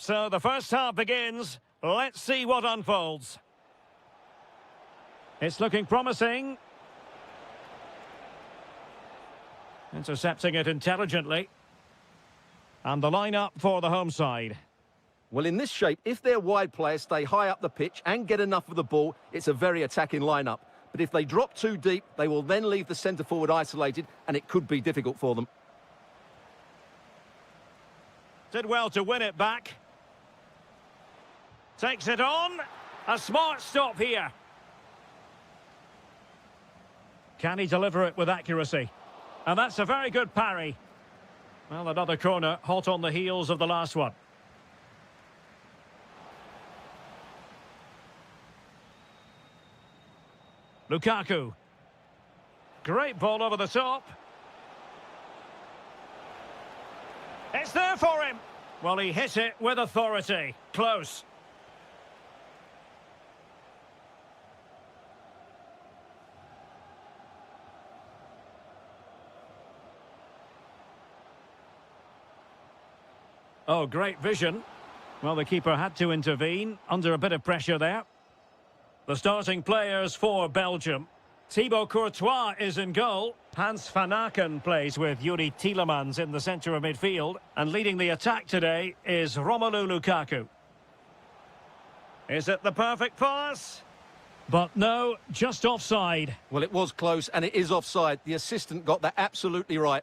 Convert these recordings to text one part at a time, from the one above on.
So the first half begins. Let's see what unfolds. It's looking promising. Intercepting it intelligently. And the line-up for the home side. Well, in this shape, if their wide players stay high up the pitch and get enough of the ball, it's a very attacking line-up. But if they drop too deep, they will then leave the centre-forward isolated, and it could be difficult for them. Did well to win it back. Takes it on. A smart stop here. Can he deliver it with accuracy? And that's a very good parry. Well, another corner, hot on the heels of the last one. Lukaku. Great ball over the top. It's there for him. Well, he hit it with authority. Close. Oh, great vision. Well, the keeper had to intervene under a bit of pressure there. The starting players for Belgium. Thibaut Courtois is in goal. Hans van Aken plays with Yuri Tielemans in the centre of midfield. And leading the attack today is Romelu Lukaku. Is it the perfect pass? But no, just offside. Well, it was close, and it is offside. The assistant got that absolutely right.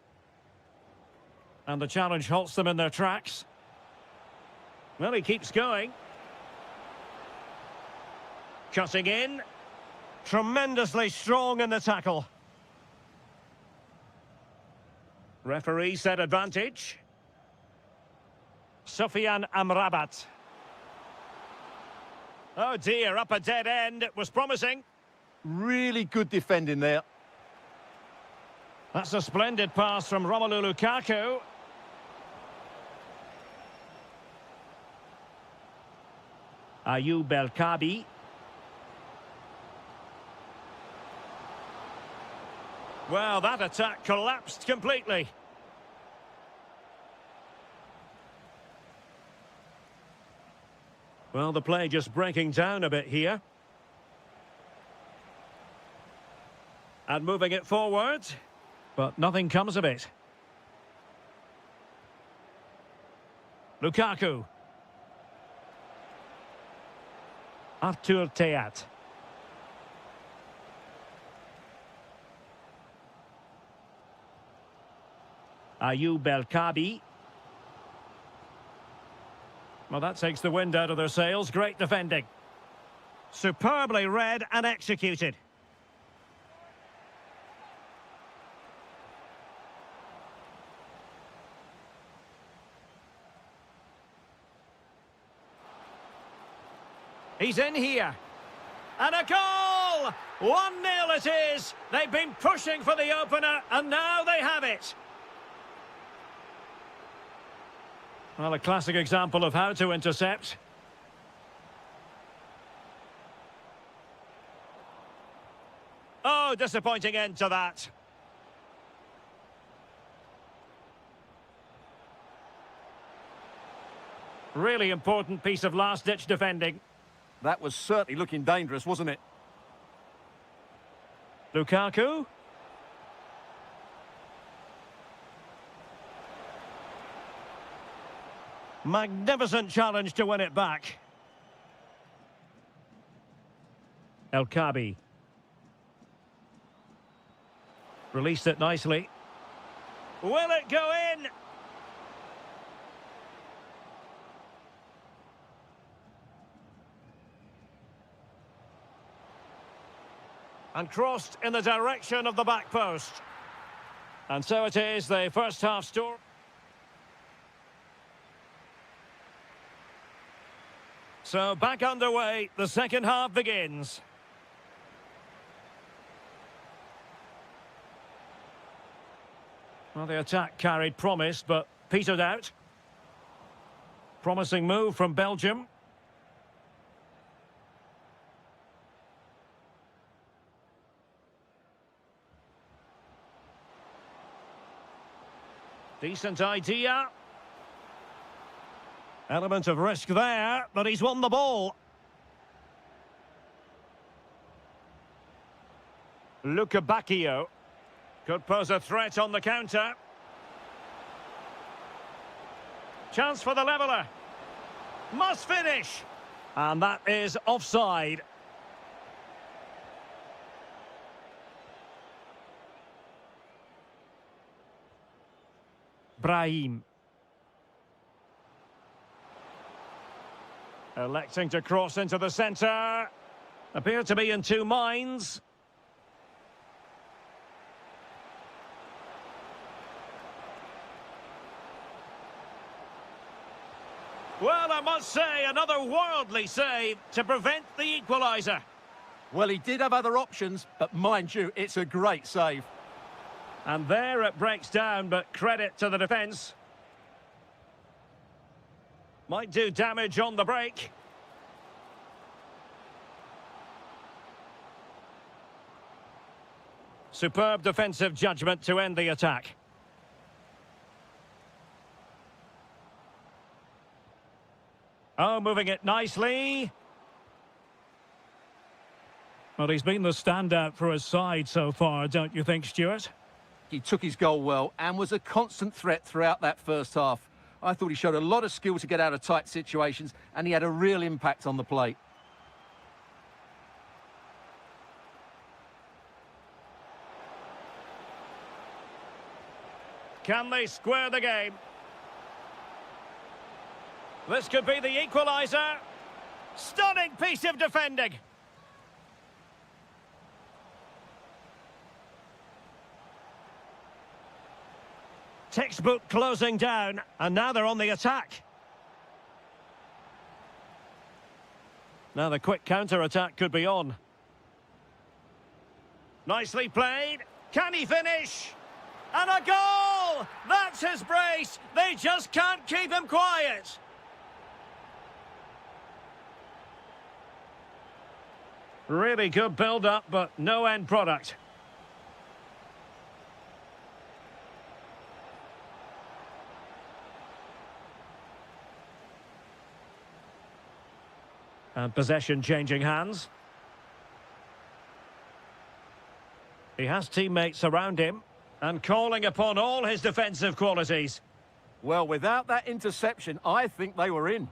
And the challenge halts them in their tracks. Well, he keeps going. Cutting in. Tremendously strong in the tackle. Referee said advantage. Sofian Amrabat. Oh dear, up a dead end. It was promising. Really good defending there. That's a splendid pass from Romelu Lukaku. Ayoub El-Kabi. Well, that attack collapsed completely. Well, the play just breaking down a bit here. And moving it forward, but nothing comes of it. Lukaku. Arthur Theat. Ayoub El-Kabi. Well, that takes the wind out of their sails. Great defending. Superbly read and executed. He's in here. And a goal! 1-0 it is. They've been pushing for the opener, and now they have it. Well, a classic example of how to intercept. Oh, disappointing end to that. Really important piece of last-ditch defending. That was certainly looking dangerous, wasn't it? Lukaku. Magnificent challenge to win it back. El-Kabi. Released it nicely. Will it go in? And crossed in the direction of the back post. And so it is, the first half score. So back underway, the second half begins. Well, the attack carried promise, but petered out. Promising move from Belgium. Decent idea. Element of risk there, but he's won the ball. Luca Bacchio could pose a threat on the counter. Chance for the leveller. Must finish. And that is offside. Brahim. Electing to cross into the centre. Appear to be in two minds. Well, I must say, another worldly save to prevent the equaliser. Well, he did have other options, but mind you, it's a great save. And there it breaks down, but credit to the defence. Might do damage on the break. Superb defensive judgment to end the attack. Oh, moving it nicely. Well, he's been the standout for his side so far, don't you think, Stuart? He took his goal well and was a constant threat throughout that first half. I thought he showed a lot of skill to get out of tight situations, and he had a real impact on the plate. Can they square the game? This could be the equaliser. Stunning piece of defending. Textbook closing down, and now they're on the attack. Now the quick counter-attack could be on. Nicely played. Can he finish? And a goal! That's his brace. They just can't keep him quiet. Really good build-up, but no end product. And possession changing hands. He has teammates around him and calling upon all his defensive qualities. Well, without that interception, I think they were in.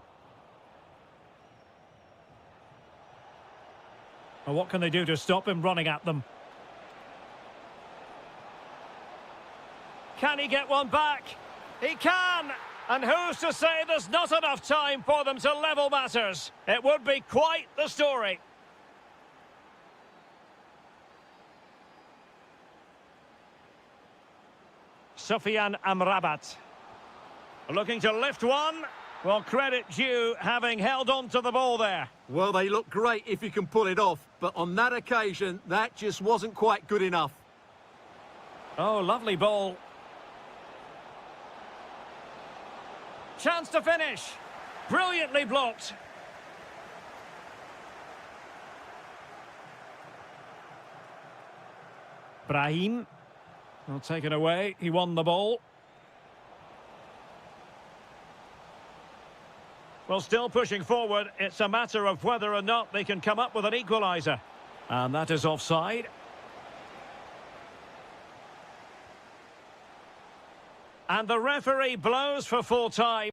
Well, what can they do to stop him running at them? Can he get one back? He can! And who's to say there's not enough time for them to level matters? It would be quite the story. Sufyan Amrabat. Looking to lift one. Well, credit due, having held on to the ball there. Well, they look great if you can pull it off, but on that occasion, that just wasn't quite good enough. Oh, lovely ball. Chance to finish. Brilliantly blocked. Brahim. Well, taken away. He won the ball. Well, still pushing forward. It's a matter of whether or not they can come up with an equaliser. And that is offside. And the referee blows for full time.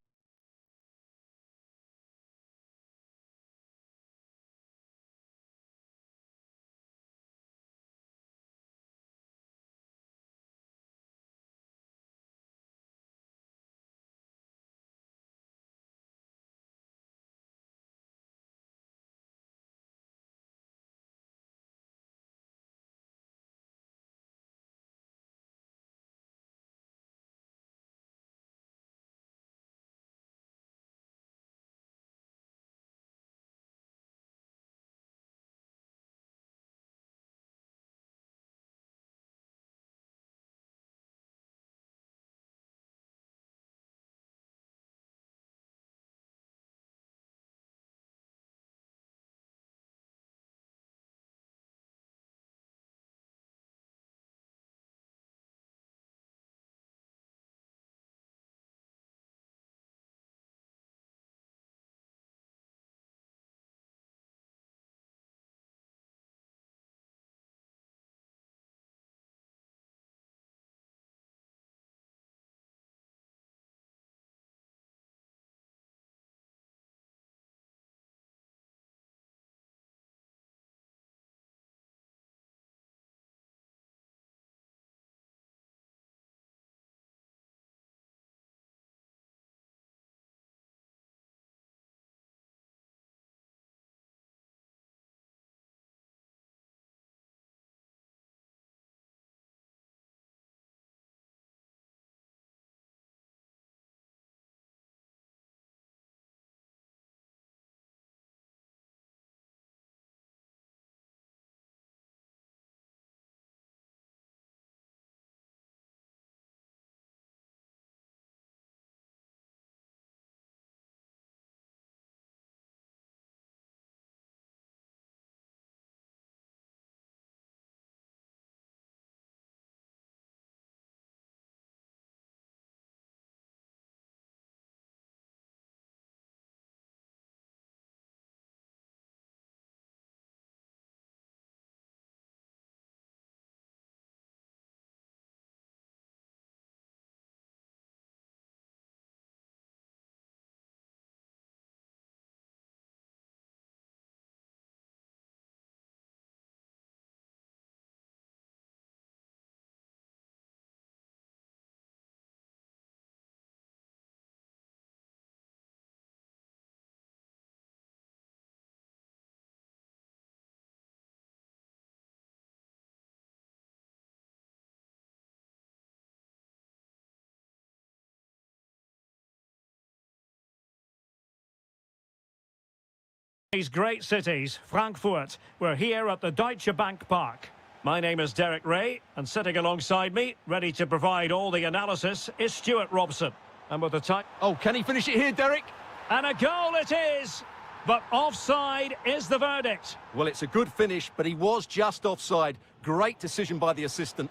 These great cities, Frankfurt. We're here at the Deutsche Bank Park. My name is Derek Ray, and sitting alongside me, ready to provide all the analysis, is Stuart Robson. And with the time... Oh, can he finish it here, Derek? And a goal it is! But offside is the verdict. Well, it's a good finish, but he was just offside. Great decision by the assistant.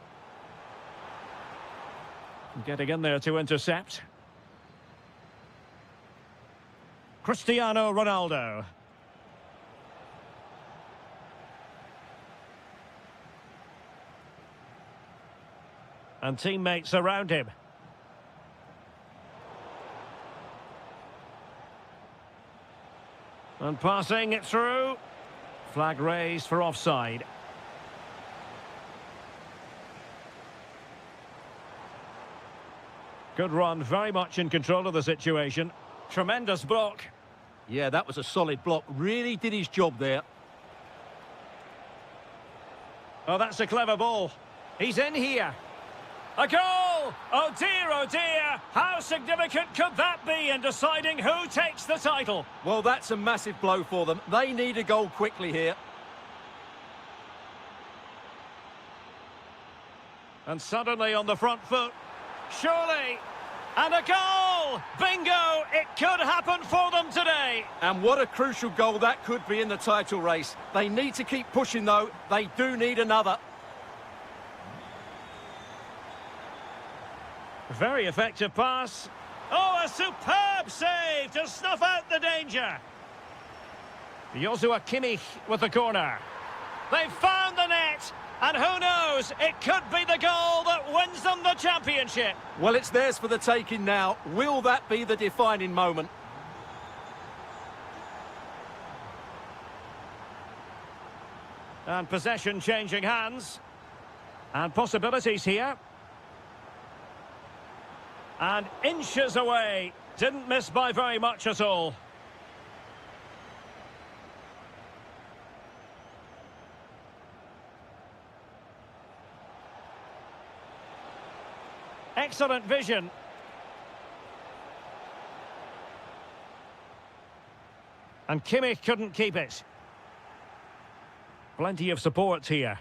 Getting in there to intercept. Cristiano Ronaldo. And teammates around him. And passing it through. Flag raised for offside. Good run, very much in control of the situation. Tremendous block. Yeah, that was a solid block. Really did his job there. Oh, that's a clever ball. He's in here. A goal! Oh dear, how significant could that be in deciding who takes the title? Well, that's a massive blow for them. They need a goal quickly here. And suddenly on the front foot. Surely! And a goal! Bingo! It could happen for them today. And what a crucial goal that could be in the title race. They need to keep pushing, though. They do need another. Very effective pass. Oh, a superb save to snuff out the danger. Joshua Kimmich with the corner. They've found the net. And who knows, it could be the goal that wins them the championship. Well, it's theirs for the taking now. Will that be the defining moment? And possession changing hands. And possibilities here. And inches away. Didn't miss by very much at all. Excellent vision. And Kimmich couldn't keep it. Plenty of support here.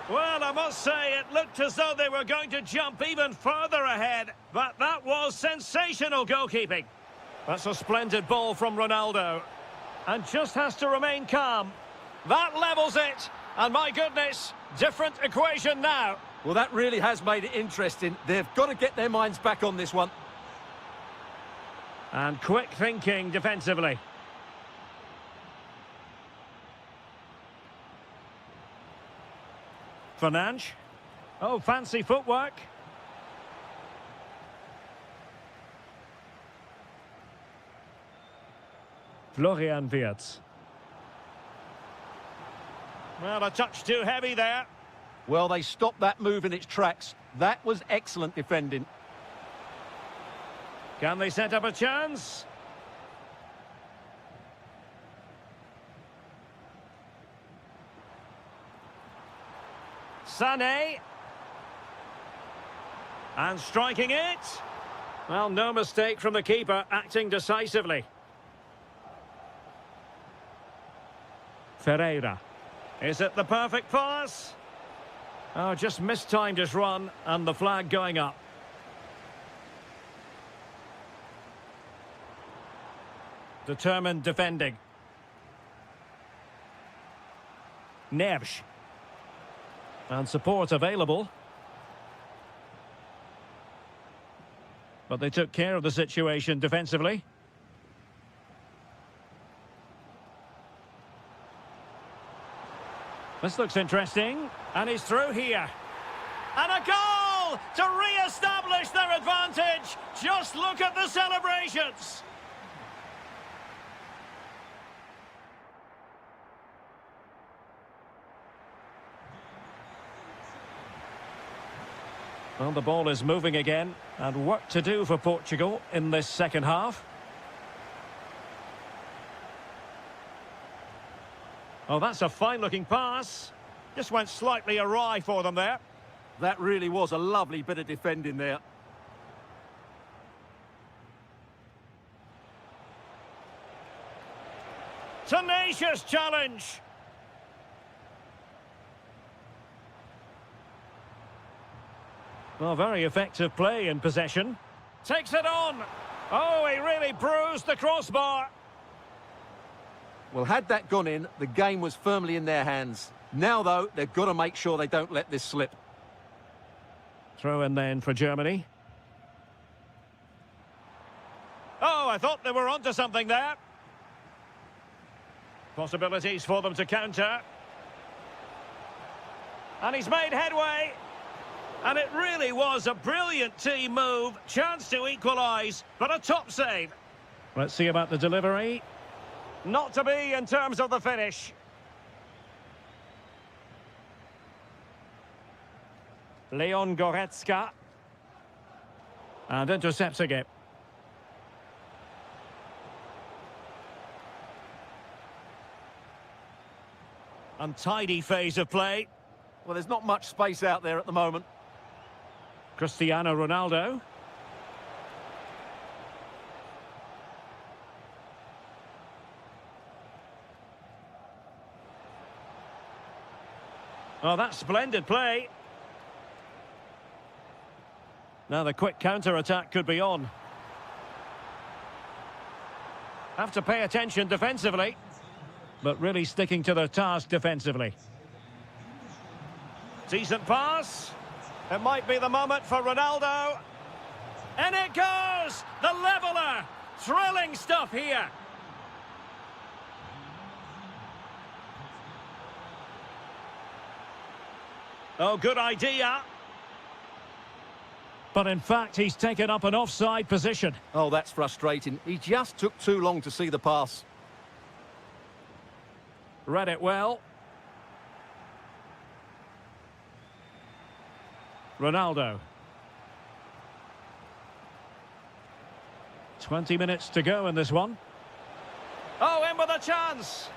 Well, I must say, it looked as though they were going to jump even further ahead, but that was sensational goalkeeping. That's a splendid ball from Ronaldo. And just has to remain calm. That levels it. And my goodness, different equation now. Well, that really has made it interesting. They've got to get their minds back on this one. And quick thinking defensively. Fernandes. Oh, fancy footwork. Florian Wirtz. Well, a touch too heavy there. Well, they stopped that move in its tracks. That was excellent defending. Can they set up a chance? Sané. And striking it. Well, no mistake from the keeper, acting decisively. Ferreira. Is it the perfect pass? Oh, just mistimed his run, and the flag going up. Determined defending. Neves. And support available. But they took care of the situation defensively. This looks interesting. And he's through here. And a goal to re-establish their advantage. Just look at the celebrations. Well, the ball is moving again, and work to do for Portugal in this second half. Oh, that's a fine-looking pass. Just went slightly awry for them there. That really was a lovely bit of defending there. Tenacious challenge. Well, very effective play in possession. Takes it on. Oh, he really bruised the crossbar. Well, had that gone in, the game was firmly in their hands. Now, though, they've got to make sure they don't let this slip. Throw in then for Germany. Oh, I thought they were onto something there. Possibilities for them to counter. And he's made headway. And it really was a brilliant team move. Chance to equalise, but a top save. Let's see about the delivery. Not to be in terms of the finish. Leon Goretzka. And intercepting it. Untidy phase of play. Well, there's not much space out there at the moment. Cristiano Ronaldo. Oh, that's splendid play. Now the quick counter-attack could be on. Have to pay attention defensively, but really sticking to their task defensively. Decent pass. It might be the moment for Ronaldo. And it goes! The leveller! Thrilling stuff here. Oh, good idea. But in fact, he's taken up an offside position. Oh, that's frustrating. He just took too long to see the pass. Read it well. Ronaldo. 20 minutes to go in this one. Oh, in with a chance.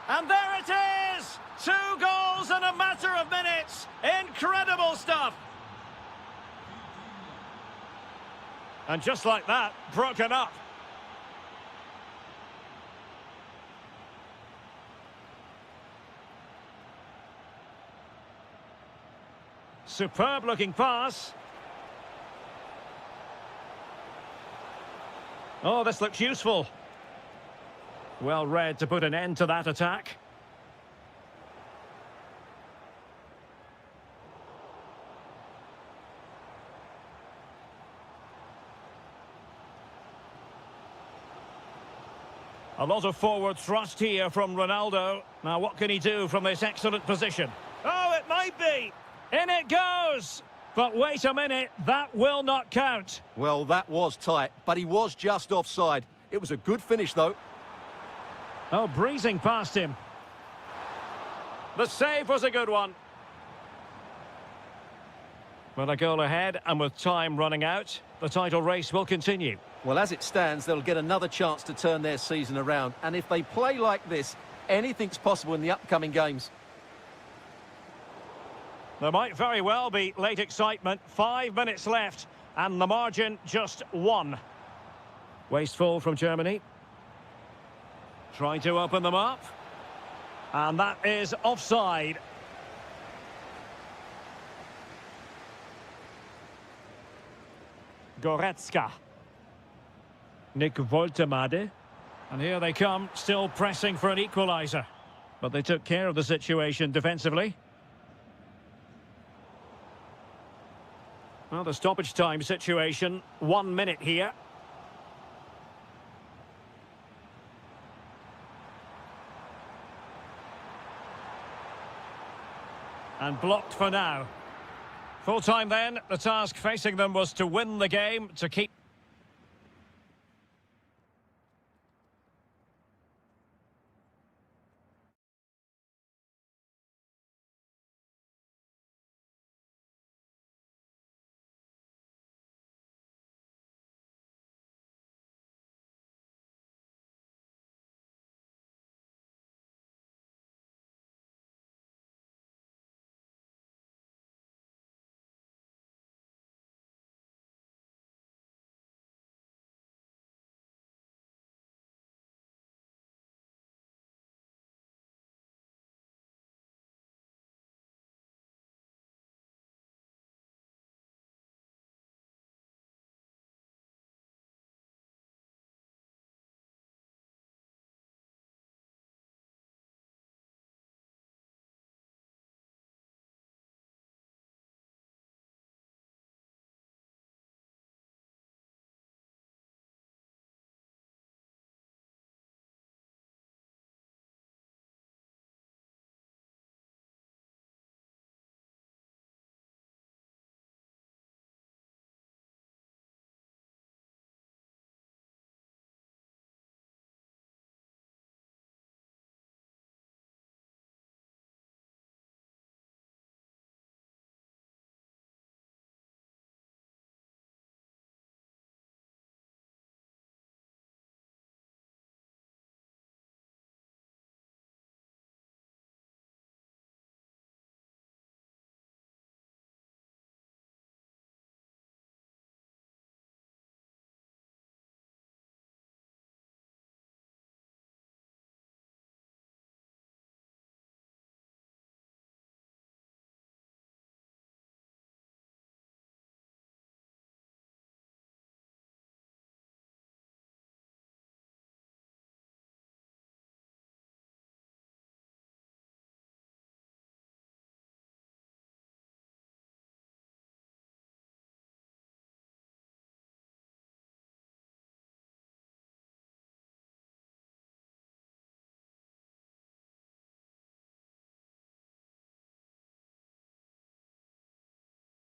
And there it is! 2 goals in a matter of minutes. Incredible stuff. And just like that, broken up. Superb looking pass. Oh, this looks useful. Well read to put an end to that attack. A lot of forward thrust here from Ronaldo. Now what can he do from this excellent position? Oh, it might be! In it goes! But wait a minute, that will not count. Well, that was tight, but he was just offside. It was a good finish, though. Oh, breezing past him. The save was a good one. Well, a goal ahead, and with time running out, the title race will continue. Well, as it stands, they'll get another chance to turn their season around. And if they play like this, anything's possible in the upcoming games. There might very well be late excitement. 5 minutes left, and the margin just 1. Wasteful from Germany. Trying to open them up. And that is offside. Goretzka. Nick Woltemade. And here they come, still pressing for an equaliser. But they took care of the situation defensively. Well, the stoppage time situation, 1 minute here. And blocked for now. Full time then, the task facing them was to win the game, to keep...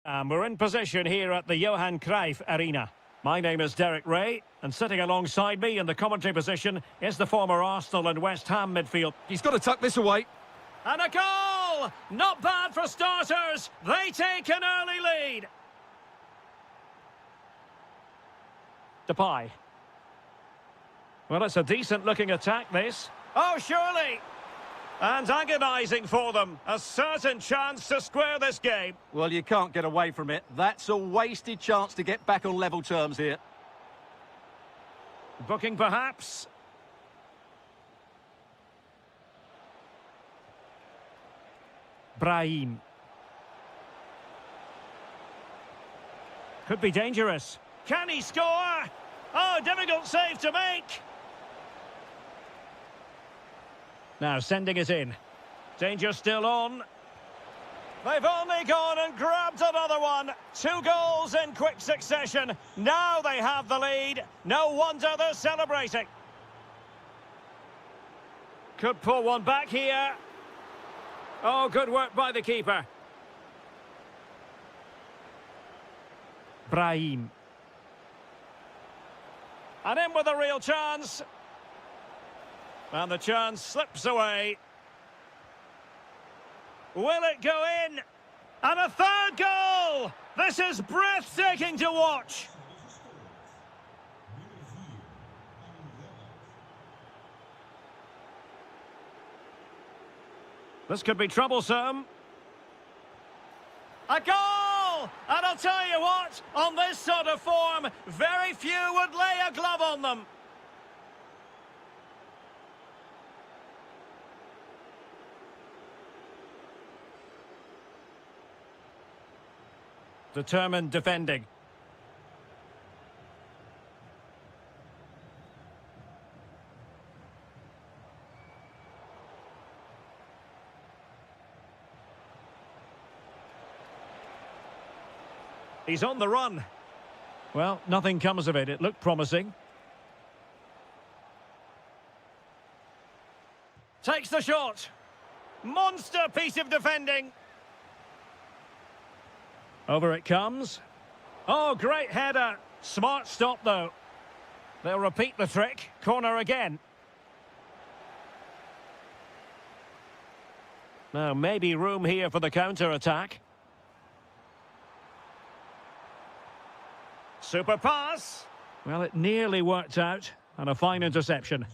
And we're in position here at the Johan Cruyff Arena. My name is Derek Ray, and sitting alongside me in the commentary position is the former Arsenal and West Ham midfield. He's got to tuck this away. And a goal! Not bad for starters. They take an early lead. Depay. Well, it's a decent-looking attack, this. Oh, surely! And agonising for them. A certain chance to square this game. Well, you can't get away from it. That's a wasted chance to get back on level terms here. Booking, perhaps. Brahim. Could be dangerous. Can he score? Oh, difficult save to make. Now sending it in. Danger still on. They've only gone and grabbed another one. 2 goals in quick succession. Now they have the lead. No wonder they're celebrating. Could pull one back here. Oh, good work by the keeper. Brahim. And in with a real chance. And the chance slips away. Will it go in? And a third goal! This is breathtaking to watch. This could be troublesome. A goal! And I'll tell you what, on this sort of form, very few would lay a glove on them. Determined defending. He's on the run. Well, nothing comes of it. It looked promising. Takes the shot. Monster piece of defending. Over it comes. Oh, great header. Smart stop, though. They'll repeat the trick. Corner again. Now, maybe room here for the counter-attack. Super pass. Well, it nearly worked out. And a fine interception.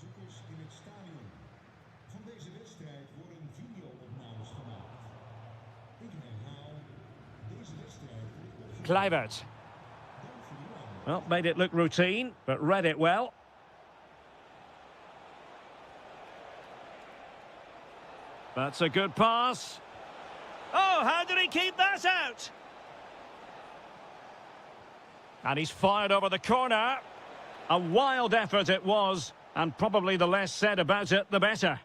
Kluivert. Well, made it look routine, but read it well. That's a good pass. Oh, how did he keep that out? And he's fired over the corner. A wild effort it was, and probably the less said about it, the better.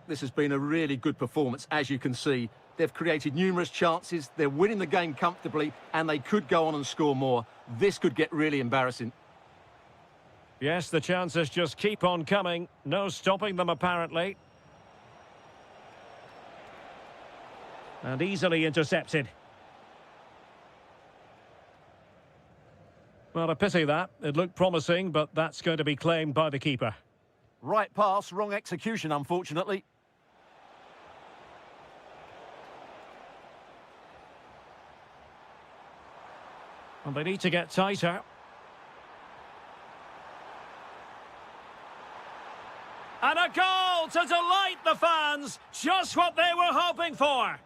This has been a really good performance, as you can see. They've created numerous chances, they're winning the game comfortably, and they could go on and score more. This could get really embarrassing. Yes, the chances just keep on coming. No stopping them, apparently. And easily intercepted. Well, a pity that. It looked promising, but that's going to be claimed by the keeper. Right pass, wrong execution, unfortunately. And they need to get tighter. And a goal to delight the fans. Just what they were hoping for.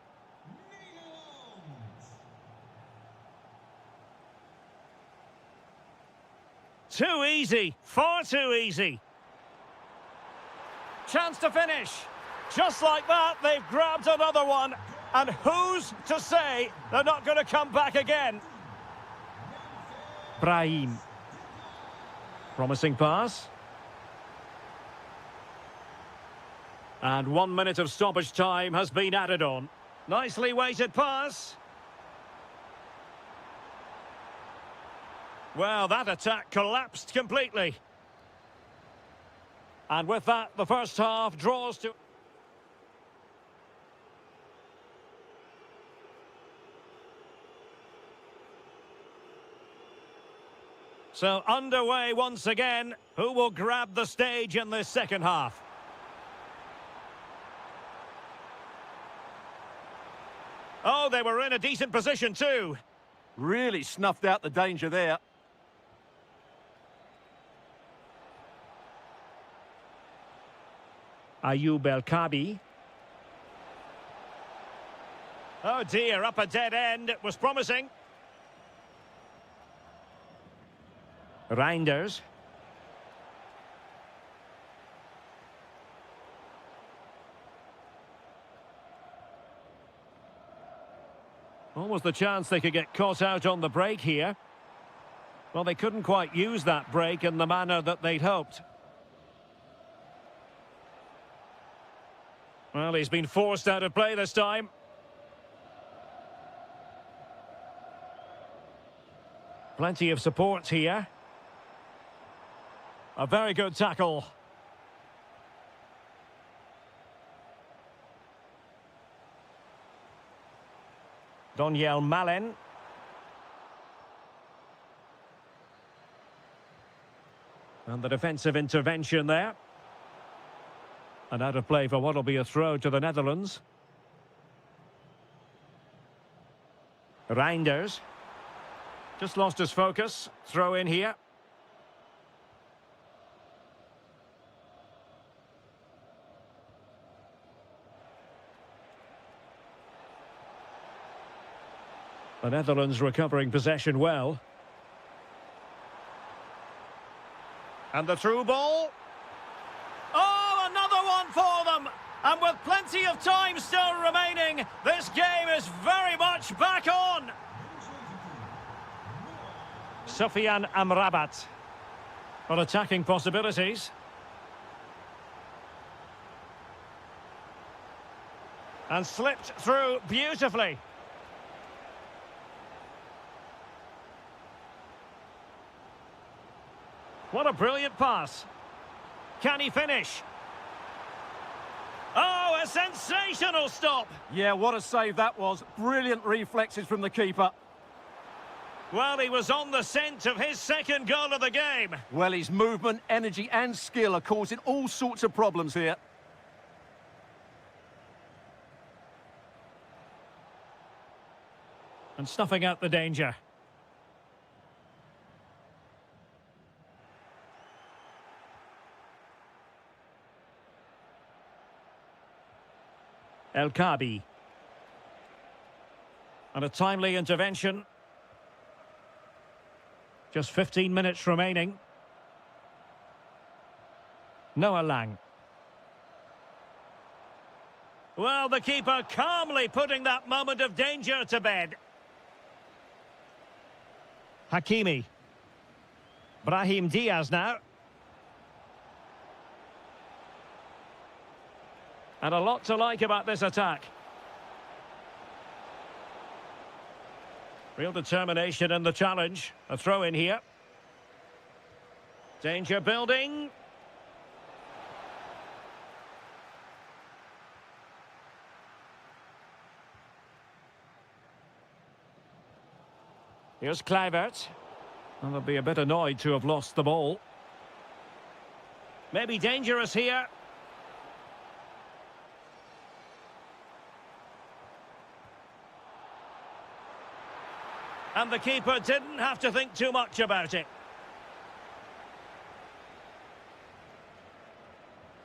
Too easy. Far too easy. Chance to finish. Just like that, they've grabbed another one. And who's to say they're not going to come back again? Brahim. Promising pass. And 1 minute of stoppage time has been added on. Nicely weighted pass. Well, that attack collapsed completely. And with that, the first half draws to... So underway once again. Who will grab the stage in this second half? Oh, they were in a decent position too. Really snuffed out the danger there. Ayub El-Kabi. Oh dear, up a dead end. It was promising. Reinders. Almost the chance they could get caught out on the break here. Well, they couldn't quite use that break in the manner that they'd hoped. Well, he's been forced out of play this time. Plenty of support here. A very good tackle. Doniel Malen. And the defensive intervention there. And out of play for what will be a throw to the Netherlands. Reinders. Just lost his focus. Throw in here. The Netherlands recovering possession well. And the through ball. Oh, another one for them! And with plenty of time still remaining, this game is very much back on! Sufyan Amrabat. On attacking possibilities. And slipped through beautifully. What a brilliant pass. Can he finish? Oh, a sensational stop. Yeah, what a save that was. Brilliant reflexes from the keeper. Well, he was on the scent of his second goal of the game. Well, his movement, energy and skill are causing all sorts of problems here. And snuffing out the danger. El-Kabi. And a timely intervention. Just 15 minutes remaining. Noah Lang. Well, the keeper calmly putting that moment of danger to bed. Hakimi. Brahim Diaz now. And a lot to like about this attack. Real determination in the challenge. A throw in here. Danger building. Here's Kluivert. And they'll be a bit annoyed to have lost the ball. Maybe dangerous here. And the keeper didn't have to think too much about it.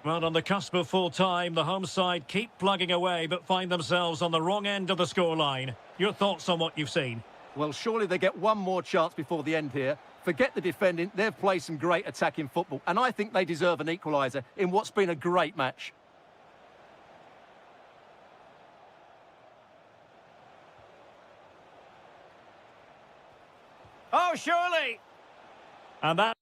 Well, on the cusp of full time, the home side keep plugging away but find themselves on the wrong end of the scoreline. Your thoughts on what you've seen? Well, surely they get one more chance before the end here. Forget the defending, they've played some great attacking football, and I think they deserve an equaliser in what's been a great match. Oh, surely! And that...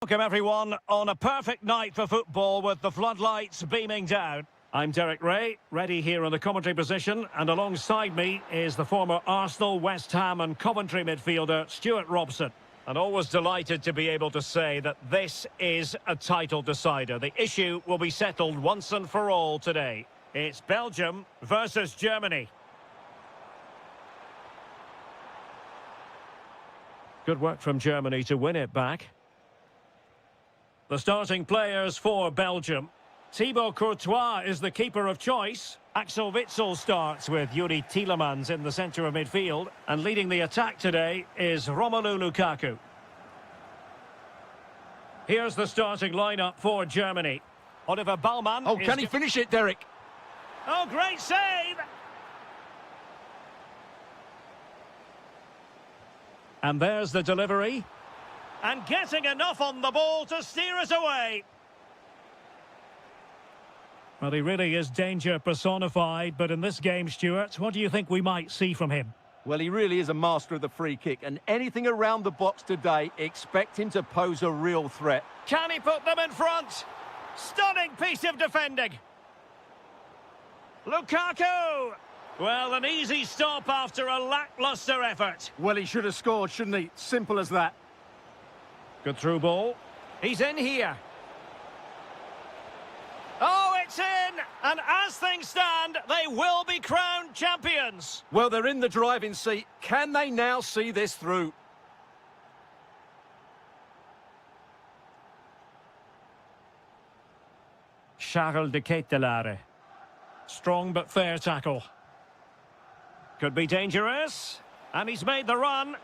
Welcome everyone on a perfect night for football with the floodlights beaming down. I'm Derek Ray, ready here in the commentary position, and alongside me is the former Arsenal, West Ham and Coventry midfielder Stuart Robson. And always delighted to be able to say that this is a title decider. The issue will be settled once and for all today. It's Belgium versus Germany. Good work from Germany to win it back. The starting players for Belgium. Thibaut Courtois is the keeper of choice. Axel Witsel starts with Yuri Tielemans in the centre of midfield. And leading the attack today is Romelu Lukaku. Here's the starting lineup for Germany. Oliver Baumann. Oh, can he finish it, Derek? Oh, great save! And there's the delivery. And getting enough on the ball to steer us away. Well, he really is danger personified, but in this game, Stuart, what do you think we might see from him? Well, he really is a master of the free kick, and anything around the box today, expect him to pose a real threat. Can he put them in front? Stunning piece of defending. Lukaku! Well, an easy stop after a lacklustre effort. Well, he should have scored, shouldn't he? Simple as that. Good through ball. He's in here. Oh, it's in! And as things stand, they will be crowned champions. Well, they're in the driving seat. Can they now see this through? Charles de Ketelaere. Strong but fair tackle. Could be dangerous. And he's made the run.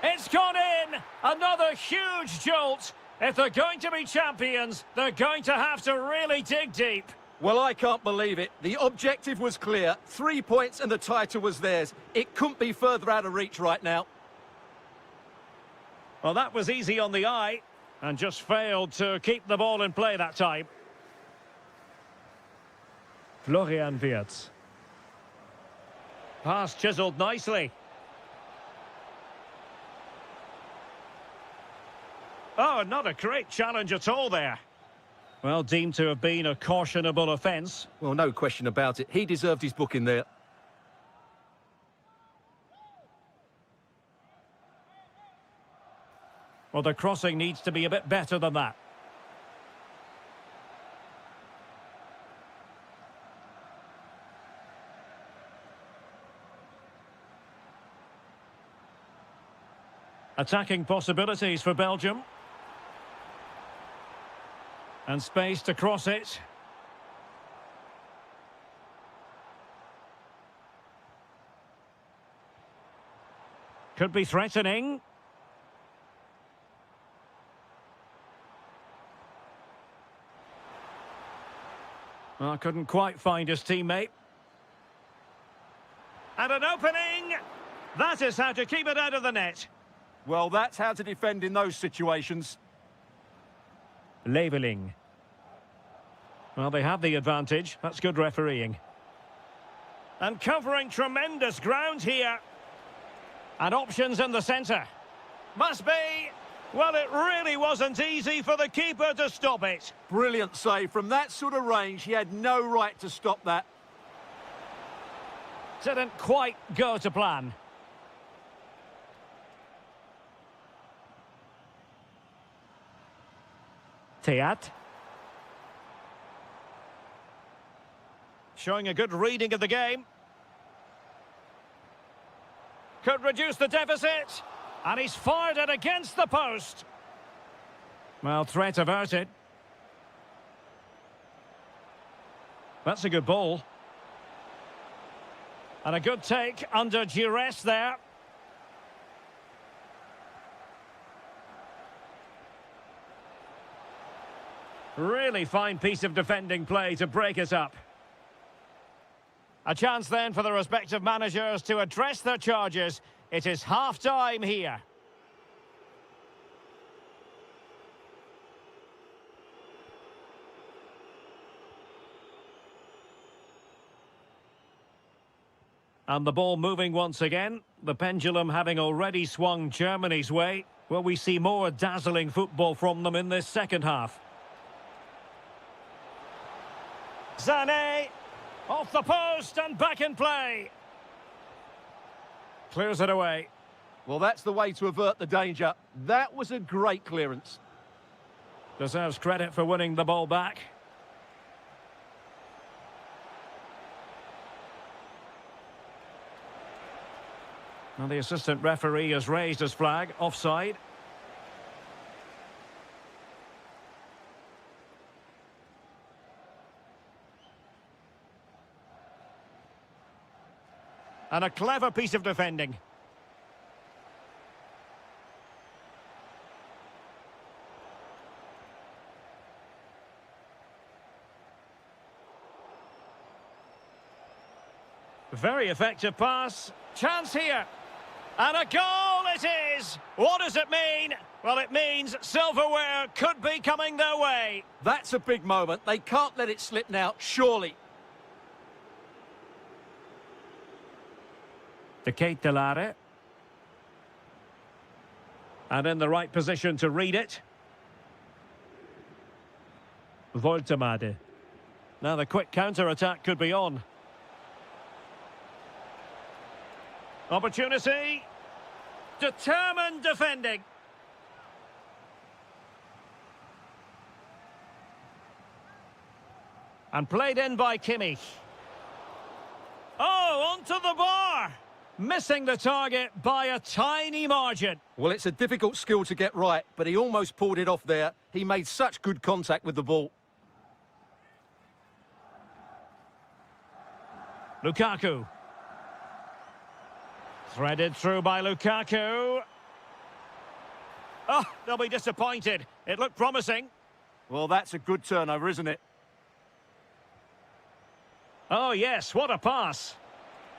It's gone in! Another huge jolt. If they're going to be champions, they're going to have to really dig deep. Well, I can't believe it. The objective was clear. 3 points and the title was theirs. It couldn't be further out of reach right now. Well, that was easy on the eye. And just failed to keep the ball in play that time. Florian Wirtz. Pass chiselled nicely. Oh, not a great challenge at all there. Well, deemed to have been a cautionable offence. Well, no question about it. He deserved his booking there. Well, the crossing needs to be a bit better than that. Attacking possibilities for Belgium. And space to cross it. Could be threatening. Well, couldn't quite find his teammate. And an opening! That is how to keep it out of the net. Well, that's how to defend in those situations. Leveling. Well, they have the advantage. That's good refereeing. And covering tremendous ground here. And options in the centre. Must be. Well, it really wasn't easy for the keeper to stop it. Brilliant save. From that sort of range, he had no right to stop that. Didn't quite go to plan. Teat. Showing a good reading of the game. Could reduce the deficit. And he's fired it against the post. Well, threat averted. That's a good ball. And a good take under duress there. Really fine piece of defending play to break it up. A chance then for the respective managers to address their charges. It is half-time here. And the ball moving once again. The pendulum having already swung Germany's way. Will we see more dazzling football from them in this second half? Sané, off the post and back in play. Clears it away. Well, that's the way to avert the danger. That was a great clearance. Deserves credit for winning the ball back. And the assistant referee has raised his flag, offside. And a clever piece of defending. Very effective pass. Chance here. And a goal it is! What does it mean? Well, it means silverware could be coming their way. That's a big moment. They can't let it slip now, surely. To Kate Delare. And in the right position to read it. Voltemade. Now the quick counter-attack could be on. Opportunity. Determined defending. And played in by Kimmich. Oh, onto the bar. Missing the target by a tiny margin. Well, it's a difficult skill to get right, but he almost pulled it off there. He made such good contact with the ball. Lukaku. Threaded through by Lukaku. Oh, they'll be disappointed. It looked promising. Well, that's a good turnover, isn't it? Oh, yes, what a pass.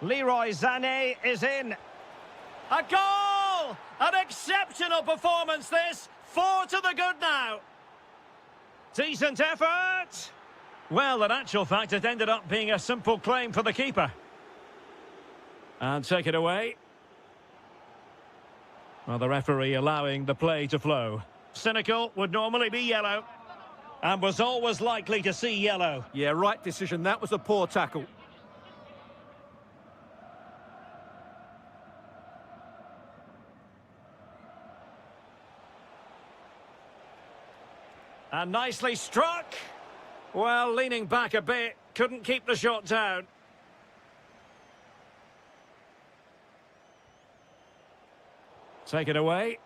Leroy Sané is in. A goal! An exceptional performance, this. 4 to the good now. Decent effort. Well, in actual fact, it ended up being a simple claim for the keeper. And take it away. Well, the referee allowing the play to flow. Cynical would normally be yellow. And was always likely to see yellow. Yeah, right decision. That was a poor tackle. And nicely struck. Well, leaning back a bit. Couldn't keep the shot down. Take it away.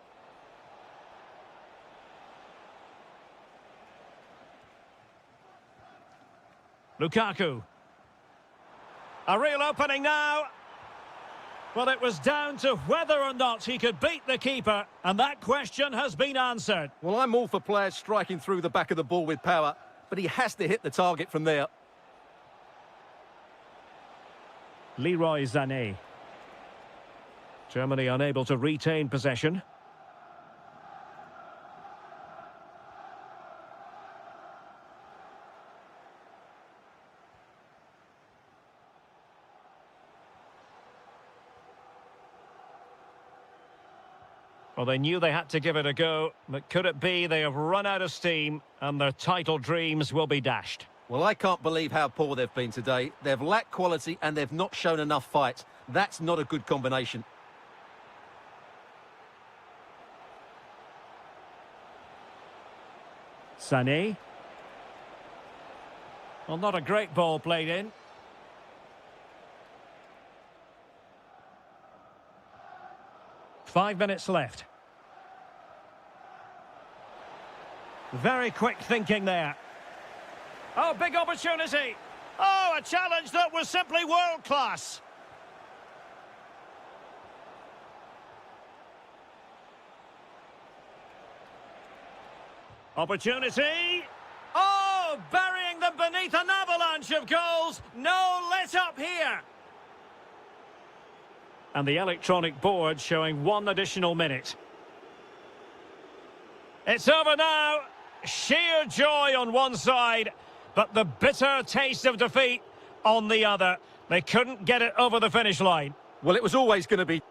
Lukaku. A real opening now. Well, it was down to whether or not he could beat the keeper, and that question has been answered. Well, I'm all for players striking through the back of the ball with power, but he has to hit the target from there. Leroy Sané. Germany unable to retain possession. Well, they knew they had to give it a go, but could it be they have run out of steam and their title dreams will be dashed? Well, I can't believe how poor they've been today. They've lacked quality and they've not shown enough fight. That's not a good combination. Sané. Well, not a great ball played in. Five minutes left. Very quick thinking there. Oh, big opportunity. Oh, a challenge that was simply world-class. Opportunity. Oh, burying them beneath an avalanche of goals. No let-up here. And the electronic board showing 1 additional minute. It's over now. Sheer joy on one side, but the bitter taste of defeat on the other. They couldn't get it over the finish line. Well, it was always going to be...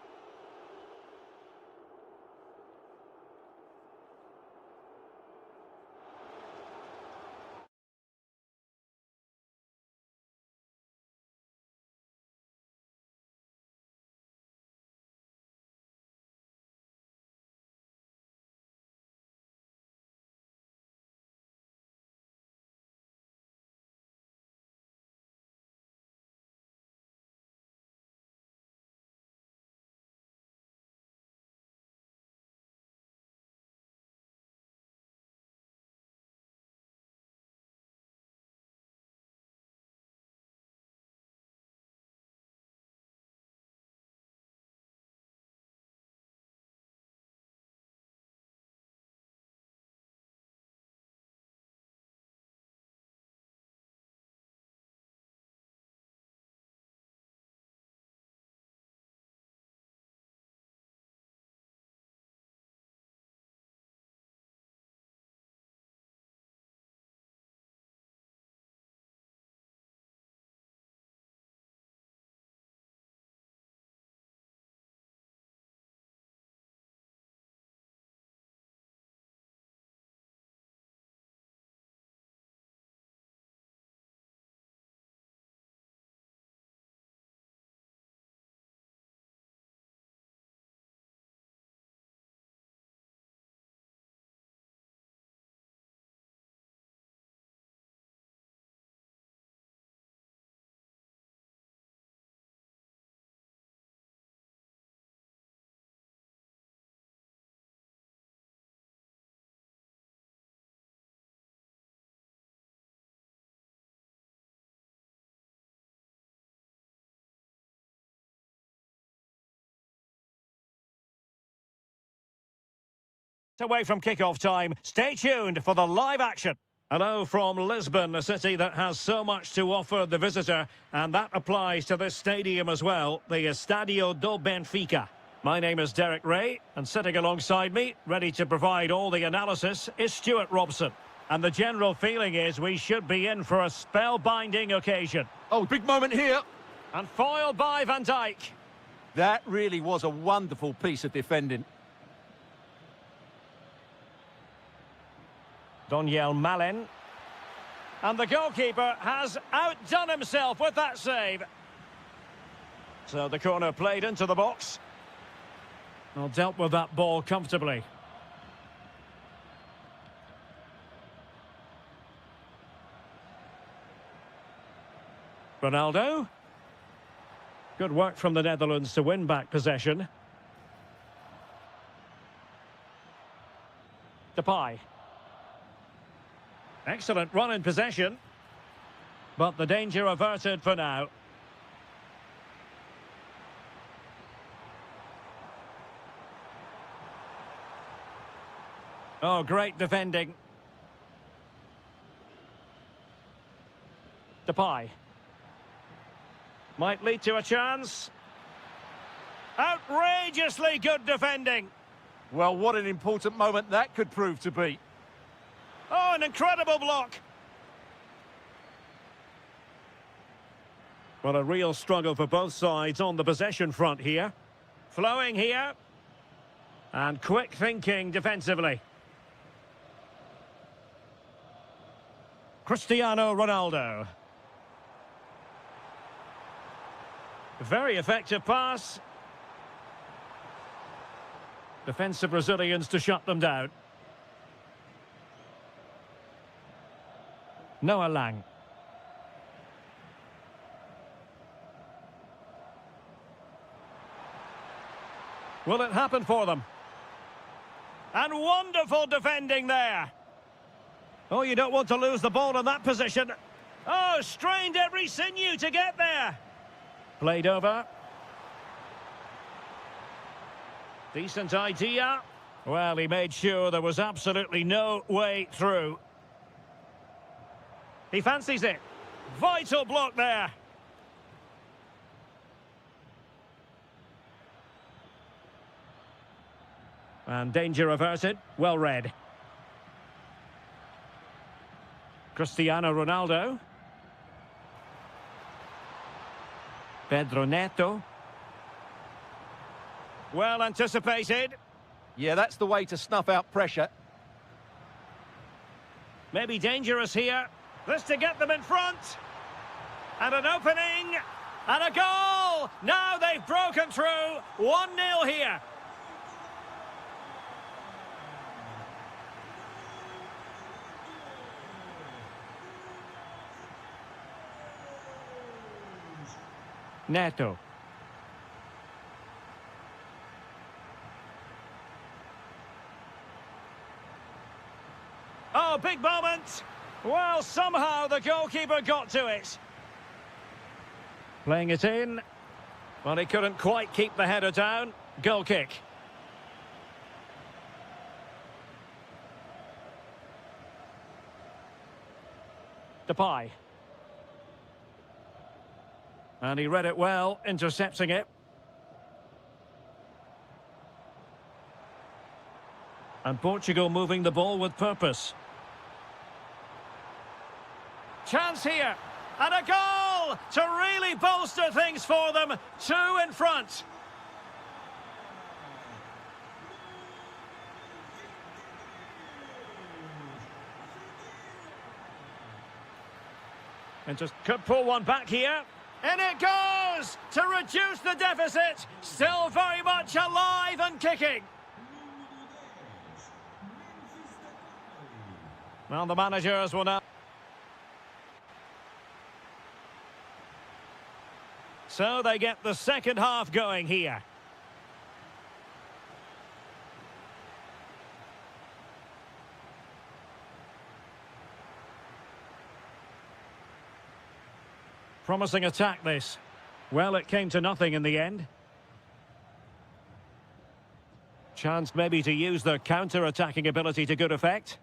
Away from kick-off time. Stay tuned for the live action. Hello from Lisbon, a city that has so much to offer the visitor, and that applies to this stadium as well, the Estádio do Benfica. My name is Derek Ray, and sitting alongside me, ready to provide all the analysis, is Stuart Robson. And the general feeling is we should be in for a spellbinding occasion. Oh, big moment here. And foiled by Van Dijk. That really was a wonderful piece of defending. Doniel Malen. And the goalkeeper has outdone himself with that save. So the corner played into the box. Well, dealt with that ball comfortably. Ronaldo. Good work from the Netherlands to win back possession. Depay. Excellent run in possession. But the danger averted for now. Oh, great defending. Depay. Might lead to a chance. Outrageously good defending. Well, what an important moment that could prove to be. Oh, an incredible block. Well, a real struggle for both sides on the possession front here. Flowing here. And quick thinking defensively. Cristiano Ronaldo. Very effective pass. Defensive Brazilians to shut them down. Noah Lang. Will it happen for them? And wonderful defending there. Oh, you don't want to lose the ball in that position. Oh, strained every sinew to get there. Played over. Decent idea. Well, he made sure there was absolutely no way through. He fancies it. Vital block there. And danger averted. Well read. Cristiano Ronaldo. Pedro Neto. Well anticipated. Yeah, that's the way to snuff out pressure. Maybe dangerous here. This to get them in front. And an opening. And a goal! Now they've broken through. 1-0 here. Neto. Oh, big moment. Well, somehow the goalkeeper got to it. Playing it in. Well, he couldn't quite keep the header down. Goal kick. Depay. And he read it well, intercepting it. And Portugal moving the ball with purpose. Chance here. And a goal to really bolster things for them. 2 in front. And just could pull one back here. And it goes to reduce the deficit. Still very much alive and kicking. Well, the managers will now. So they get the second half going here. Promising attack this. Well, it came to nothing in the end. Chance maybe to use their counter-attacking ability to good effect.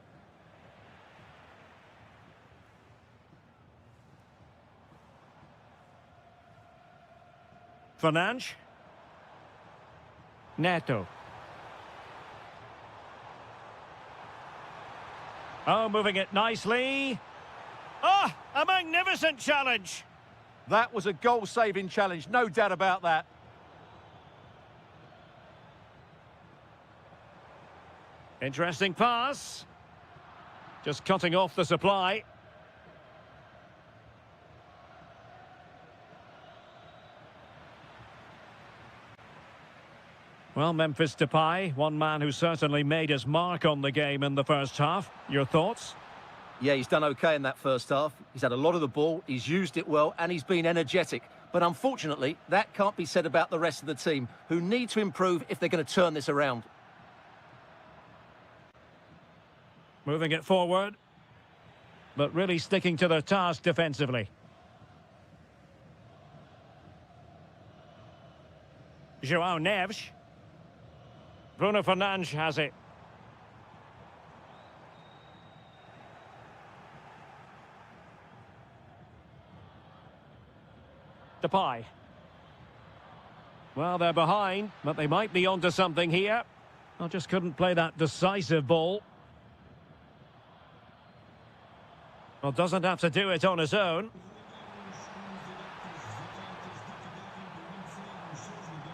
Fernandes. Neto. Oh, moving it nicely. Oh, a magnificent challenge. That was a goal-saving challenge, no doubt about that. Interesting pass. Just cutting off the supply. Well, Memphis Depay, one man who certainly made his mark on the game in the first half. Your thoughts? Yeah, he's done okay in that first half. He's had a lot of the ball, he's used it well, and he's been energetic. But unfortunately, that can't be said about the rest of the team, who need to improve if they're going to turn this around. Moving it forward, but really sticking to their task defensively. João Neves. Bruno Fernandes has it. Depay. Well, they're behind, but they might be onto something here. I just couldn't play that decisive ball. Well, doesn't have to do it on his own.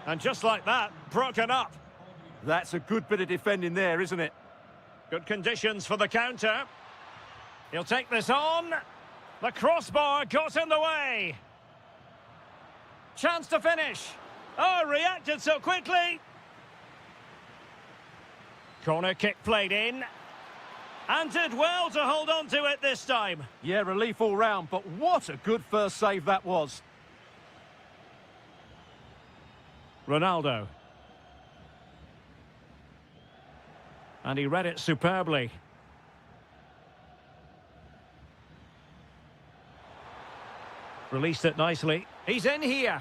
And just like that, broken up. That's a good bit of defending there, isn't it? Good conditions for the counter. He'll take this on. The crossbar got in the way. Chance to finish. Oh, reacted so quickly. Corner kick played in. And did well to hold on to it this time. Yeah, relief all round, but what a good first save that was. Ronaldo. And he read it superbly. Released it nicely. He's in here.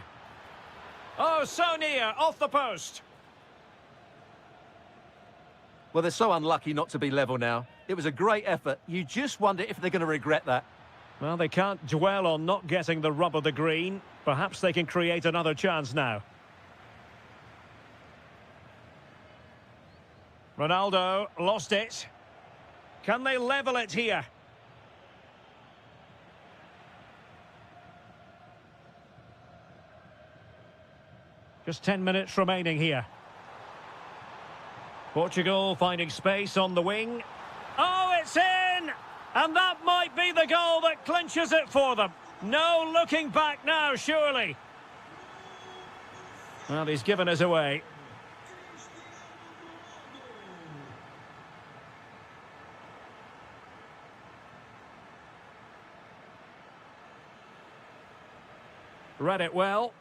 Oh, so near, off the post. Well, they're so unlucky not to be level now. It was a great effort. You just wonder if they're going to regret that. Well, they can't dwell on not getting the rub of the green. Perhaps they can create another chance now. Ronaldo lost it. Can they level it here? Just 10 minutes remaining here. Portugal finding space on the wing. Oh, it's in! And that might be the goal that clinches it for them. No looking back now, surely. Well, he's given us away. Read it well.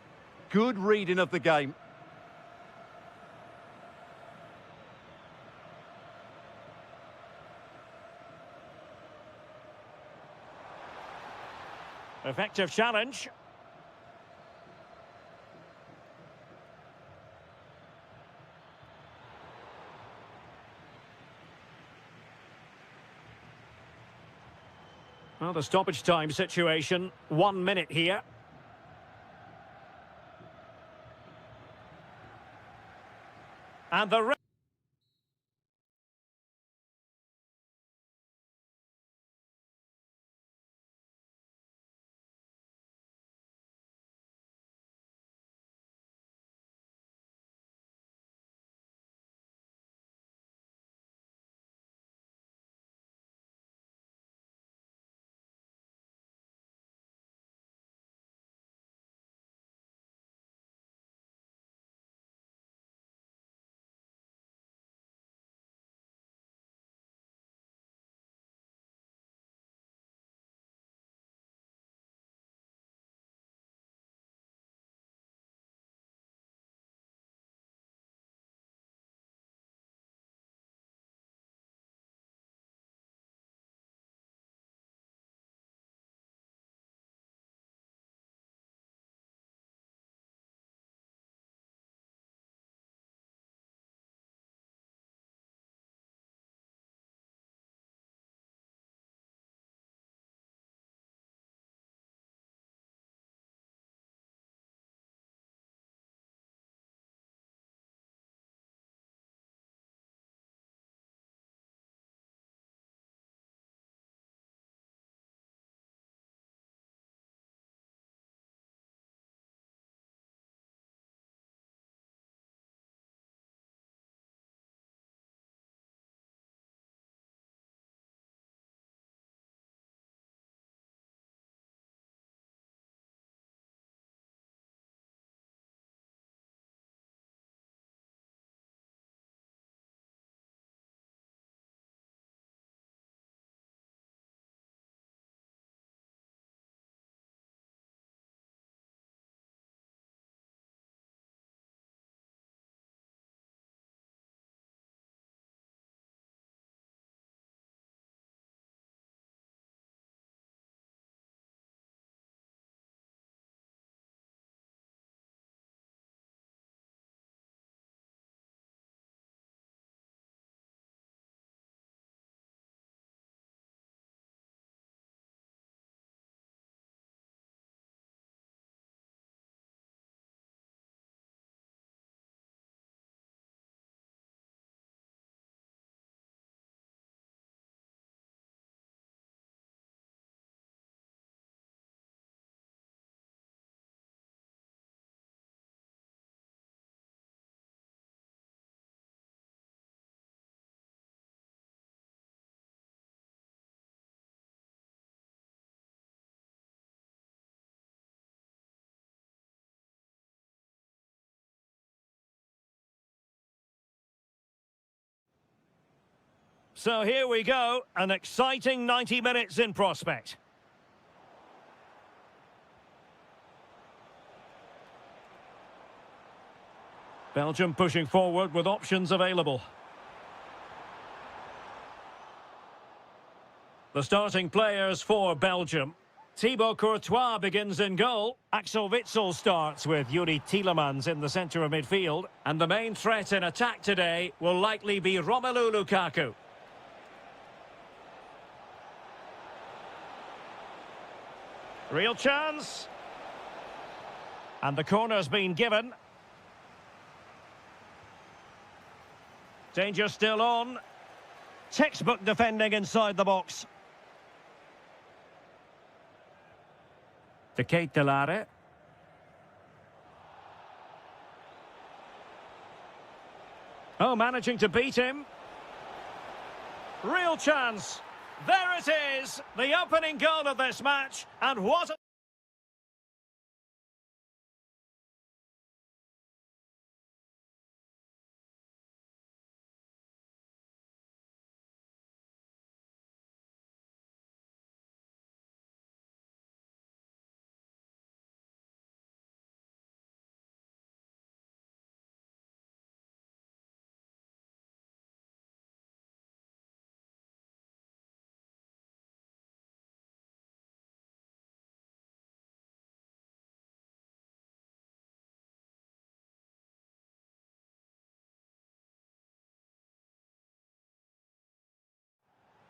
Good reading of the game. Effective challenge. Well, the stoppage time situation, 1 minute here. And the So here we go, an exciting 90 minutes in prospect. Belgium pushing forward with options available. The starting players for Belgium. Thibaut Courtois begins in goal. Axel Witsel starts with Yuri Tielemans in the centre of midfield. And the main threat in attack today will likely be Romelu Lukaku. Real chance. And the corner's been given. Danger still on. Textbook defending inside the box. De Ketelare. Oh, managing to beat him. Real chance. There it is, the opening goal of this match, and what a...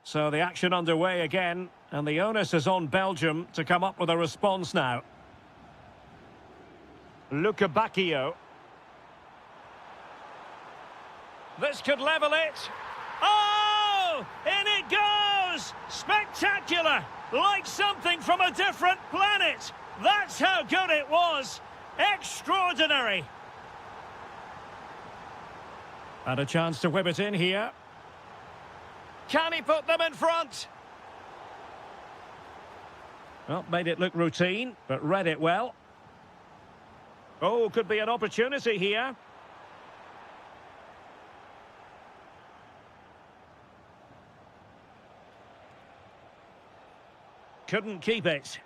So the action underway again, and the onus is on Belgium to come up with a response now. Luca Bacchio. This could level it. Oh! In it goes! Spectacular! Like something from a different planet! That's how good it was! Extraordinary! And a chance to whip it in here. Can he put them in front? Well, made it look routine, but read it well. Oh, could be an opportunity here. Couldn't keep it.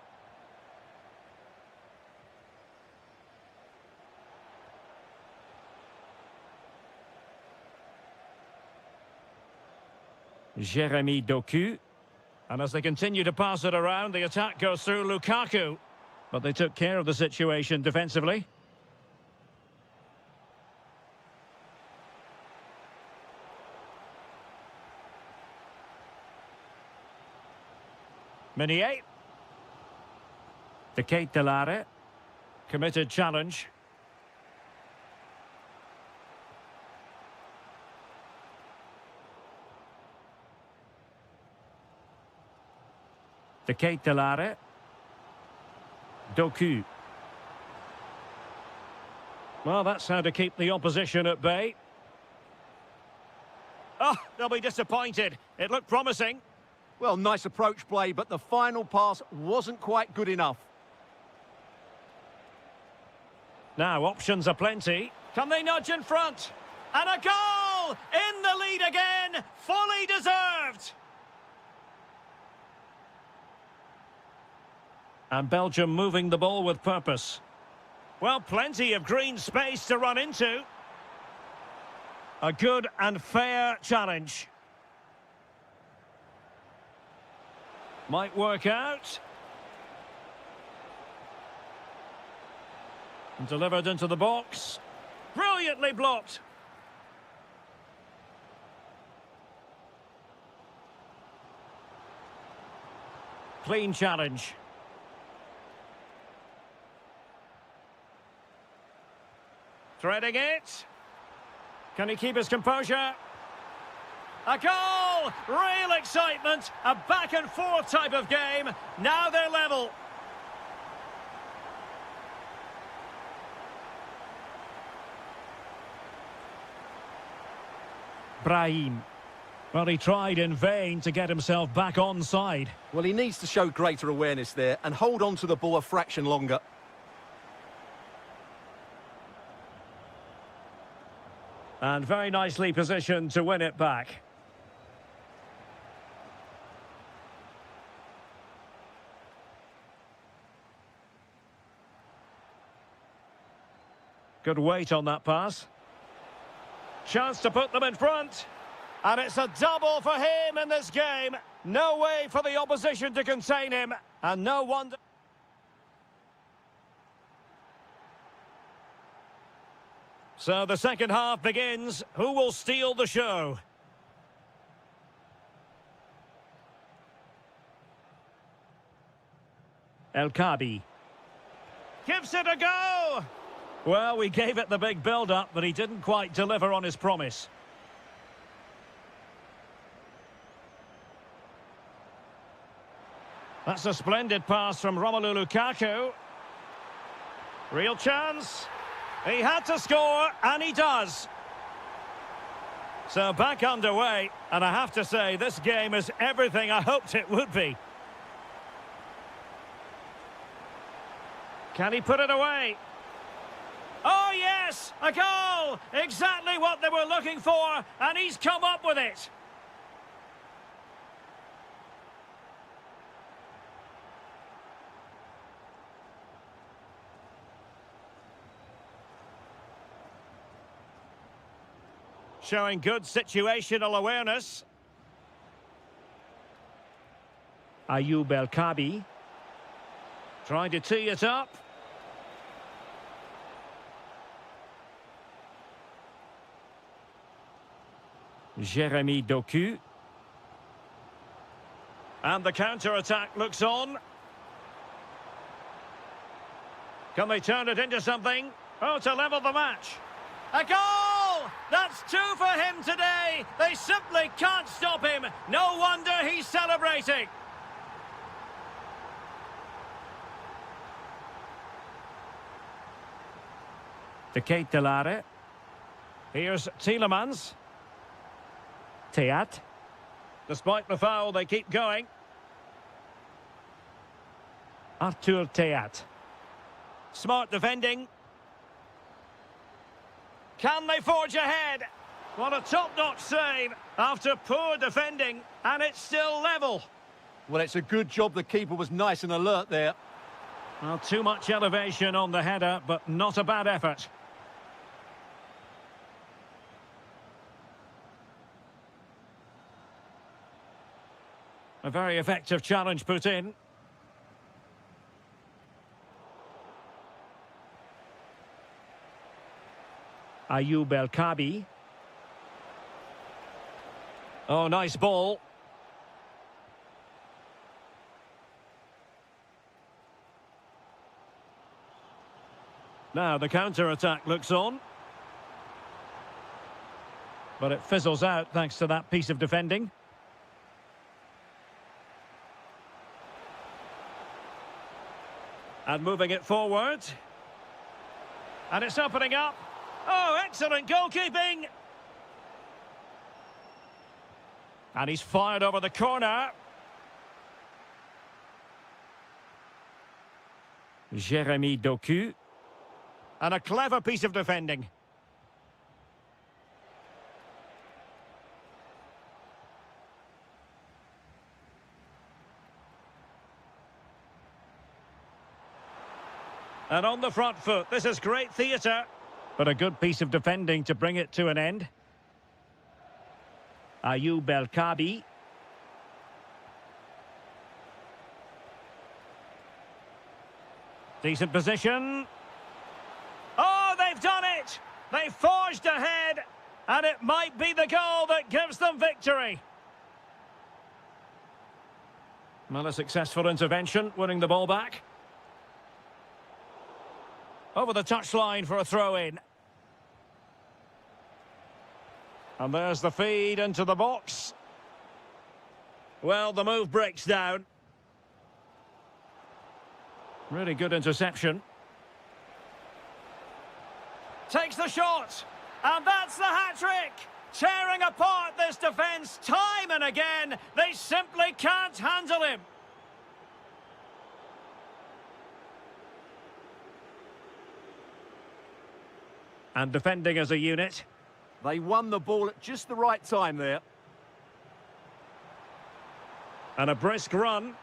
Jeremy Doku. And as they continue to pass it around, the attack goes through Lukaku. But they took care of the situation defensively. Meunier. De Ketelare. Committed challenge. De Ketelare. Doku. Well, that's how to keep the opposition at bay. Oh, they'll be disappointed. It looked promising. Well, nice approach play, but the final pass wasn't quite good enough. Now, options are plenty. Can they nudge in front? And a goal! In the lead again! Fully deserved! And Belgium moving the ball with purpose. Well, plenty of green space to run into. A good and fair challenge. Might work out. And delivered into the box. Brilliantly blocked. Clean challenge. Threading it. Can he keep his composure? A goal! Real excitement. A back and forth type of game. Now they're level. Brahim. Well, he tried in vain to get himself back onside. Well, he needs to show greater awareness there and hold on to the ball a fraction longer. And very nicely positioned to win it back. Good weight on that pass. Chance to put them in front. And it's a double for him in this game. No way for the opposition to contain him. And no wonder... So the second half begins. Who will steal the show? El Kabi. Gives it a go! Well, we gave it the big build-up, but he didn't quite deliver on his promise. That's a splendid pass from Romelu Lukaku. Real chance. He had to score, and he does. So back underway, and I have to say, this game is everything I hoped it would be. Can he put it away? Oh, yes! A goal! Exactly what they were looking for, and he's come up with it. Showing good situational awareness. Ayoub El Kabi. Trying to tee it up. Jeremy Doku. And the counter-attack looks on. Can they turn it into something? Oh, to level the match. A goal! That's two for him today. They simply can't stop him. No wonder he's celebrating. De Ketelare. Here's Tielemans. Teat. Despite the foul, they keep going. Artur Teat. Smart defending. Can they forge ahead? What a top-notch save after poor defending, and it's still level. Well, it's a good job the keeper was nice and alert there. Well, too much elevation on the header, but not a bad effort. A very effective challenge put in. Ayoub El Kabi. Oh, nice ball. Now the counter-attack looks on. But it fizzles out thanks to that piece of defending. And moving it forward. And it's opening up. Oh, excellent goalkeeping! And he's fired over the corner. Jeremy Doku. And a clever piece of defending. And on the front foot, this is great theatre. But a good piece of defending to bring it to an end. Ayoub El Kabi. Decent position. Oh, they've done it! They forged ahead, and it might be the goal that gives them victory. Well, a successful intervention, winning the ball back. Over the touchline for a throw-in. And there's the feed into the box. Well, the move breaks down. Really good interception. Takes the shot. And that's the hat-trick. Tearing apart this defence time and again. They simply can't handle him. And defending as a unit. They won the ball at just the right time there. And a brisk run.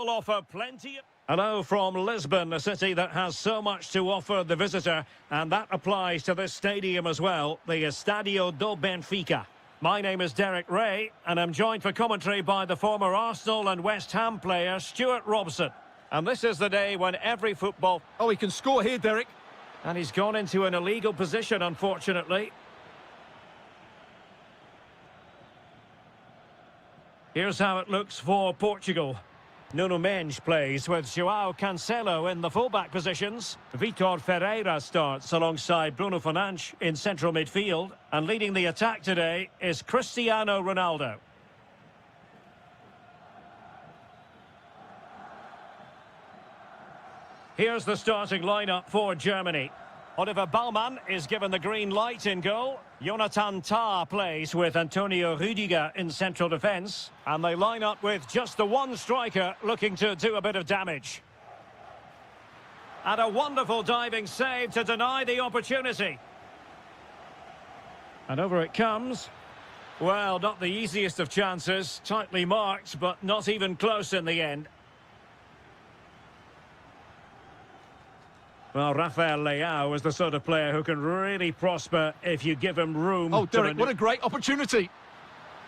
will offer plenty. Hello from Lisbon, a city that has so much to offer the visitor, and that applies to this stadium as well, the Estadio do Benfica. My name is Derek Ray, and I'm joined for commentary by the former Arsenal and West Ham player Stuart Robson. And this is the day when every football... Oh, he can score here, Derek. And he's gone into an illegal position, unfortunately. Here's how it looks for Portugal. Nuno Mendes plays with João Cancelo in the fullback positions. Vitor Ferreira starts alongside Bruno Fernandes in central midfield. And leading the attack today is Cristiano Ronaldo. Here's the starting lineup for Germany. Oliver Baumann is given the green light in goal. Jonathan Tah plays with Antonio Rüdiger in central defence. And they line up with just the one striker looking to do a bit of damage. And a wonderful diving save to deny the opportunity. And over it comes. Well, not the easiest of chances. Tightly marked, but not even close in the end. Well, Rafael Leao is the sort of player who can really prosper if you give him room. Oh, Derek, what a great opportunity.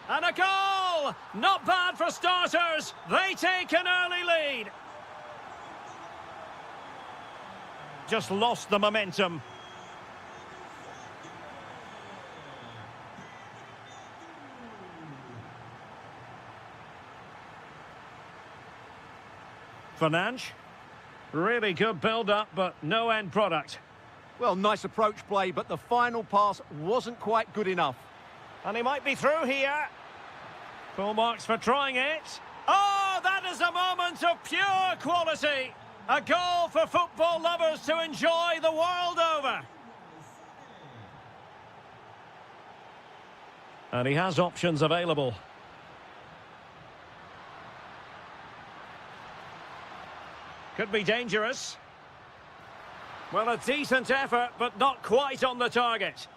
And a goal! Not bad for starters. They take an early lead. Just lost the momentum. Fernandes. Really good build-up, but no end product. Well, nice approach play, but the final pass wasn't quite good enough. And he might be through here. Full marks for trying it. Oh, that is a moment of pure quality. A goal for football lovers to enjoy the world over. And he has options available. Could be dangerous. Well, a decent effort, but not quite on the target.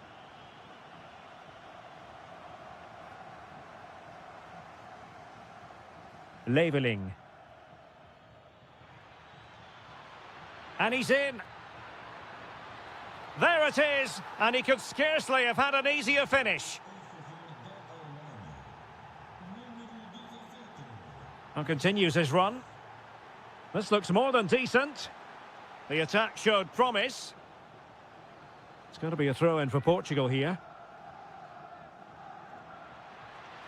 Leveling. And he's in. There it is, and he could scarcely have had an easier finish. And continues his run. This looks more than decent. The attack showed promise. It's going to be a throw-in for Portugal here.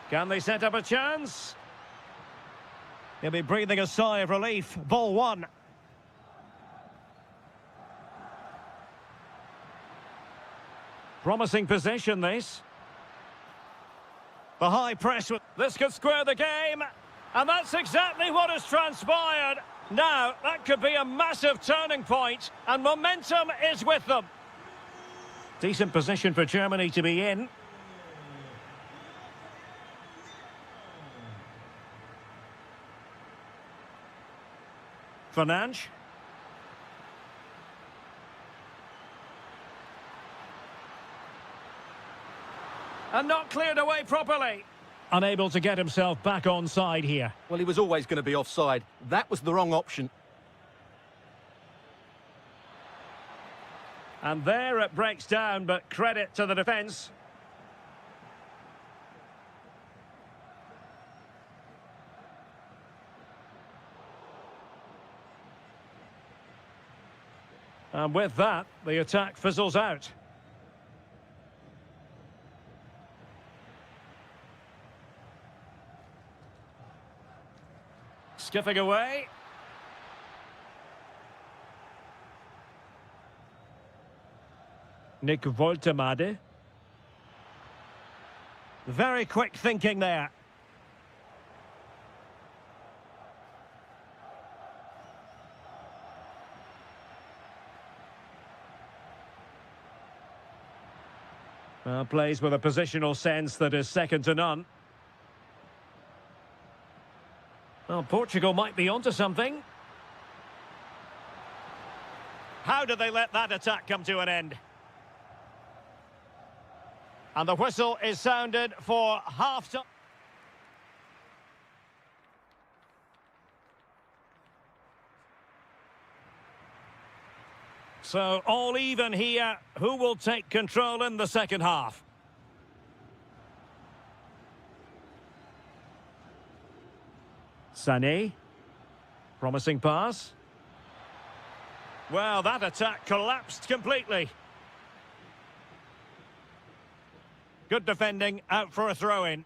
Can they set up a chance? He'll be breathing a sigh of relief. Ball one. Promising possession, this. The high press. This could square the game. And that's exactly what has transpired. Now, that could be a massive turning point, and momentum is with them. Decent position for Germany to be in. Fernandes. And not cleared away properly. Unable to get himself back onside here. Well, he was always going to be offside. That was the wrong option. And there it breaks down, but credit to the defence. And with that, the attack fizzles out. Skipping away. Nick Woltemade. Very quick thinking there. Plays with a positional sense that is second to none. Well, Portugal might be onto something. How do they let that attack come to an end? And the whistle is sounded for half-time. So all even here. Who will take control in the second half? Sané. Promising pass. Well, that attack collapsed completely. Good defending, out for a throw-in.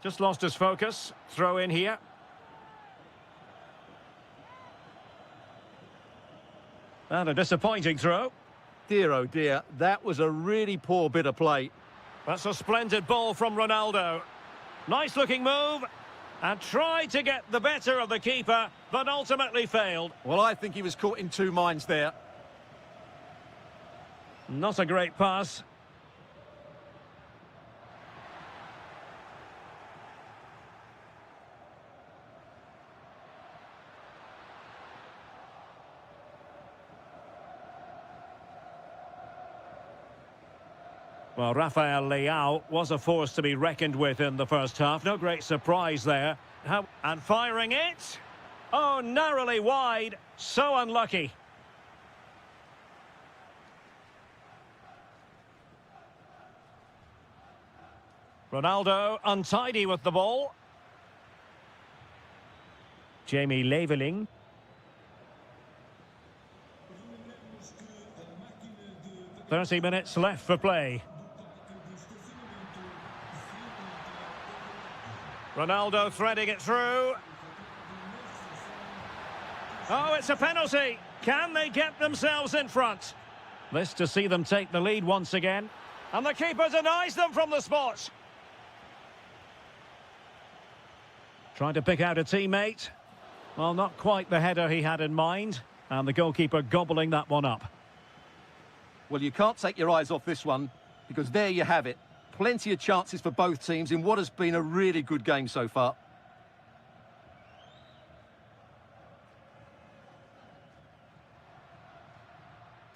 Just lost his focus. Throw in here. And a disappointing throw. Dear, oh dear, that was a really poor bit of play. That's a splendid ball from Ronaldo. Nice looking move. And tried to get the better of the keeper, but ultimately failed. Well, I think he was caught in two minds there. Not a great pass. Well, Rafael Leao was a force to be reckoned with in the first half. No great surprise there. And firing it. Oh, narrowly wide. So unlucky. Ronaldo untidy with the ball. Jamie Leveling. "30 minutes left for play. Ronaldo threading it through. Oh, it's a penalty. Can they get themselves in front? This to see them take the lead once again. And the keeper denies them from the spot. Trying to pick out a teammate. Well, not quite the header he had in mind. And the goalkeeper gobbling that one up. Well, you can't take your eyes off this one, because there you have it. Plenty of chances for both teams in what has been a really good game so far.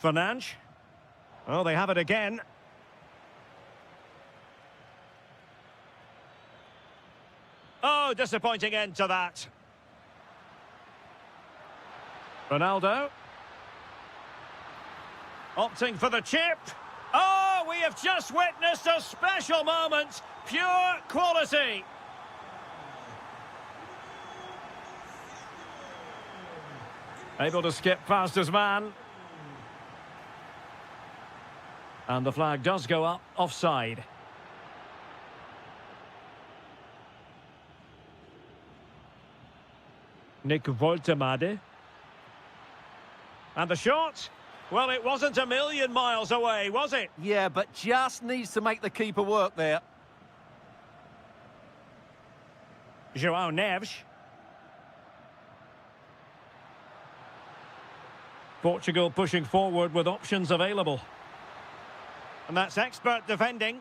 Fernandes. Oh, they have it again. Oh, disappointing end to that. Ronaldo. Opting for the chip. Oh, we have just witnessed a special moment. Pure quality. Able to skip past his man. And the flag does go up offside. Nick Woltemade. And the shot? Well, it wasn't a million miles away, was it? Yeah, but just needs to make the keeper work there. João Neves. Portugal pushing forward with options available. And that's expert defending.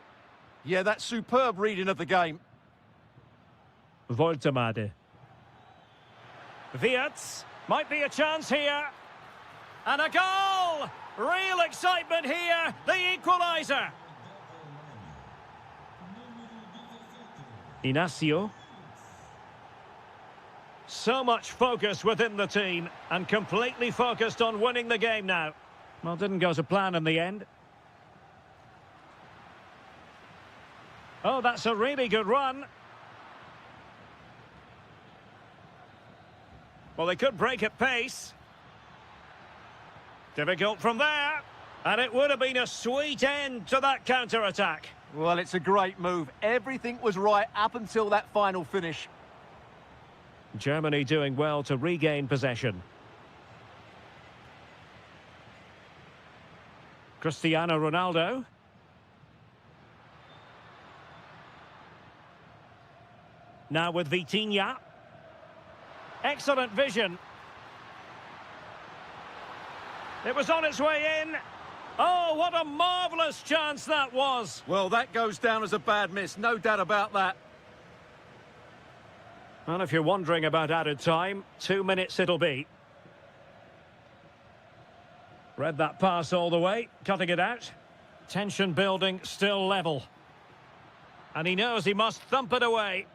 Yeah, that's superb reading of the game. Woltemade. Wirtz. Might be a chance here. And a goal! Real excitement here. The equaliser. Inacio. So much focus within the team and completely focused on winning the game now. Well, didn't go to plan in the end. Oh, that's a really good run. Well, they could break at pace. Difficult from there. And it would have been a sweet end to that counter-attack. Well, it's a great move. Everything was right up until that final finish. Germany doing well to regain possession. Cristiano Ronaldo. Now with Vitinha. Excellent vision. It was on its way in. Oh, what a marvellous chance that was. Well, that goes down as a bad miss, no doubt about that. And if you're wondering about added time, 2 minutes it'll be. Read that pass all the way, cutting it out. Tension building, still level. And he knows he must thump it away.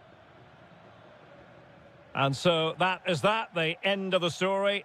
And so that is that, the end of the story.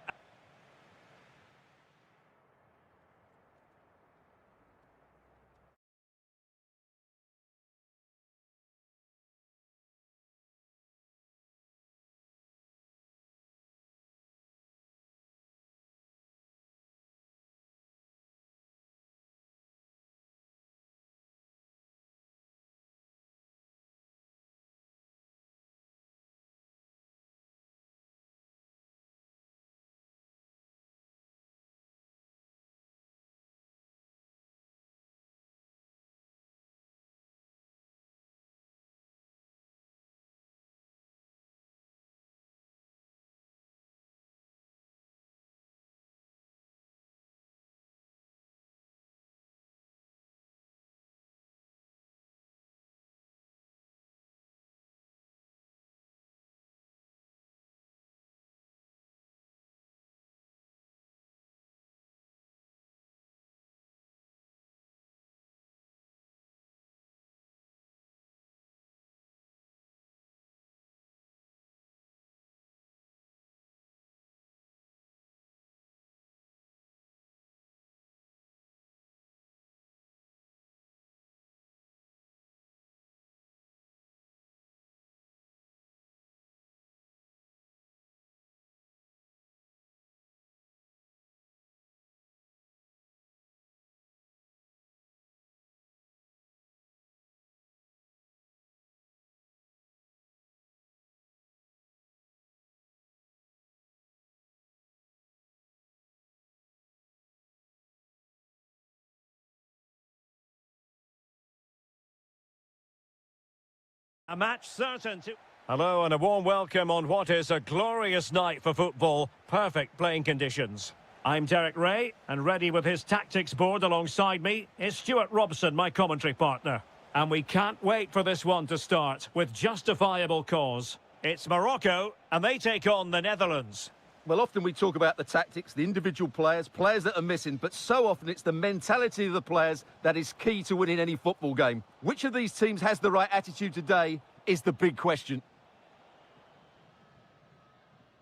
A match certain to... Hello and a warm welcome on what is a glorious night for football. Perfect playing conditions. I'm Derek Ray, and ready with his tactics board alongside me is Stuart Robson, my commentary partner. And we can't wait for this one to start with justifiable cause. It's Morocco, and they take on the Netherlands. Well, often we talk about the tactics, the individual players that are missing, but so often it's the mentality of the players that is key to winning any football game. Which of these teams has the right attitude today is the big question.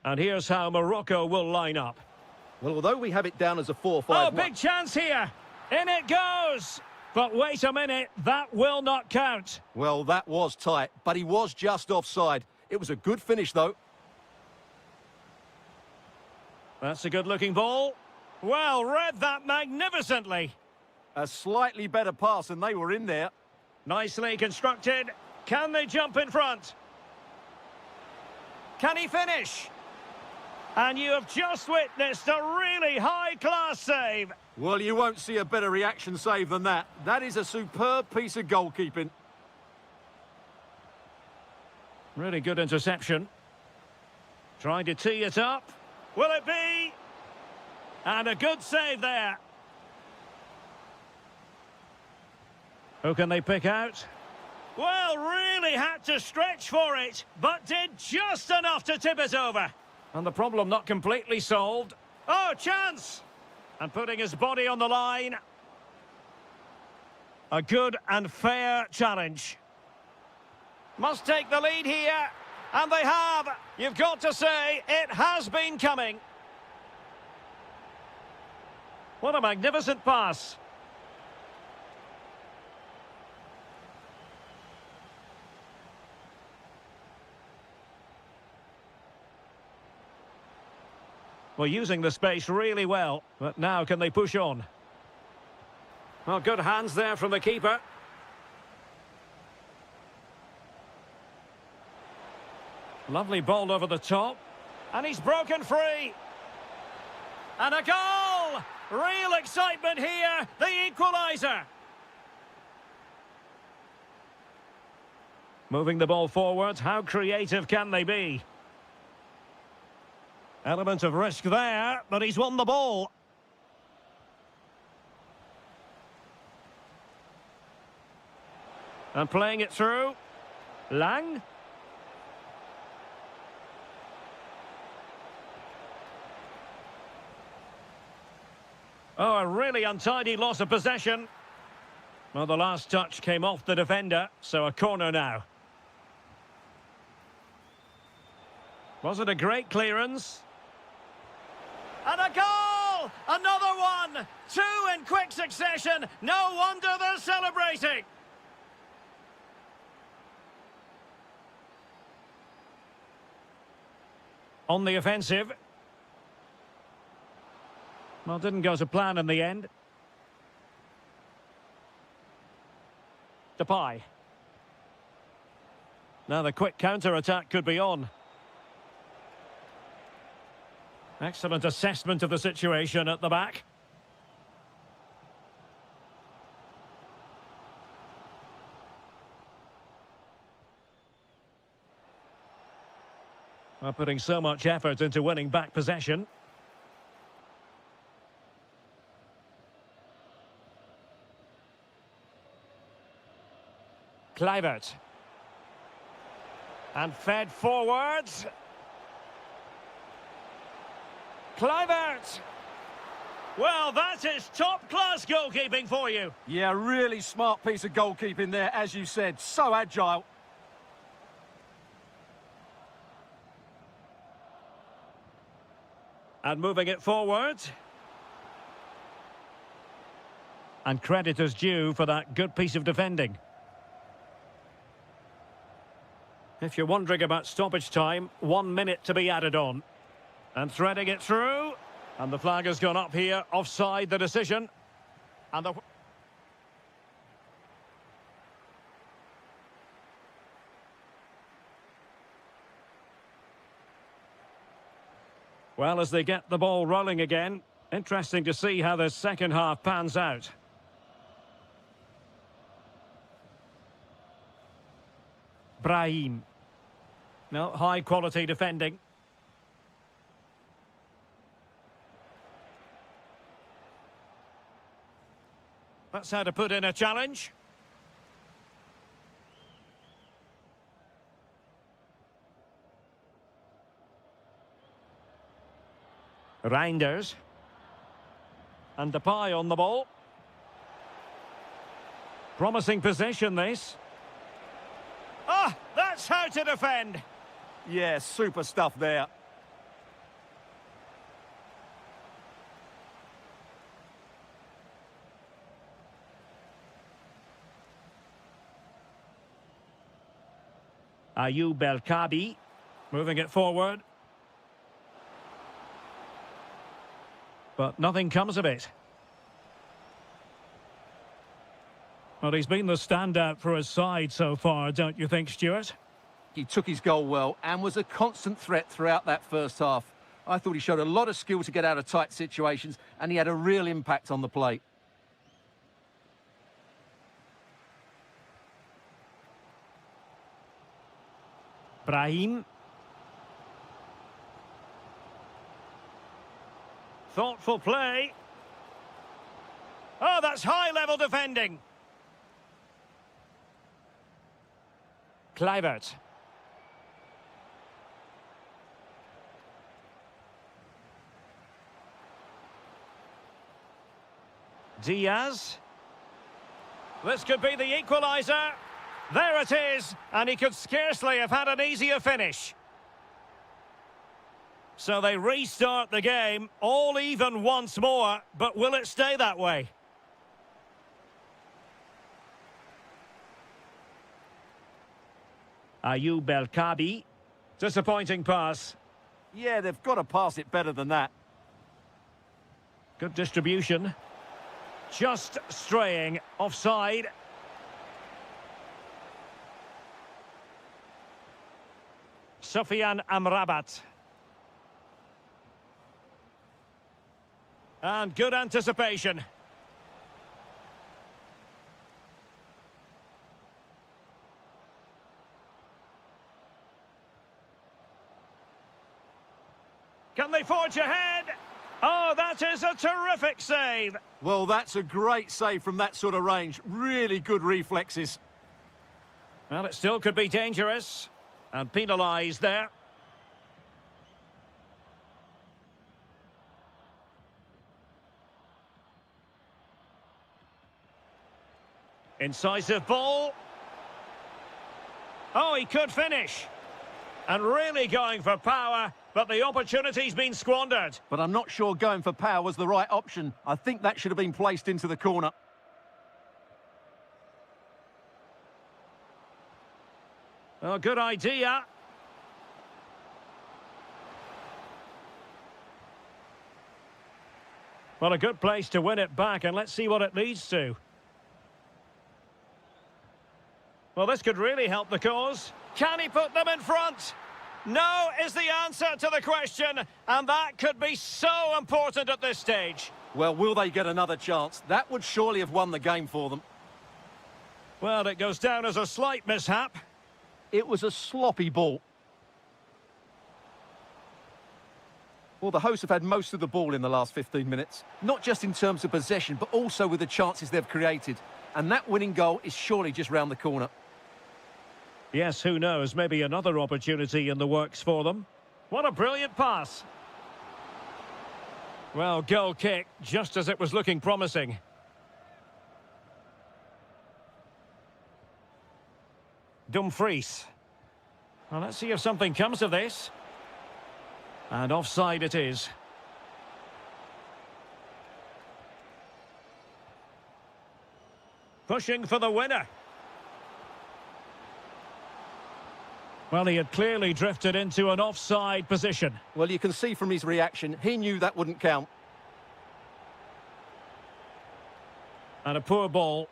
And here's how Morocco will line up. Well, although we have it down as a 4-5... Oh, big chance here! In it goes! But wait a minute, that will not count. Well, that was tight, but he was just offside. It was a good finish, though. That's a good-looking ball. Well, read that magnificently. A slightly better pass, and they were in there. Nicely constructed. Can they jump in front? Can he finish? And you have just witnessed a really high-class save. Well, you won't see a better reaction save than that. That is a superb piece of goalkeeping. Really good interception. Trying to tee it up. Will it be? And a good save there. Who can they pick out? Well, really had to stretch for it, but did just enough to tip it over. And the problem not completely solved. Oh, chance! And putting his body on the line. A good and fair challenge. Must take the lead here. And they have. You've got to say, it has been coming. What a magnificent pass. Well, using the space really well. But now can they push on? Well, good hands there from the keeper. Lovely ball over the top. And he's broken free. And a goal! Real excitement here. The equaliser. Moving the ball forward. How creative can they be? Element of risk there, but he's won the ball. And playing it through. Lang. Oh, a really untidy loss of possession. Well, the last touch came off the defender, so a corner now. Was it a great clearance? And a goal! Another one! Two in quick succession. No wonder they're celebrating. On the offensive. Well, didn't go to plan in the end. Depay. Now the quick counter-attack could be on. Excellent assessment of the situation at the back. Well, putting so much effort into winning back possession. Kluivert. And fed forwards. Kluivert. Well, that is top-class goalkeeping for you. Yeah, really smart piece of goalkeeping there, as you said. So agile. And moving it forward. And credit is due for that good piece of defending. If you're wondering about stoppage time, 1 minute to be added on. And threading it through. And the flag has gone up here, offside the decision. And the... Well, as they get the ball rolling again, interesting to see how the second half pans out. Brahim. No, high quality defending. That's how to put in a challenge. Reinders. And Depay on the ball. Promising possession, this. Ah, that's how to defend. Yeah, super stuff there. Ayoub El-Kabi, moving it forward. But nothing comes of it. Well, he's been the standout for his side so far, don't you think, Stuart? He took his goal well and was a constant threat throughout that first half. I thought he showed a lot of skill to get out of tight situations, and he had a real impact on the play. Brahim. Thoughtful play. Oh, that's high-level defending. Kluivert. Diaz. This could be the equaliser. There it is, and he could scarcely have had an easier finish. So they restart the game, all even once more, but will it stay that way? Ayoub El-Kabi. Disappointing pass. Yeah, they've got to pass it better than that. Good distribution. Just straying offside. Sofiane Amrabat. And good anticipation. Can they forge ahead? Oh, that is a terrific save. Well, that's a great save from that sort of range. Really good reflexes. Well, it still could be dangerous. And penalised there. Incisive ball. Oh, he could finish. And really going for power, but the opportunity's been squandered. But I'm not sure going for power was the right option. I think that should have been placed into the corner. Oh, good idea. Well, a good place to win it back, and let's see what it leads to. Well, this could really help the cause. Can he put them in front? No is the answer to the question, and that could be so important at this stage. Well, will they get another chance? That would surely have won the game for them. Well, it goes down as a slight mishap. It was a sloppy ball. Well, the hosts have had most of the ball in the last 15 minutes. Not just in terms of possession, but also with the chances they've created. And that winning goal is surely just round the corner. Yes, who knows? Maybe another opportunity in the works for them. What a brilliant pass. Well, goal kick, just as it was looking promising. Dumfries. Well, let's see if something comes of this. And offside it is. Pushing for the winner. Well, he had clearly drifted into an offside position. Well, you can see from his reaction, he knew that wouldn't count. And a poor ball.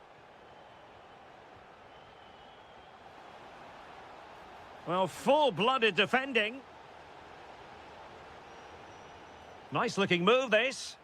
Well, full-blooded defending. Nice-looking move, this.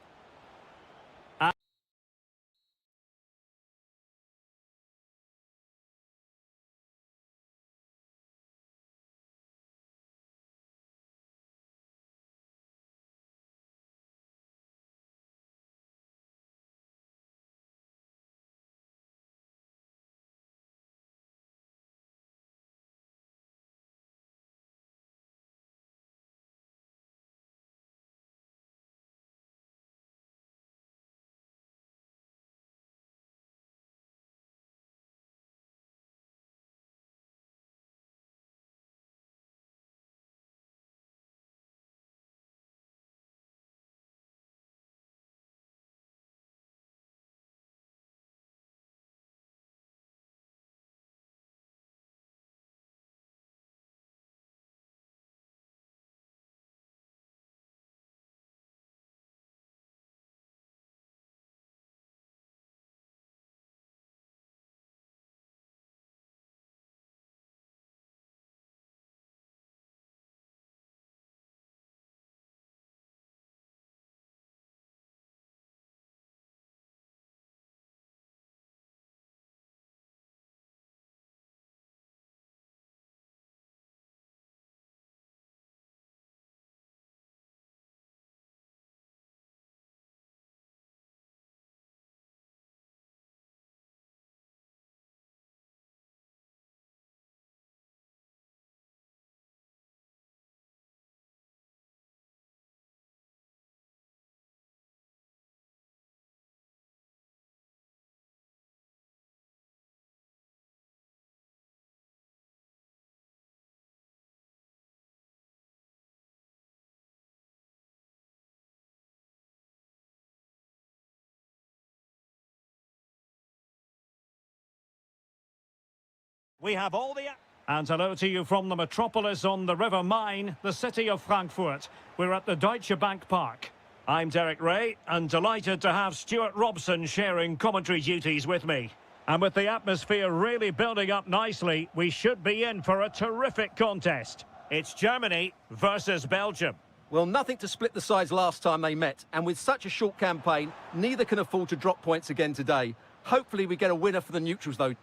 We have all the... And hello to you from the metropolis on the River Main, the city of Frankfurt. We're at the Deutsche Bank Park. I'm Derek Ray, and delighted to have Stuart Robson sharing commentary duties with me. And with the atmosphere really building up nicely, we should be in for a terrific contest. It's Germany versus Belgium. Well, nothing to split the sides last time they met, and with such a short campaign, neither can afford to drop points again today. Hopefully we get a winner for the neutrals, though.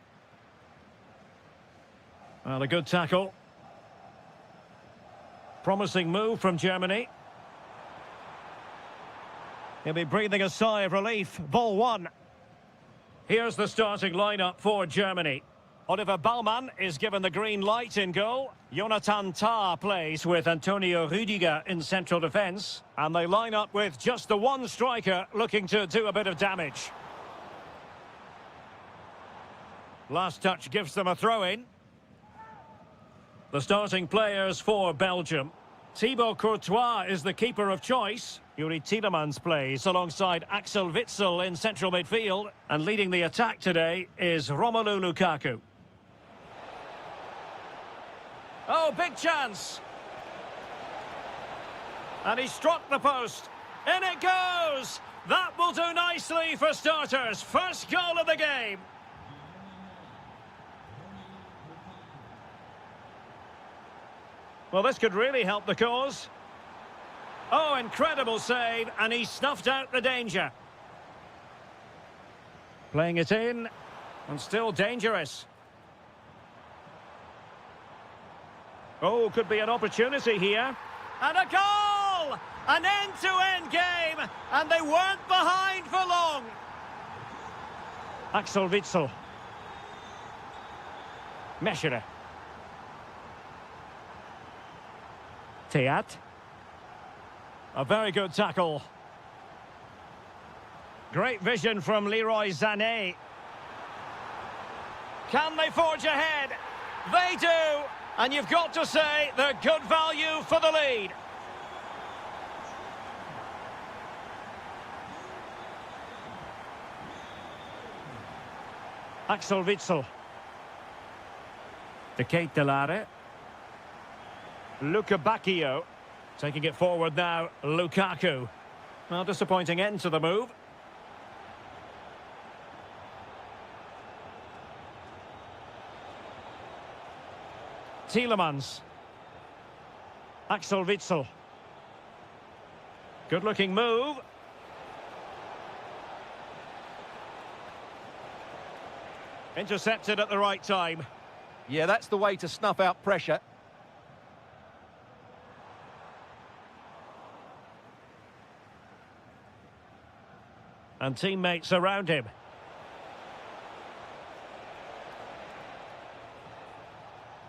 Well, a good tackle. Promising move from Germany. He'll be breathing a sigh of relief. Ball one. Here's the starting lineup for Germany. Oliver Baumann is given the green light in goal. Jonathan Tah plays with Antonio Rüdiger in central defence. And they line up with just the one striker looking to do a bit of damage. Last touch gives them a throw-in. The starting players for Belgium. Thibaut Courtois is the keeper of choice. Yuri Tielemans plays alongside Axel Witsel in central midfield. And leading the attack today is Romelu Lukaku. Oh, big chance. And he struck the post. In it goes! That will do nicely for starters. First goal of the game. Well, this could really help the cause. Oh, incredible save, and he snuffed out the danger. Playing it in, and still dangerous. Oh, could be an opportunity here. And a goal! An end-to-end game, and they weren't behind for long. Axel Witsel. Meschere. Teat. A very good tackle. Great vision from Leroy Sané. Can they forge ahead? They do! And you've got to say they're good value for the lead. Axel Witsel. De Ketelare. Luca Bacchio. Taking it forward now, Lukaku. Well, disappointing end to the move. Tielemans. Axel Witsel. Good-looking move. Intercepted at the right time. Yeah, that's the way to snuff out pressure. And teammates around him.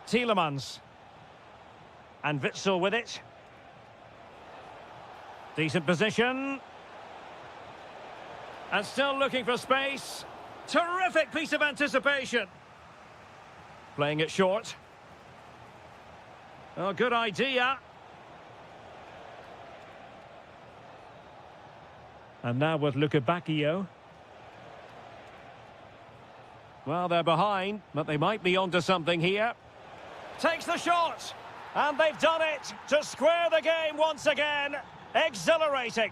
Tielemans. And Witsel with it. Decent position. And still looking for space. Terrific piece of anticipation. Playing it short. Oh, good idea. And now with Luca Bacchio. Well, they're behind, but they might be onto something here. Takes the shot! And they've done it to square the game once again. Exhilarating.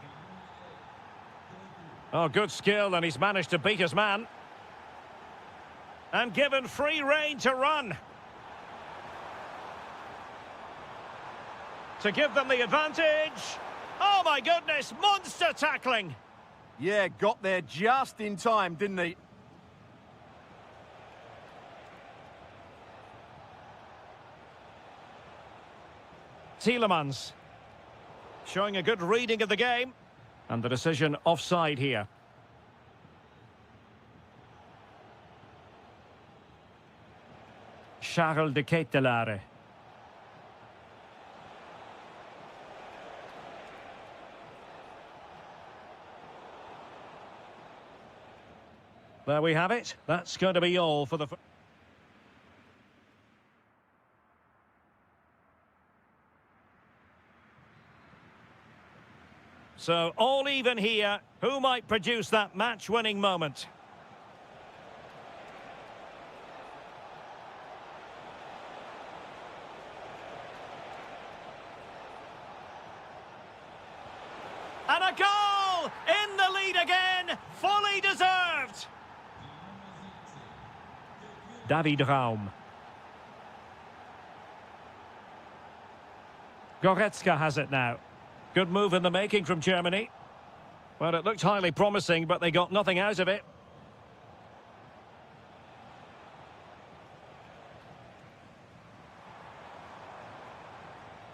Oh, good skill, and he's managed to beat his man. And given free rein to run. To give them the advantage. Oh, my goodness, monster tackling. Yeah, got there just in time, didn't he? Tielemans. Showing a good reading of the game. And the decision offside here. Charles de Ketelare. There we have it. That's going to be all for the... So, all even here. Who might produce that match-winning moment? And a goal! In the lead again, fully deserved! David Raum. Goretzka has it now. Good move in the making from Germany. Well, it looked highly promising, but they got nothing out of it.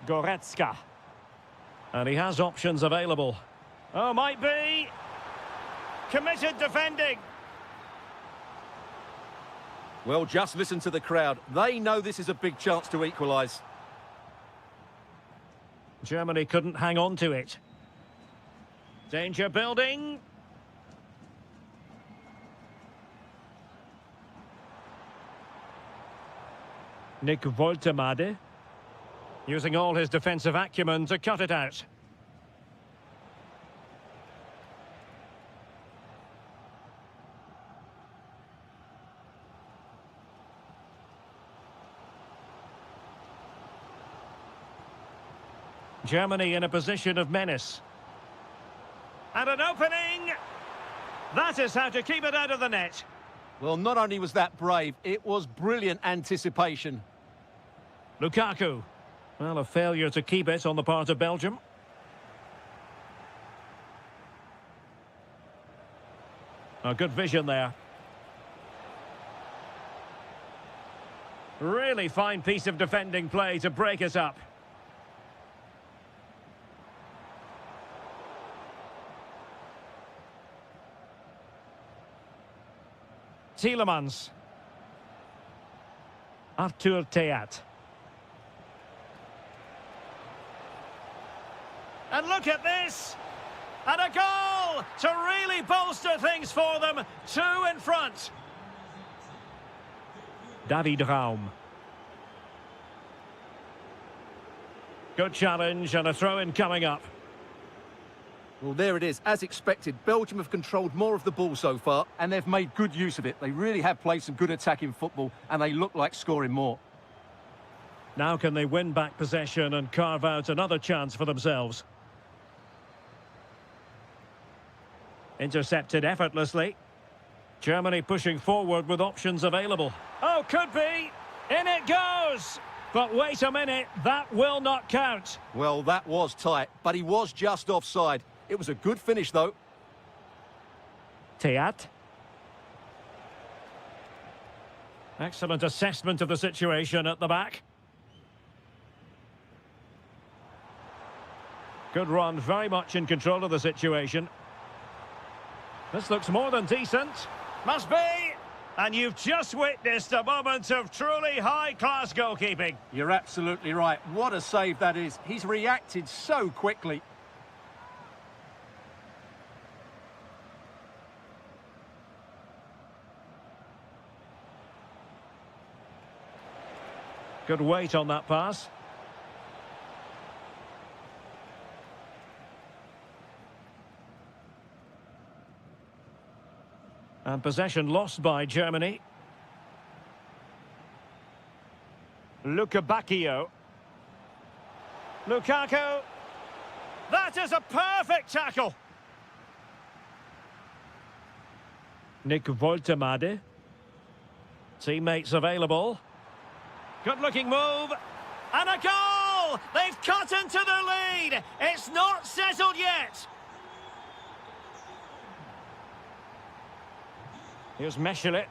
Goretzka. And he has options available. Oh, might be. Committed defending. Well, just listen to the crowd. They know this is a big chance to equalise. Germany couldn't hang on to it. Danger building. Nick Woltemade. Using all his defensive acumen to cut it out. Germany in a position of menace. And an opening! That is how to keep it out of the net. Well, not only was that brave, it was brilliant anticipation. Lukaku. Well, a failure to keep it on the part of Belgium. A good vision there. Really fine piece of defending play to break us up. Tielemans. Arthur Theat. And look at this! And a goal to really bolster things for them. 2 in front. David Raum. Good challenge and a throw-in coming up. Well, there it is. As expected, Belgium have controlled more of the ball so far, and they've made good use of it. They really have played some good attacking football, and they look like scoring more. Now can they win back possession and carve out another chance for themselves? Intercepted effortlessly. Germany pushing forward with options available. Oh, could be! In it goes! But wait a minute, that will not count. Well, that was tight, but he was just offside. It was a good finish, though. Theat. Excellent assessment of the situation at the back. Good run, very much in control of the situation. This looks more than decent. Must be! And you've just witnessed a moment of truly high-class goalkeeping. You're absolutely right. What a save that is. He's reacted so quickly. Good weight on that pass. And possession lost by Germany. Lukebakio. Lukaku. That is a perfect tackle. Nick Woltemade. Teammates available. Good-looking move. And a goal! They've cut into the lead. It's not settled yet. Here's Mechelen.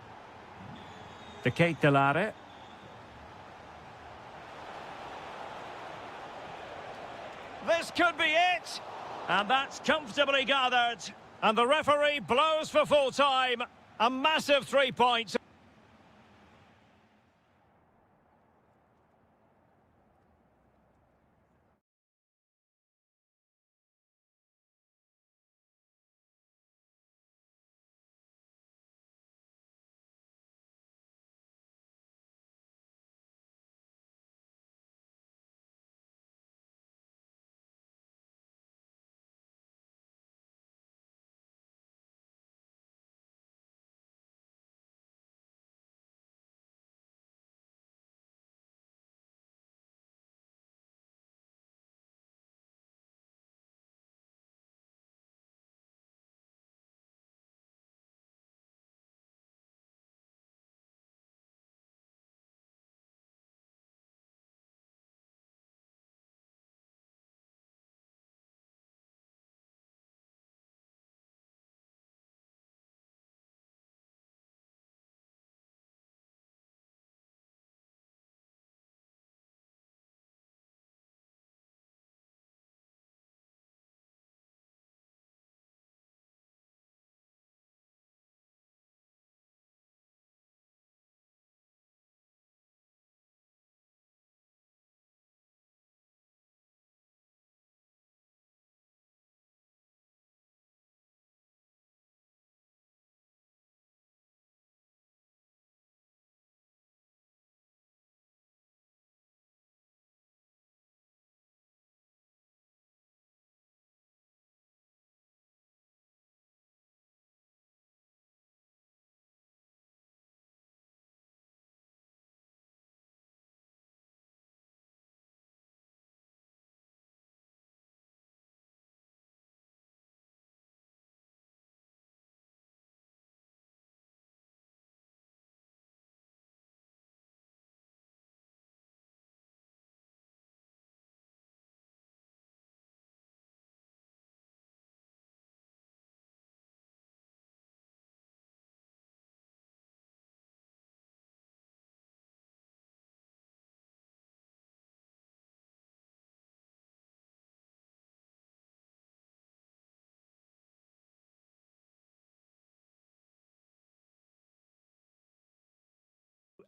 De Ketelare. This could be it. And that's comfortably gathered. And the referee blows for full time. A massive 3 points.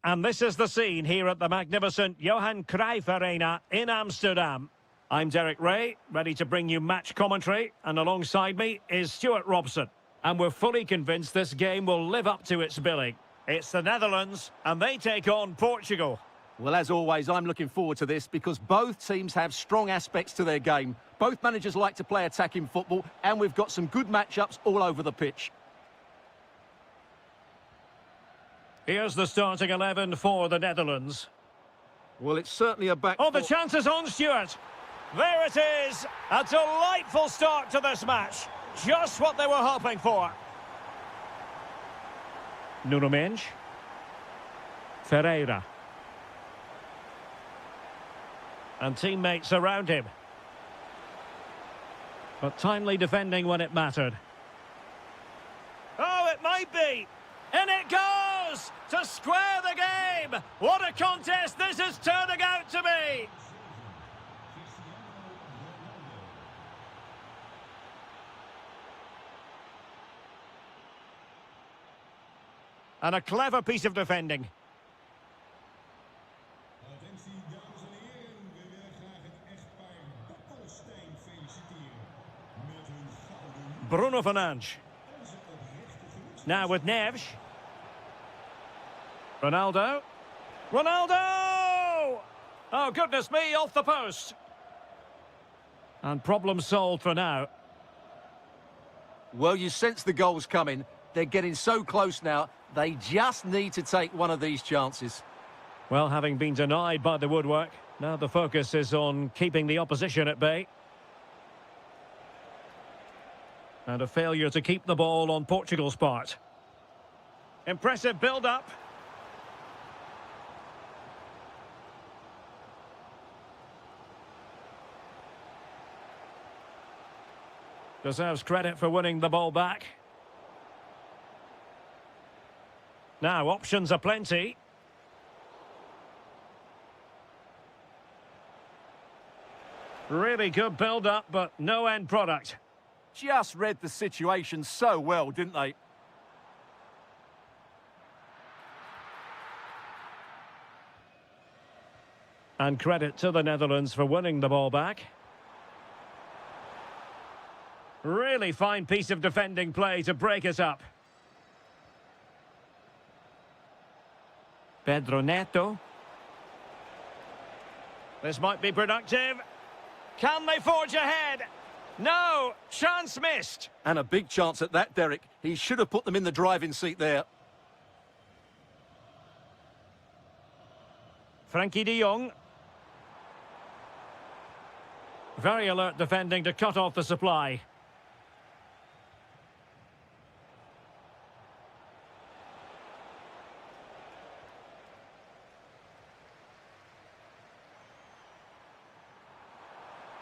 and this is the scene here at the magnificent Johan Cruyff Arena in Amsterdam. I'm Derek Ray, ready to bring you match commentary, and alongside me is Stuart Robson. And we're fully convinced this game will live up to its billing. It's the Netherlands, and they take on Portugal. Well, as always, I'm looking forward to this because both teams have strong aspects to their game. Both managers like to play attacking football, and we've got some good matchups all over the pitch. Here's the starting 11 for the Netherlands. Well, it's certainly a back... Oh, the chance is on, Stuart. There it is. A delightful start to this match. Just what they were hoping for. Nuno Mendes. Ferreira. And teammates around him. But timely defending when it mattered. Oh, it might be. And it goes to square the game. What a contest this is turning out to be. And a clever piece of defending. Bruno Fernandes. Now with Neves. Ronaldo. Ronaldo! Oh, goodness me, off the post. And problem solved for now. Well, you sense the goals coming. They're getting so close now. They just need to take one of these chances. Well, having been denied by the woodwork, now the focus is on keeping the opposition at bay. And a failure to keep the ball on Portugal's part. Impressive build-up. Deserves credit for winning the ball back. Now, options are plenty. Really good build-up, but no end product. Just read the situation so well, didn't they? And credit to the Netherlands for winning the ball back. Really fine piece of defending play to break us up. Pedro Neto. This might be productive. Can they forge ahead? No, chance missed. And a big chance at that, Derek. He should have put them in the driving seat there. Frankie de Jong. Very alert defending to cut off the supply.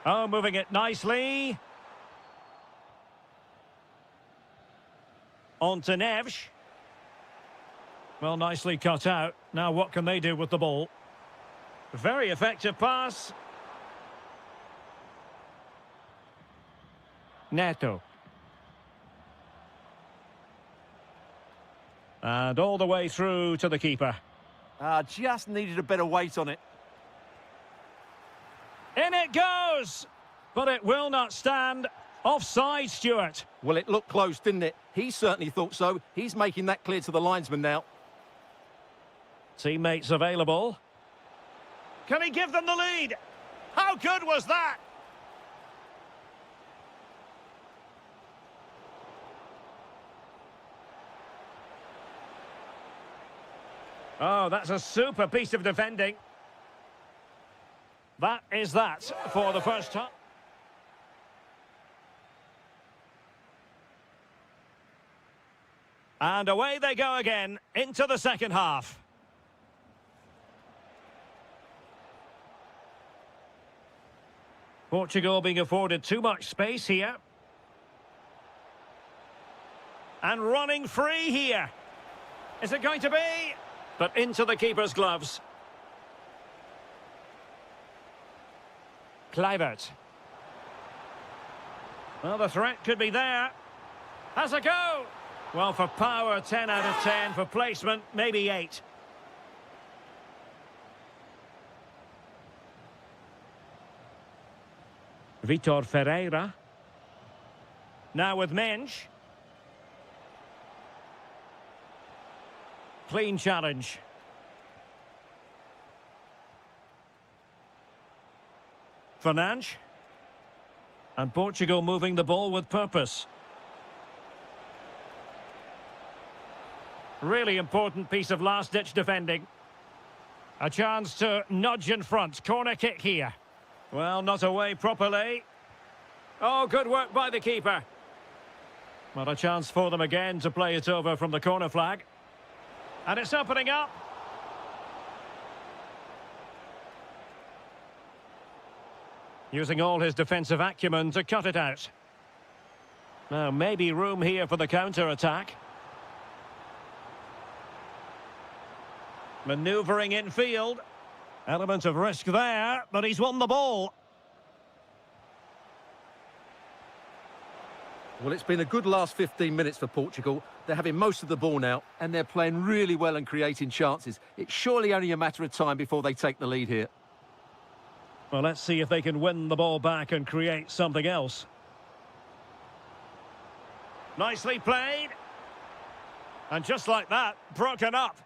Oh, moving it nicely. On to Neves. Well, nicely cut out. Now what can they do with the ball? Very effective pass. Neto. And all the way through to the keeper. Just needed a better weight on it. In it goes! But it will not stand. Offside, Stuart. Well, it looked close, didn't it? He certainly thought so. He's making that clear to the linesman now. Teammates available. Can he give them the lead? How good was that? Oh, that's a super piece of defending. That is that for the first time. And away they go again into the second half. Portugal being afforded too much space here. And running free here. Is it going to be? But into the keeper's gloves. Kluivert. Well, the threat could be there. Has a go. Well, for power, 10 out of 10. For placement, maybe 8. Vitor Ferreira. Now with Mensch. Clean challenge. Fernandes. And Portugal moving the ball with purpose. Really important piece of last-ditch defending. A chance to nudge in front. Corner kick here. Well, not away properly. Oh, good work by the keeper. Well, a chance for them again to play it over from the corner flag. And it's opening up. Using all his defensive acumen to cut it out. Now, maybe room here for the counter-attack. Manoeuvring infield. Element of risk there, but he's won the ball. Well, it's been a good last 15 minutes for Portugal. They're having most of the ball now, and they're playing really well and creating chances. It's surely only a matter of time before they take the lead here. Well, let's see if they can win the ball back and create something else. Nicely played. And just like that, broken up.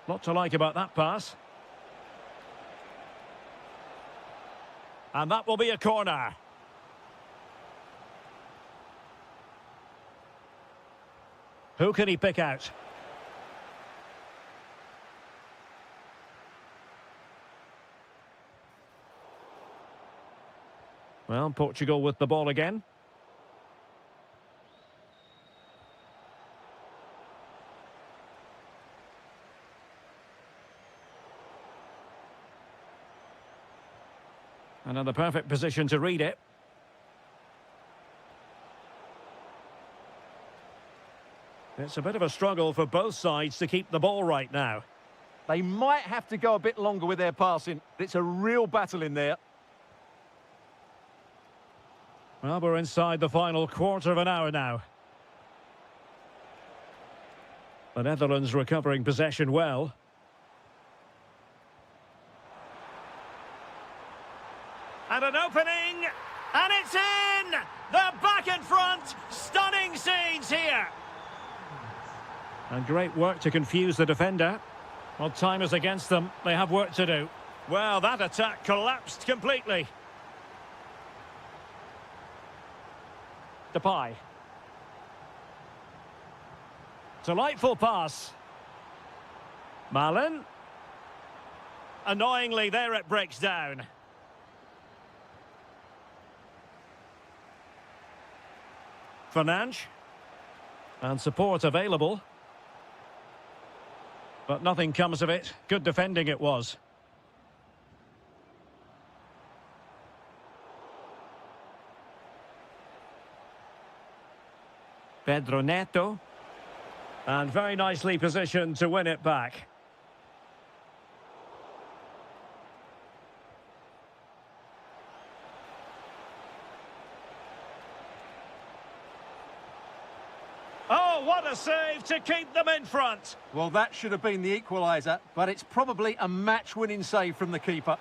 Lot to like about that pass. And that will be a corner. Who can he pick out? Well, Portugal with the ball again. Another perfect position to read it. It's a bit of a struggle for both sides to keep the ball right now. They might have to go a bit longer with their passing. It's a real battle in there. Well, we're inside the final quarter of an hour now. The Netherlands recovering possession well. And an opening, and it's in! They're back in front! Stunning scenes here! And great work to confuse the defender. Well, time is against them. They have work to do. Well, that attack collapsed completely. Depay. Delightful pass. Malin. Annoyingly, there it breaks down. Fernandes. And support available. But nothing comes of it. Good defending it was. Pedro Neto. And very nicely positioned to win it back. Oh, what a save to keep them in front. Well, that should have been the equaliser, but it's probably a match-winning save from the keeper.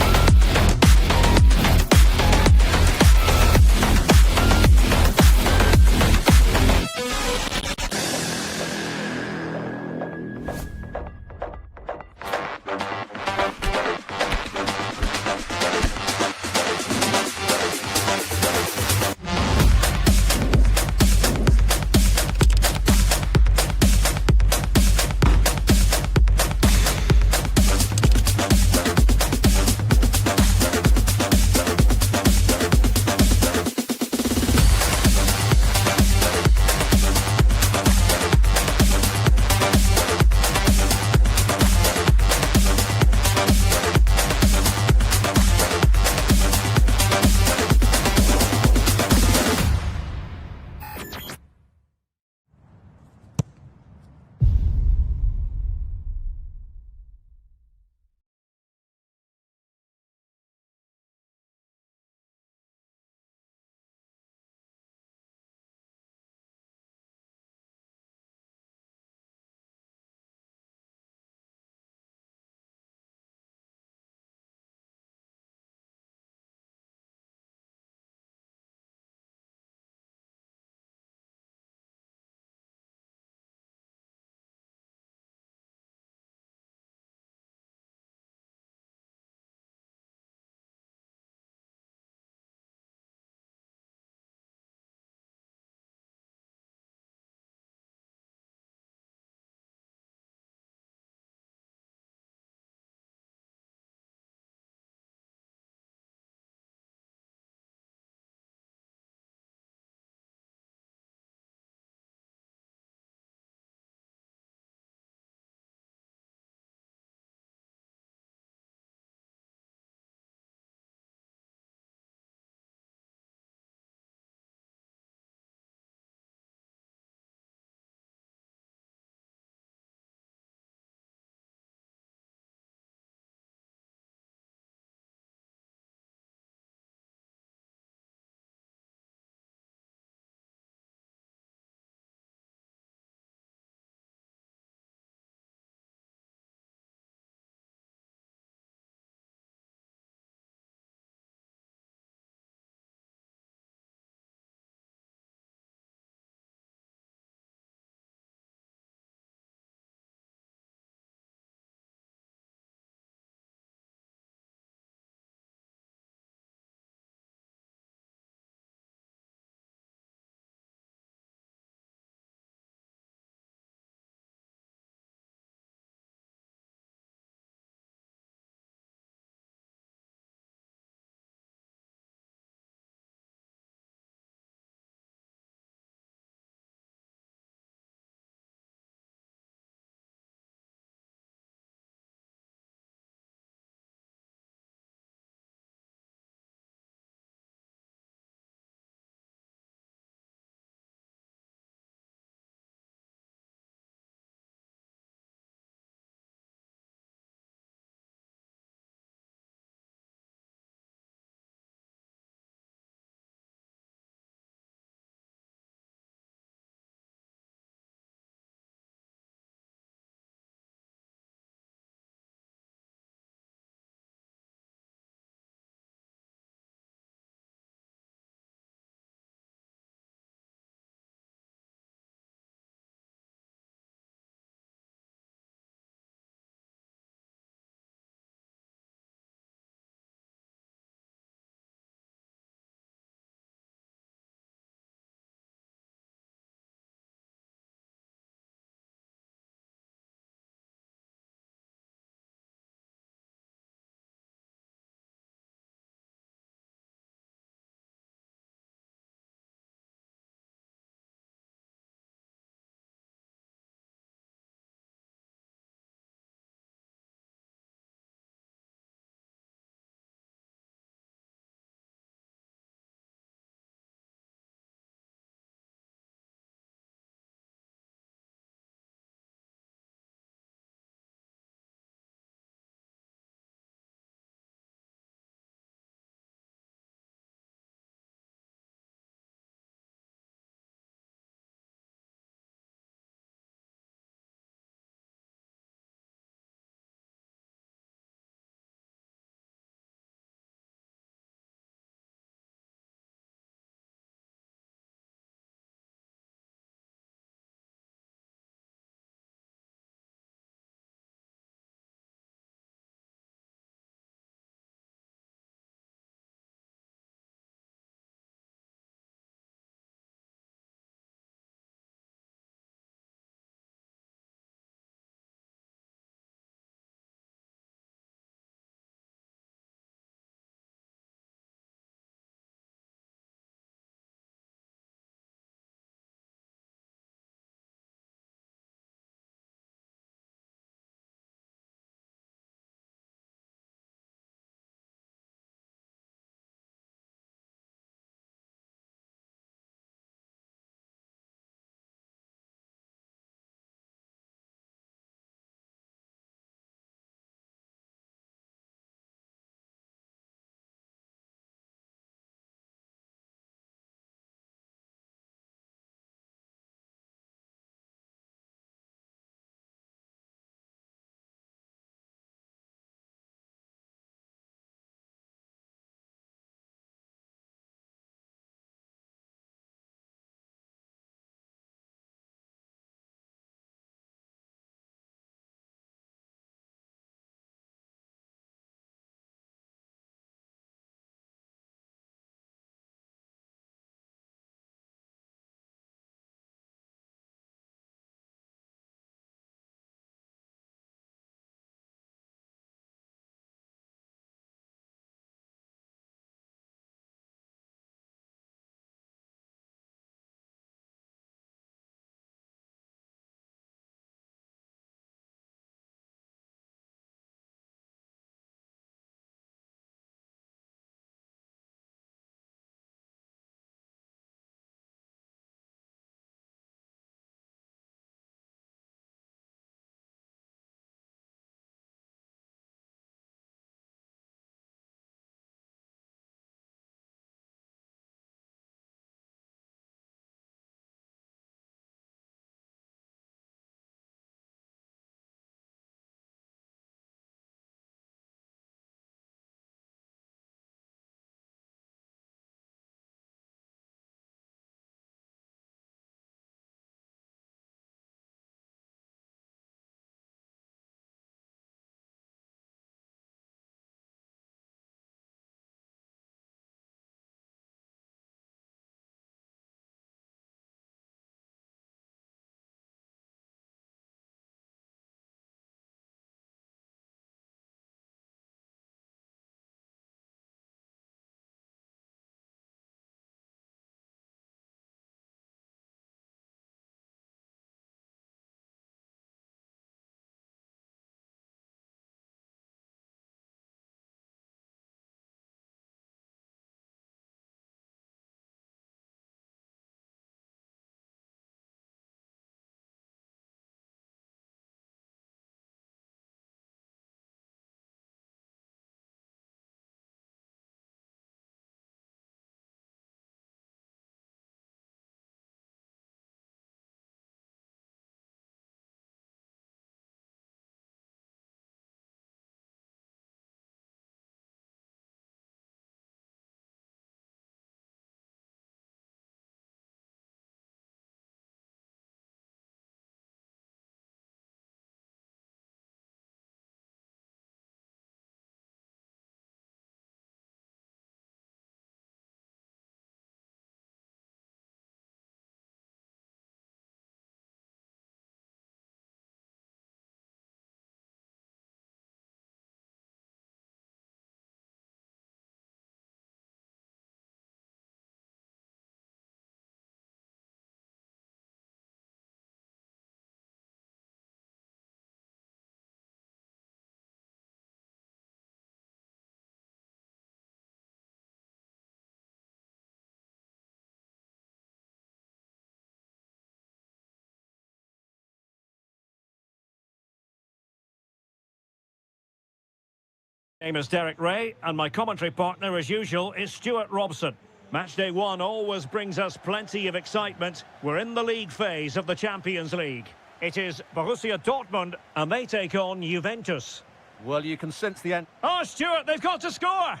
Name is Derek Ray, and my commentary partner, as usual, is Stuart Robson. Matchday 1 always brings us plenty of excitement. We're in the league phase of the Champions League. It is Borussia Dortmund, and they take on Juventus. Well, you can sense the... Oh, Stuart, they've got to score!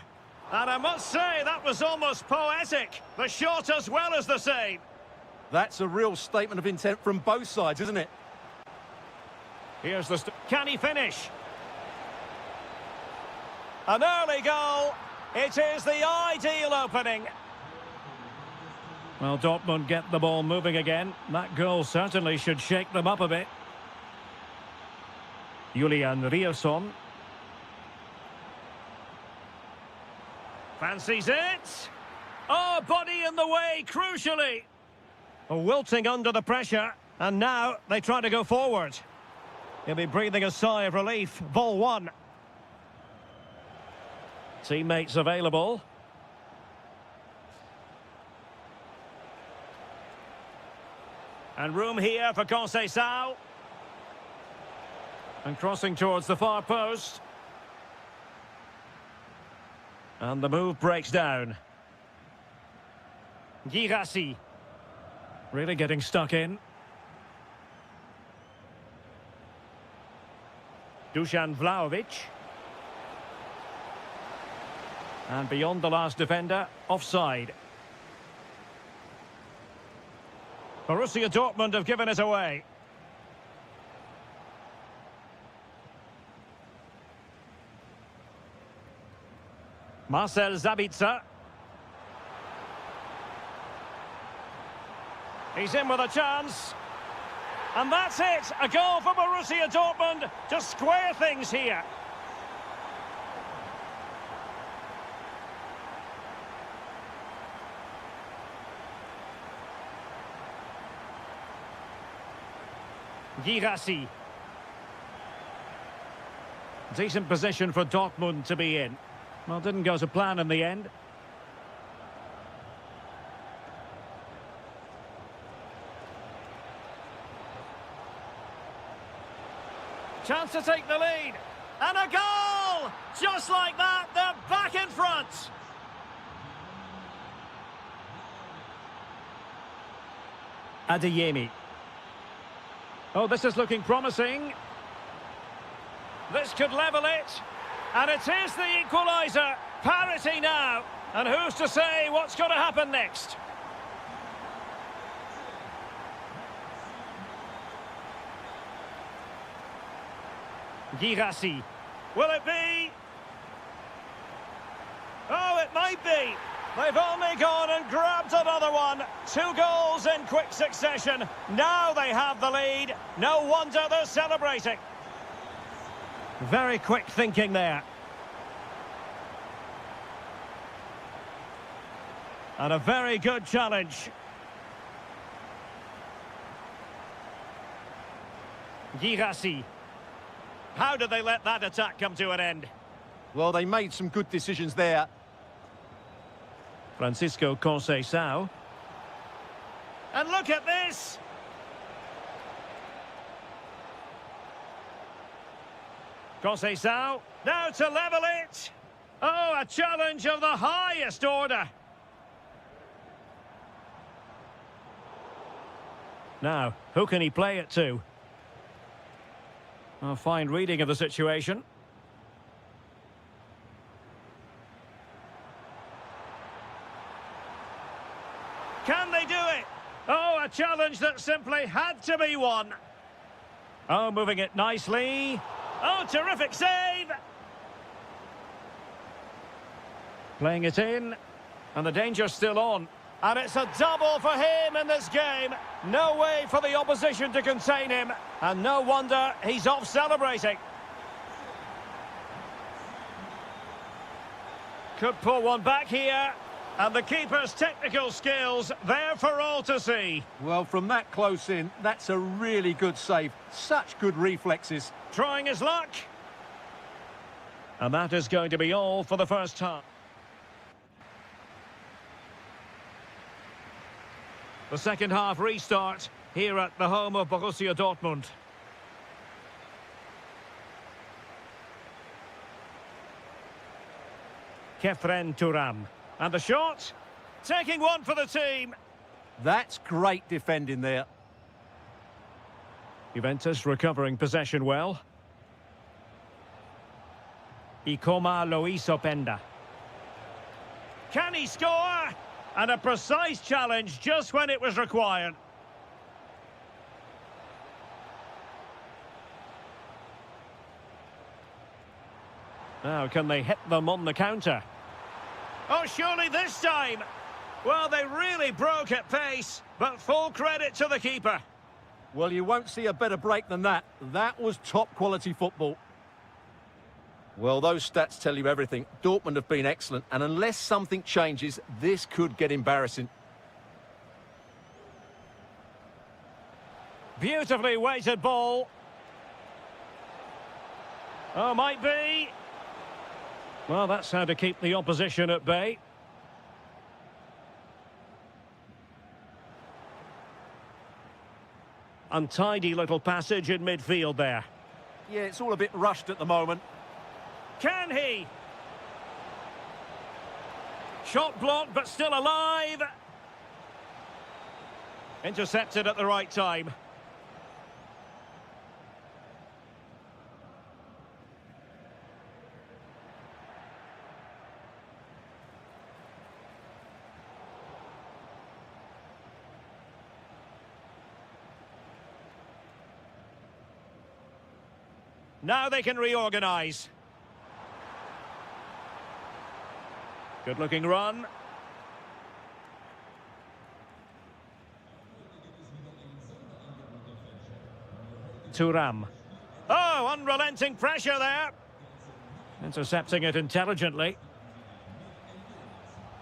And I must say, that was almost poetic. The shot as well as the save. That's a real statement of intent from both sides, isn't it? Here's the... Can he finish? An early goal. It is the ideal opening. Well, Dortmund get the ball moving again. That goal certainly should shake them up a bit. Julian Rierson. Fancies it. Oh, body in the way, crucially. Wilting under the pressure, and now they try to go forward. He'll be breathing a sigh of relief. Ball one. Teammates available. And room here for Conceição. And crossing towards the far post. And the move breaks down. Girassi. Really getting stuck in. Dusan Vlahovic. And beyond the last defender, offside. Borussia Dortmund have given it away. Marcel Sabitzer. He's in with a chance. And that's it! A goal for Borussia Dortmund to square things here. Girassi. Decent position for Dortmund to be in. Well, didn't go to plan in the end. Chance to take the lead. And a goal! Just like that, they're back in front. Adeyemi. Oh, this is looking promising. This could level it. And it is the equaliser. Parity now. And who's to say what's going to happen next? Girassi. Will it be? Oh, it might be. They've only gone and grabbed another one. 2 goals in quick succession. Now they have the lead. No wonder they're celebrating. Very quick thinking there. And a very good challenge. Girassi. How did they let that attack come to an end? Well, they made some good decisions there. Francisco Conceição. And look at this! Conceição, now to level it! Oh, a challenge of the highest order! Now, who can he play it to? A fine reading of the situation. Can they do it? Oh, a challenge that simply had to be won. Oh, moving it nicely. Oh, terrific save! Playing it in, and the danger's still on. And it's a double for him in this game. No way for the opposition to contain him. And no wonder he's off celebrating. Could pull one back here. And the keeper's technical skills there for all to see. Well, from that close in, that's a really good save. Such good reflexes. Trying his luck. And that is going to be all for the first half. The second half restart here at the home of Borussia Dortmund. Kefren Turam. And the shot. Taking one for the team. That's great defending there. Juventus recovering possession well. Ikoma Loisopenda. Can he score? And a precise challenge just when it was required. Now, can they hit them on the counter? Oh, surely this time! Well, they really broke at pace, but full credit to the keeper. Well, you won't see a better break than that. That was top-quality football. Well, those stats tell you everything. Dortmund have been excellent, and unless something changes, this could get embarrassing. Beautifully weighted ball. Oh, might be. Well, that's how to keep the opposition at bay. Untidy little passage in midfield there. Yeah, it's all a bit rushed at the moment. Can he? Shot blocked, but still alive. Intercepted at the right time. Now they can reorganise. Good-looking run. Turam. Oh, unrelenting pressure there. Intercepting it intelligently.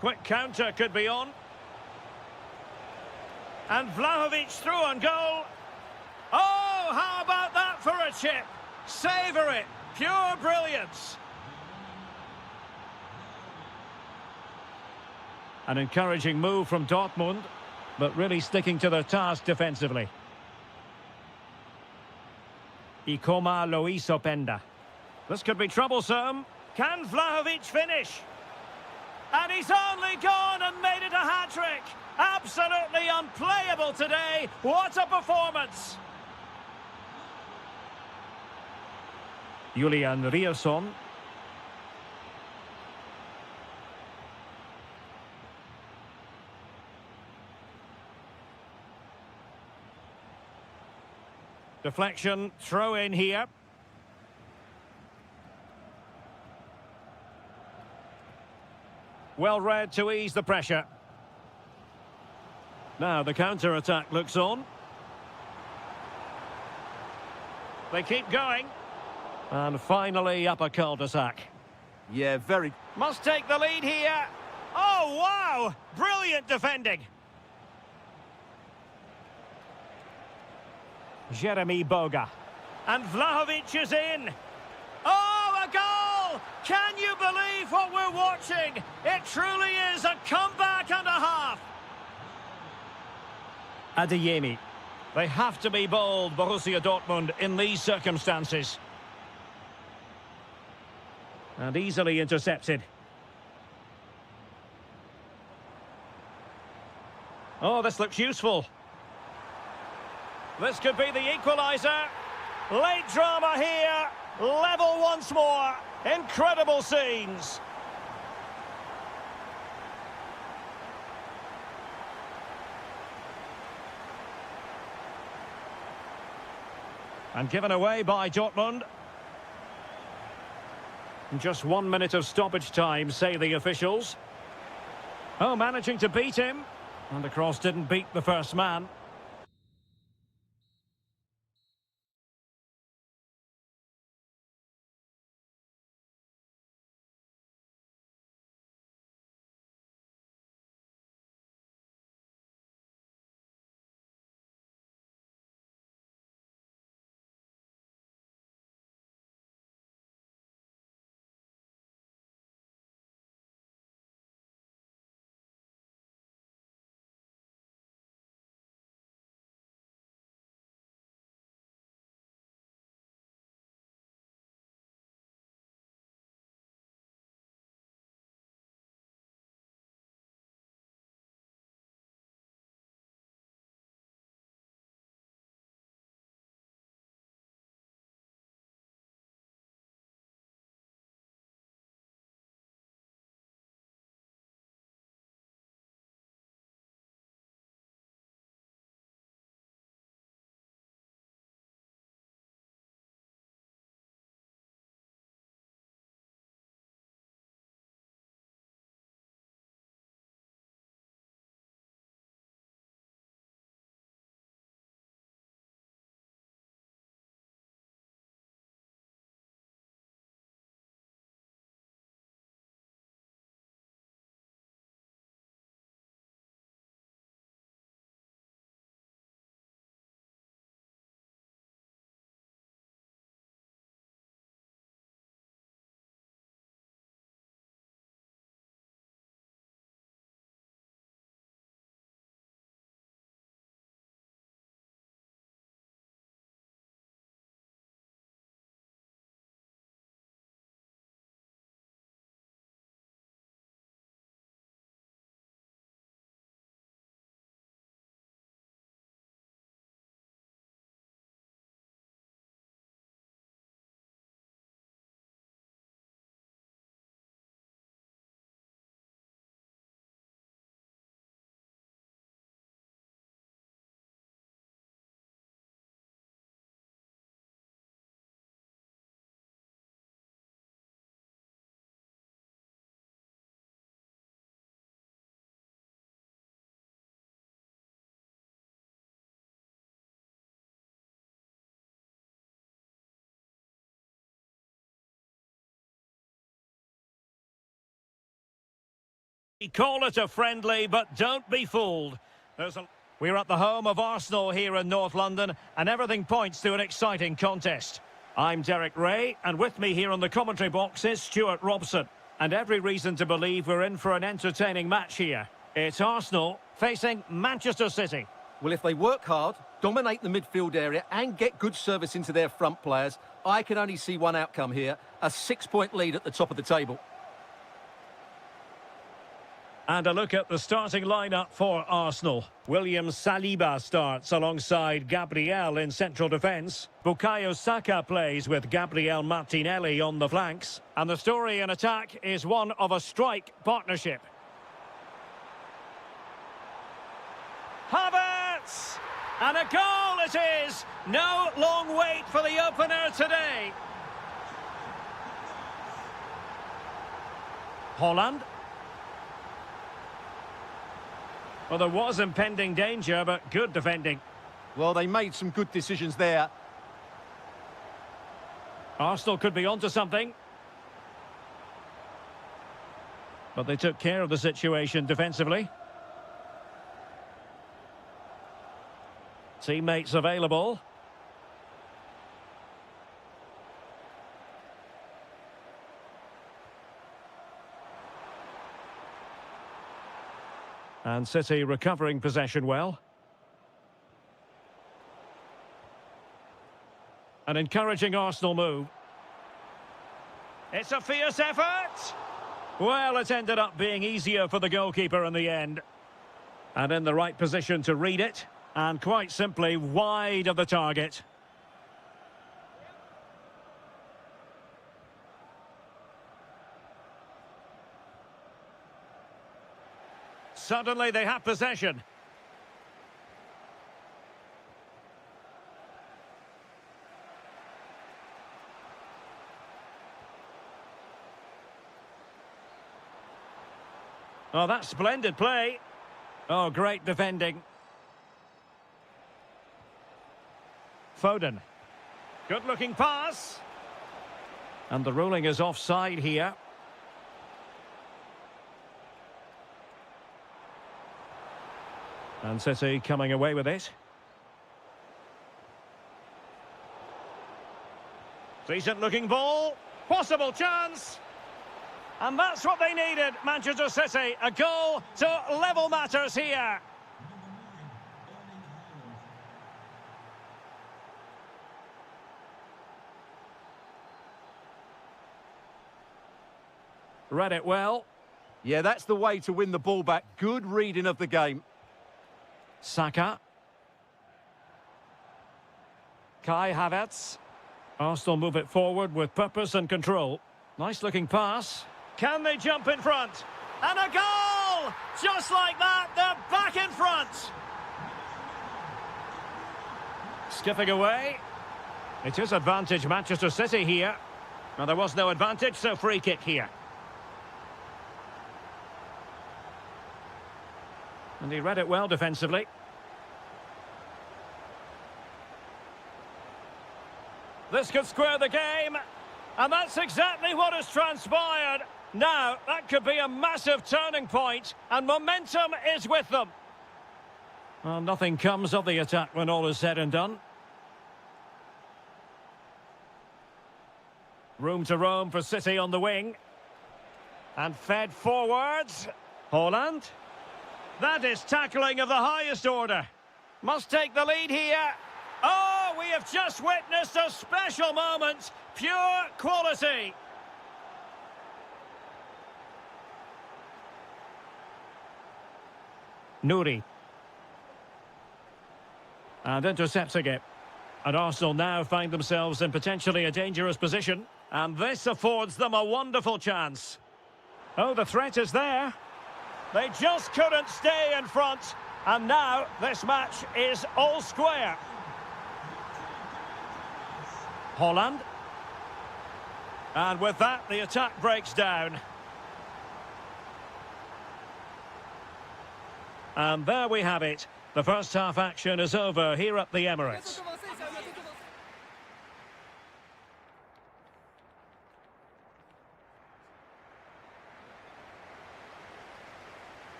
Quick counter could be on. And Vlahovic through on goal. Oh, how about that for a chip? Savour it. Pure brilliance. An encouraging move from Dortmund, but really sticking to their task defensively. Ikoma Loisopenda. This could be troublesome. Can Vlahovic finish? And he's only gone and made it a hat-trick. Absolutely unplayable today. What a performance. Julian Rierson. Deflection, throw in here. Well read to ease the pressure. Now the counter-attack looks on. They keep going. And finally up a cul-de-sac. Yeah, very... Must take the lead here. Oh, wow! Brilliant defending. Jeremy Boga. And Vlahovic is in. Oh, a goal! Can you believe what we're watching? It truly is a comeback and a half. Adeyemi. They have to be bold, Borussia Dortmund, in these circumstances. And easily intercepted. Oh, this looks useful. This could be the equaliser. Late drama here. Level once more. Incredible scenes. And given away by Dortmund. Just 1 minute of stoppage time, say the officials. Oh, managing to beat him. And the cross didn't beat the first man. Call it a friendly, but don't be fooled. We're at the home of Arsenal here in North London, and everything points to an exciting contest. I'm Derek Ray, and with me here on the commentary box is Stuart Robson. And every reason to believe we're in for an entertaining match here. It's Arsenal facing Manchester City. Well, if they work hard, dominate the midfield area and get good service into their front players, I can only see one outcome here, a 6-point lead at the top of the table. And a look at the starting lineup for Arsenal. William Saliba starts alongside Gabriel in central defence. Bukayo Saka plays with Gabriel Martinelli on the flanks. And the story in attack is one of a strike partnership. Havertz! And a goal it is! No long wait for the opener today. Holland. Well, there was impending danger, but good defending. Well, they made some good decisions there. Arsenal could be onto something. But they took care of the situation defensively. Teammates available. And City recovering possession well. An encouraging Arsenal move. It's a fierce effort. Well, it ended up being easier for the goalkeeper in the end. And in the right position to read it. And quite simply wide of the target. Suddenly they have possession. Oh, that's splendid play. Oh, great defending. Foden. Good-looking pass. And the ruling is offside here. And City coming away with it. Decent-looking ball. Possible chance. And that's what they needed, Manchester City. A goal to level matters here. Read it well. Yeah, that's the way to win the ball back. Good reading of the game. Saka. Kai Havertz. Arsenal move it forward with purpose and control. Nice looking pass. Can they jump in front? And a goal! Just like that, they're back in front. Skipping away. It is advantage Manchester City here. Well, there was no advantage, so free kick here. And he read it well defensively. This could square the game. And that's exactly what has transpired. Now, that could be a massive turning point, and momentum is with them. Well, nothing comes of the attack when all is said and done. Room to roam for City on the wing. And fed forwards. Holland. That is tackling of the highest order. Must take the lead here. Oh, we have just witnessed a special moment. Pure quality. Nouri. And intercepting it. And Arsenal now find themselves in potentially a dangerous position. And this affords them a wonderful chance. Oh, the threat is there. They just couldn't stay in front. And now this match is all square. Holland. And with that, the attack breaks down. And there we have it. The first half action is over here at the Emirates.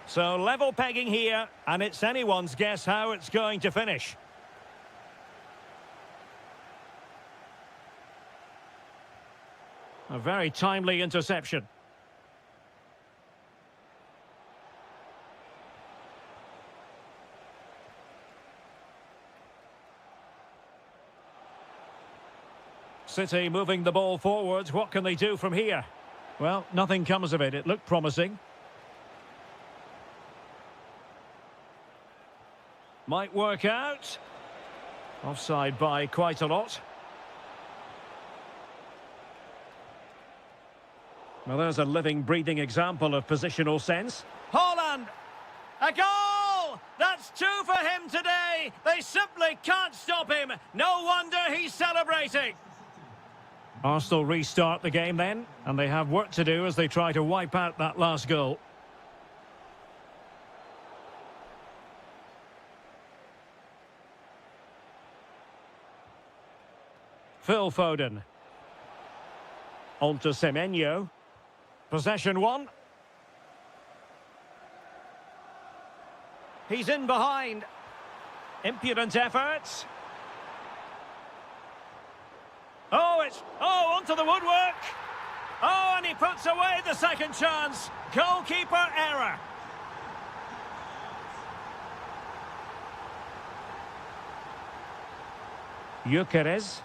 So level pegging here, and it's anyone's guess how it's going to finish. A very timely interception. City moving the ball forwards. What can they do from here? Well, nothing comes of it. It looked promising. Might work out. Offside by quite a lot. Well, there's a living, breathing example of positional sense. Haaland! A goal! That's 2 for him today. They simply can't stop him. No wonder he's celebrating. Arsenal restart the game then, and they have work to do as they try to wipe out that last goal. Phil Foden. On to Semenyo. Possession one. He's in behind. Impudent efforts. Onto the woodwork. Oh, and he puts away the second chance. Goalkeeper error. Gyökeres.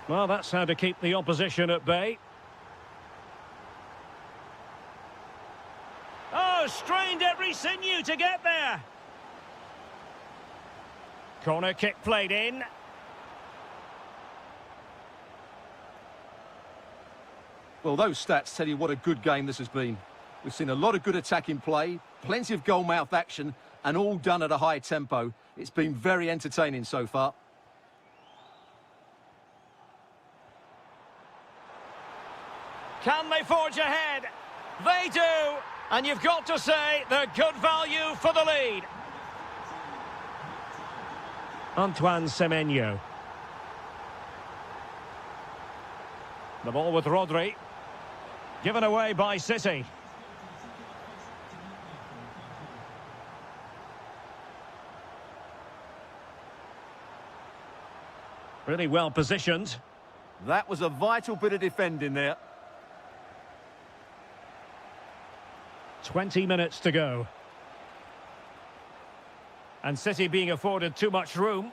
Well, that's how to keep the opposition at bay. Oh, strained every sinew to get there. Corner kick played in. Well, those stats tell you what a good game this has been. We've seen a lot of good attacking play, plenty of goal-mouth action, and all done at a high tempo. It's been very entertaining so far. Can they forge ahead? They do! And you've got to say they're good value for the lead. Antoine Semenyo. The ball with Rodri. Given away by City. Really well positioned. That was a vital bit of defending there. 20 minutes to go. And City being afforded too much room.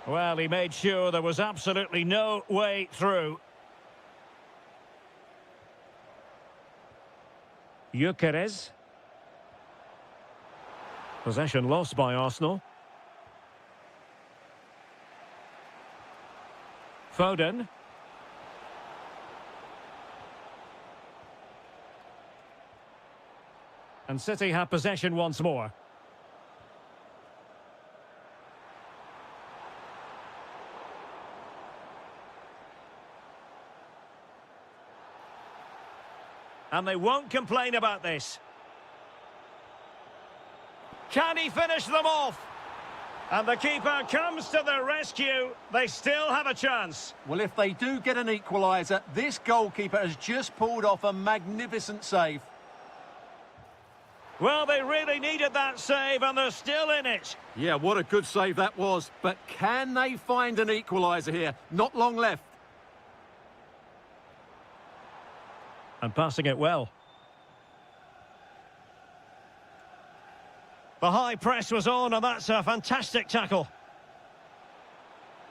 Well, he made sure there was absolutely no way through. Gyökeres. Possession lost by Arsenal. Foden. And City have possession once more. And they won't complain about this. Can he finish them off? And the keeper comes to the rescue. They still have a chance. Well, if they do get an equaliser, this goalkeeper has just pulled off a magnificent save. Well, they really needed that save, and they're still in it. Yeah, what a good save that was. But can they find an equaliser here? Not long left. And passing it well. The high press was on, and that's a fantastic tackle.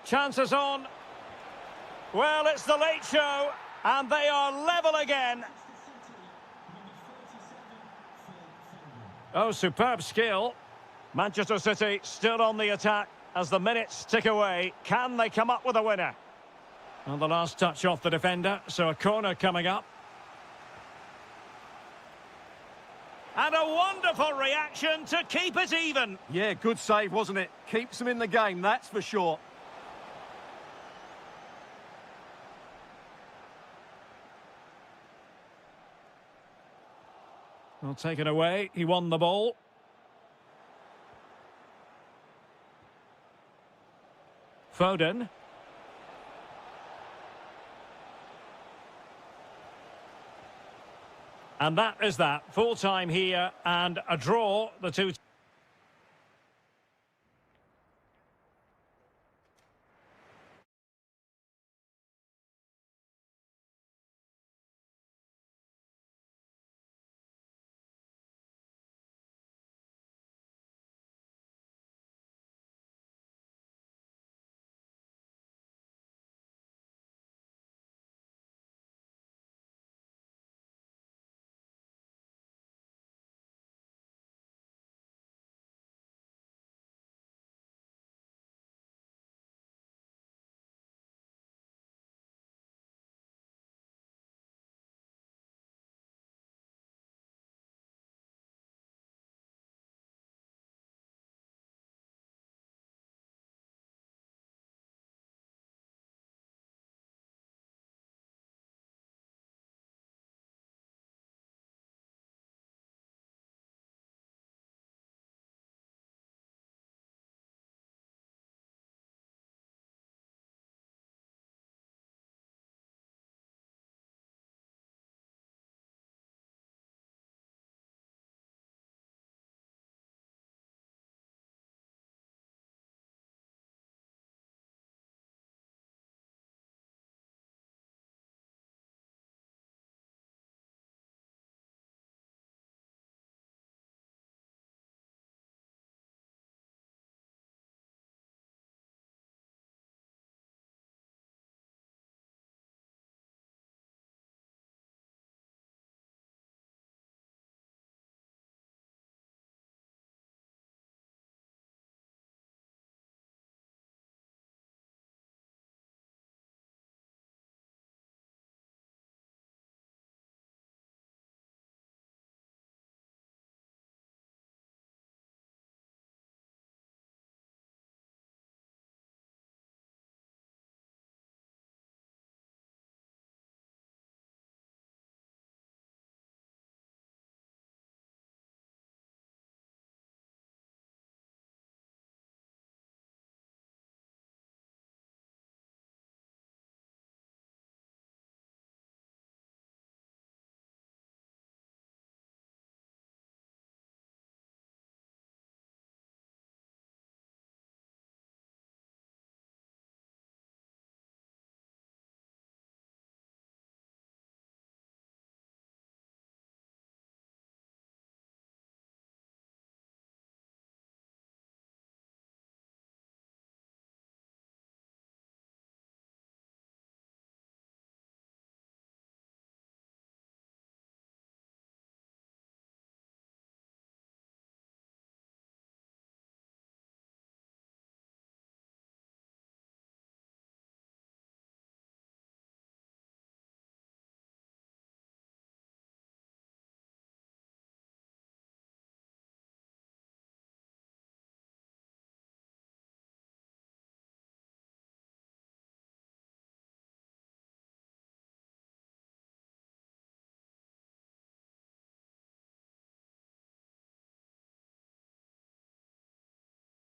Chances on. Well, it's the late show, and they are level again. Oh, superb skill. Manchester City still on the attack as the minutes tick away. Can they come up with a winner? And the last touch off the defender, so a corner coming up. And a wonderful reaction to keep it even. Yeah, good save, wasn't it? Keeps them in the game, that's for sure. Well, taken away. He won the ball. Foden. And that is that. Full time here and a draw. The two.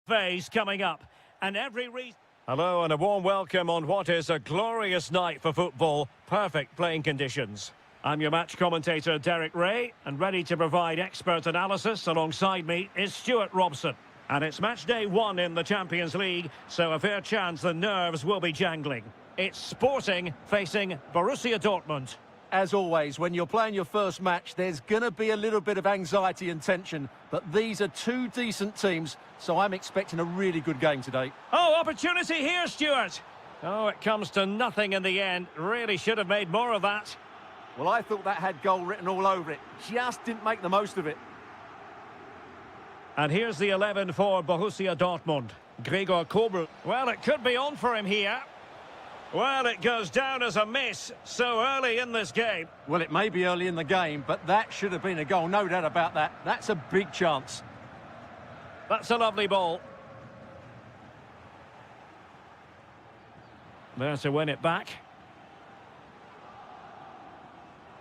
Phase coming up, and every reason. Hello and a warm welcome on what is a glorious night for football. Perfect playing conditions. I'm your match commentator Derek Ray, and ready to provide expert analysis alongside me is Stuart Robson. And it's match day 1 in the Champions League, so a fair chance the nerves will be jangling. It's Sporting facing Borussia Dortmund. As always, when you're playing your first match, there's going to be a little bit of anxiety and tension. But these are two decent teams, so I'm expecting a really good game today. Oh, opportunity here, Stuart. Oh, it comes to nothing in the end. Really should have made more of that. Well, I thought that had goal written all over it. Just didn't make the most of it. And here's the 11 for Borussia Dortmund. Gregor Kobel. Well, it could be on for him here. Well, it goes down as a miss so early in this game. Well, it may be early in the game, but that should have been a goal, no doubt about that. That's a big chance. That's a lovely ball. There to win it back.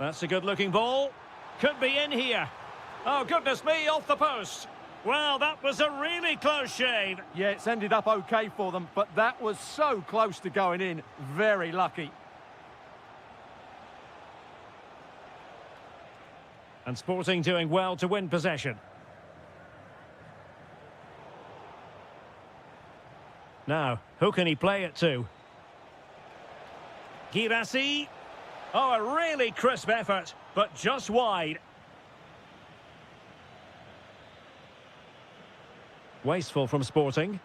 That's a good-looking ball. Could be in here. Oh, goodness me, off the post. Well, that was a really close shave. Yeah, it's ended up okay for them, but that was so close to going in. Very lucky. And Sporting doing well to win possession. Now, who can he play it to? Girassi. Oh, a really crisp effort, but just wide. Wasteful from Sporting.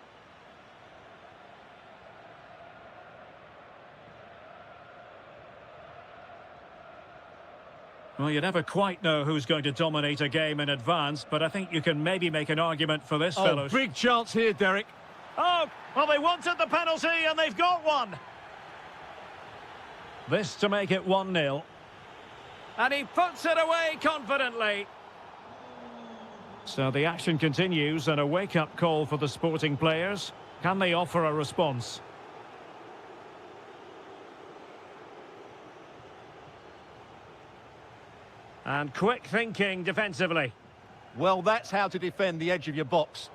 Well, you never quite know who's going to dominate a game in advance, but I think you can maybe make an argument for this fellow. Big chance here, Derek. Oh, well, they wanted the penalty and they've got one. This to make it 1-0. And he puts it away confidently. So the action continues, and a wake-up call for the Sporting players. Can they offer a response? And quick thinking defensively. Well, that's how to defend the edge of your box.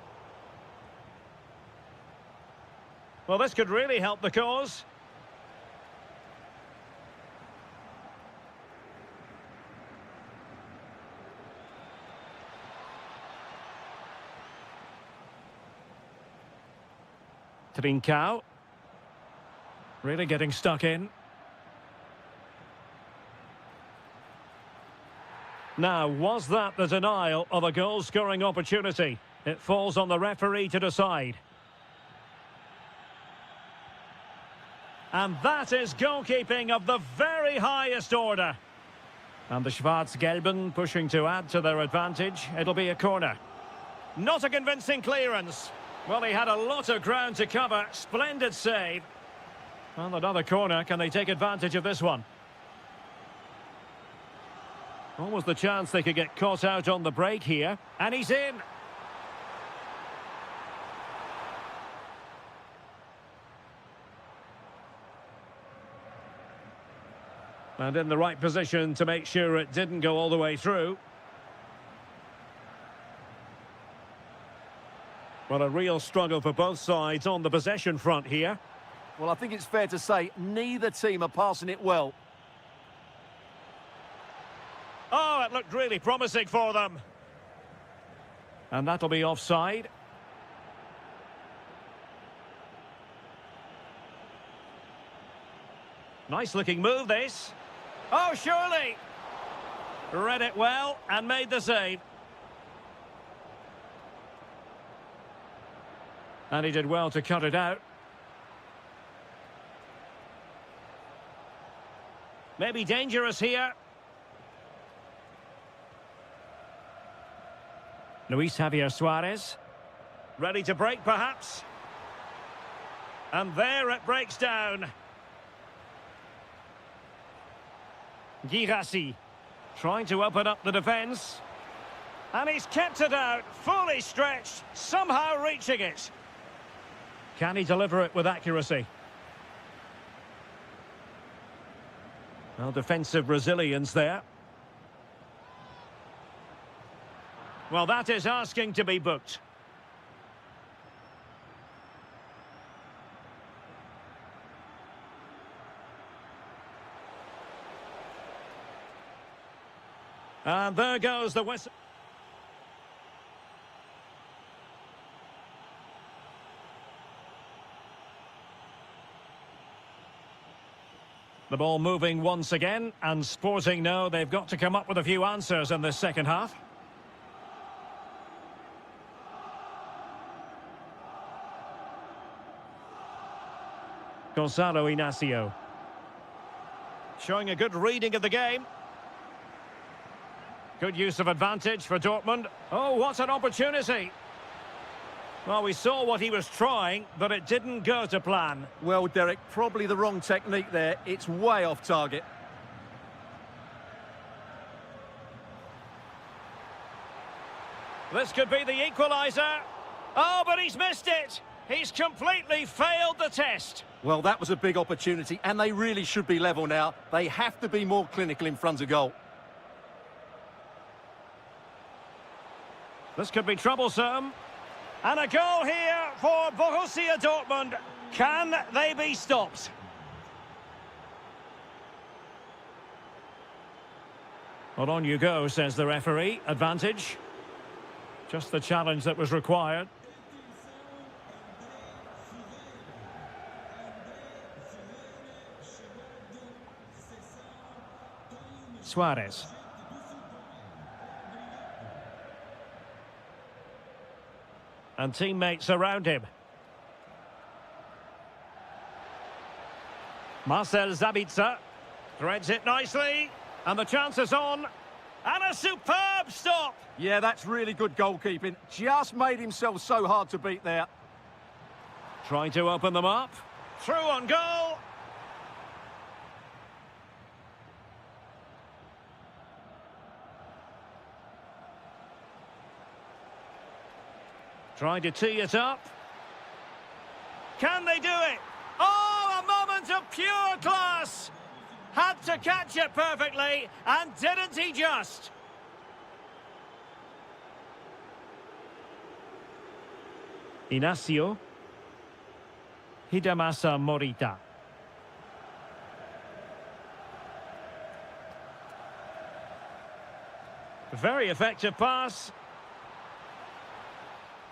Well, this could really help the cause. Trincao. Really getting stuck in. Now, was that the denial of a goal-scoring opportunity? It falls on the referee to decide. And that is goalkeeping of the very highest order. And the Schwarz-Gelben pushing to add to their advantage. It'll be a corner. Not a convincing clearance. Well, he had a lot of ground to cover. Splendid save. Well, another corner. Can they take advantage of this one? Almost the chance they could get caught out on the break here. And he's in. And in the right position to make sure it didn't go all the way through. Well, a real struggle for both sides on the possession front here. Well, I think it's fair to say neither team are passing it well. Oh, it looked really promising for them. And that'll be offside. Nice looking move, this. Oh, surely. Read it well and made the save. And he did well to cut it out. Maybe dangerous here. Luis Javier Suarez. Ready to break, perhaps. And there it breaks down. Girassi trying to open up the defence. And he's kept it out, fully stretched, somehow reaching it. Can he deliver it with accuracy? Well, defensive resilience there. Well, that is asking to be booked. And there goes the whistle. The ball moving once again, and Sporting know they've got to come up with a few answers in this second half. Gonzalo Inacio. Showing a good reading of the game. Good use of advantage for Dortmund. Oh, what an opportunity. Well, we saw what he was trying, but it didn't go to plan. Well, Derek, probably the wrong technique there. It's way off target. This could be the equaliser. Oh, but he's missed it. He's completely failed the test. Well, that was a big opportunity, and they really should be level now. They have to be more clinical in front of goal. This could be troublesome. And a goal here for Borussia Dortmund. Can they be stopped? Well, on you go, says the referee. Advantage. Just the challenge that was required. Suarez. And teammates around him. Marcel Zabitzer threads it nicely, and the chance is on, and a superb stop. Yeah, that's really good goalkeeping. Just made himself so hard to beat there. Trying to open them up. Through on goal. Trying to tee it up. Can they do it? Oh, a moment of pure class! Had to catch it perfectly, and didn't he just? Inacio. Hidemasa Morita. Very effective pass.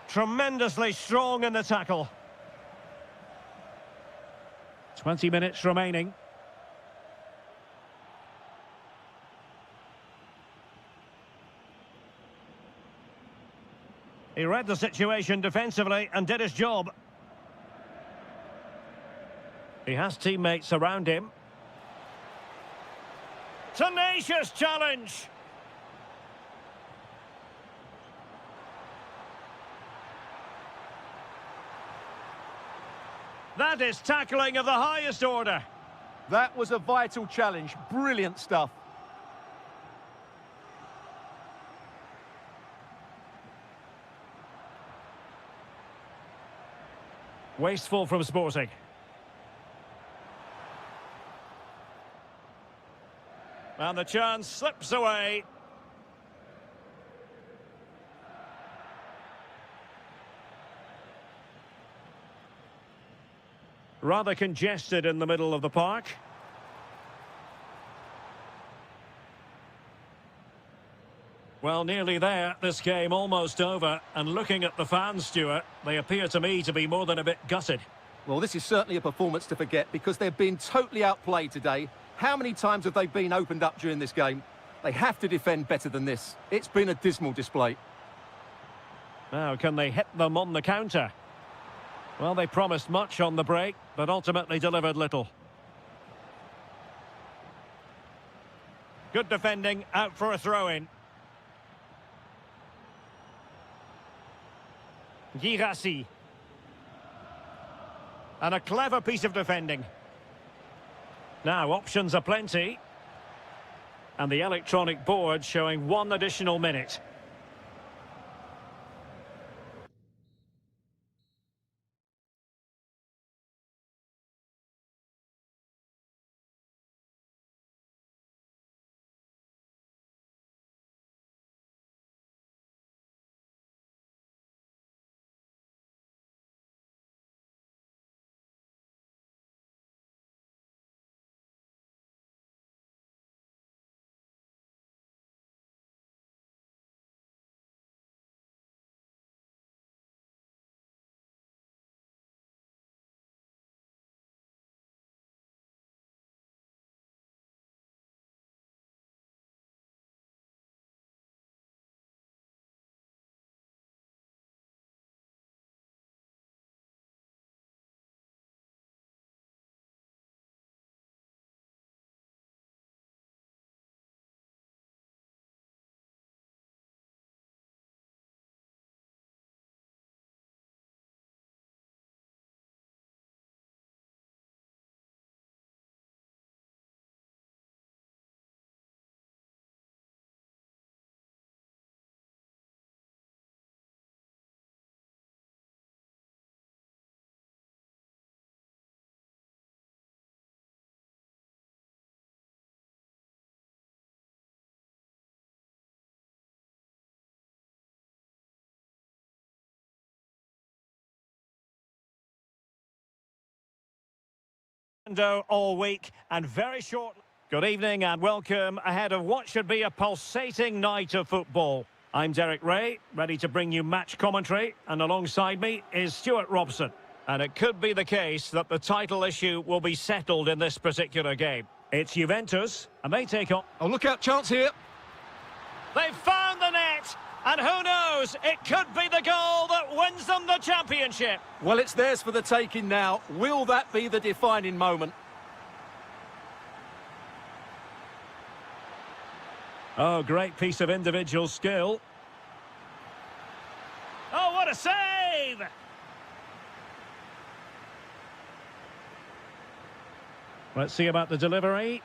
Tremendously strong in the tackle. 20 minutes remaining. He read the situation defensively and did his job. He has teammates around him. Tenacious challenge. That is tackling of the highest order. That was a vital challenge. Brilliant stuff. Wasteful from Sporting. And the chance slips away. Rather congested in the middle of the park. Well, nearly there. This game almost over. And looking at the fans, Stuart, they appear to me to be more than a bit gutted. Well, this is certainly a performance to forget because they've been totally outplayed today. How many times have they been opened up during this game? They have to defend better than this. It's been a dismal display. Now, can they hit them on the counter? Well, they promised much on the break, but ultimately delivered little. Good defending, out for a throw-in. Girassi. And a clever piece of defending. Now, options are plenty. And the electronic board showing 1 additional minute. All week and very short. Good evening and welcome ahead of what should be a pulsating night of football. I'm Derek Ray, ready to bring you match commentary, and alongside me is Stuart Robson. And it could be the case that the title issue will be settled in this particular game. It's Juventus, and they take on... Oh, look out, chance here. They've found the net, and who knows, it could be the goal that wins them the championship. Well, it's theirs for the taking now. Will that be the defining moment? Oh, great piece of individual skill. Oh, what a save! Let's see about the delivery.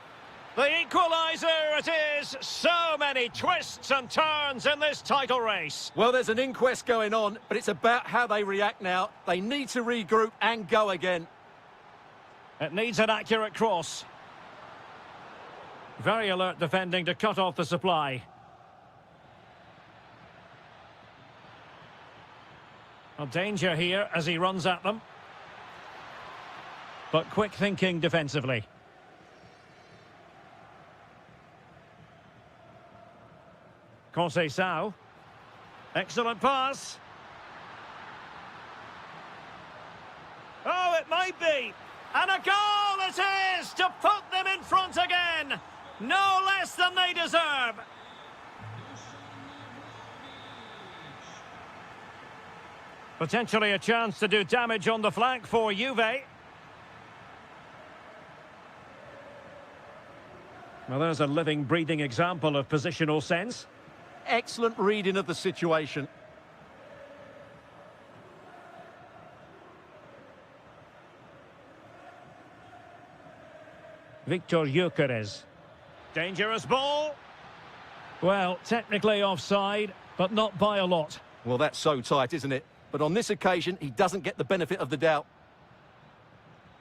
The equaliser it is! So many twists and turns in this title race. Well, there's an inquest going on, but it's about how they react now. They need to regroup and go again. It needs an accurate cross. Very alert defending to cut off the supply. A danger here as he runs at them. But quick thinking defensively. Conceição. Excellent pass. Oh, it might be. And a goal it is to put them in front again. No less than they deserve. Potentially a chance to do damage on the flank for Juve. Well, there's a living, breathing example of positional sense. Excellent reading of the situation. Victor Gyökeres. Dangerous ball. Well, technically offside, but not by a lot. Well, that's so tight, isn't it? But on this occasion, he doesn't get the benefit of the doubt.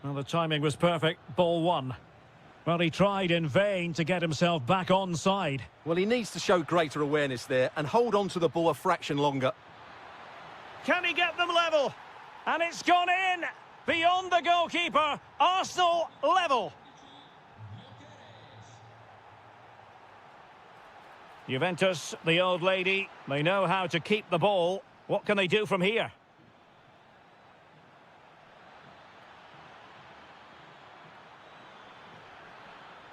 Well, the timing was perfect. Ball one. Well, he tried in vain to get himself back onside. Well, he needs to show greater awareness there and hold on to the ball a fraction longer. Can he get them level? And it's gone in! Beyond the goalkeeper. Arsenal level. Juventus, the old lady, they know how to keep the ball. What can they do from here?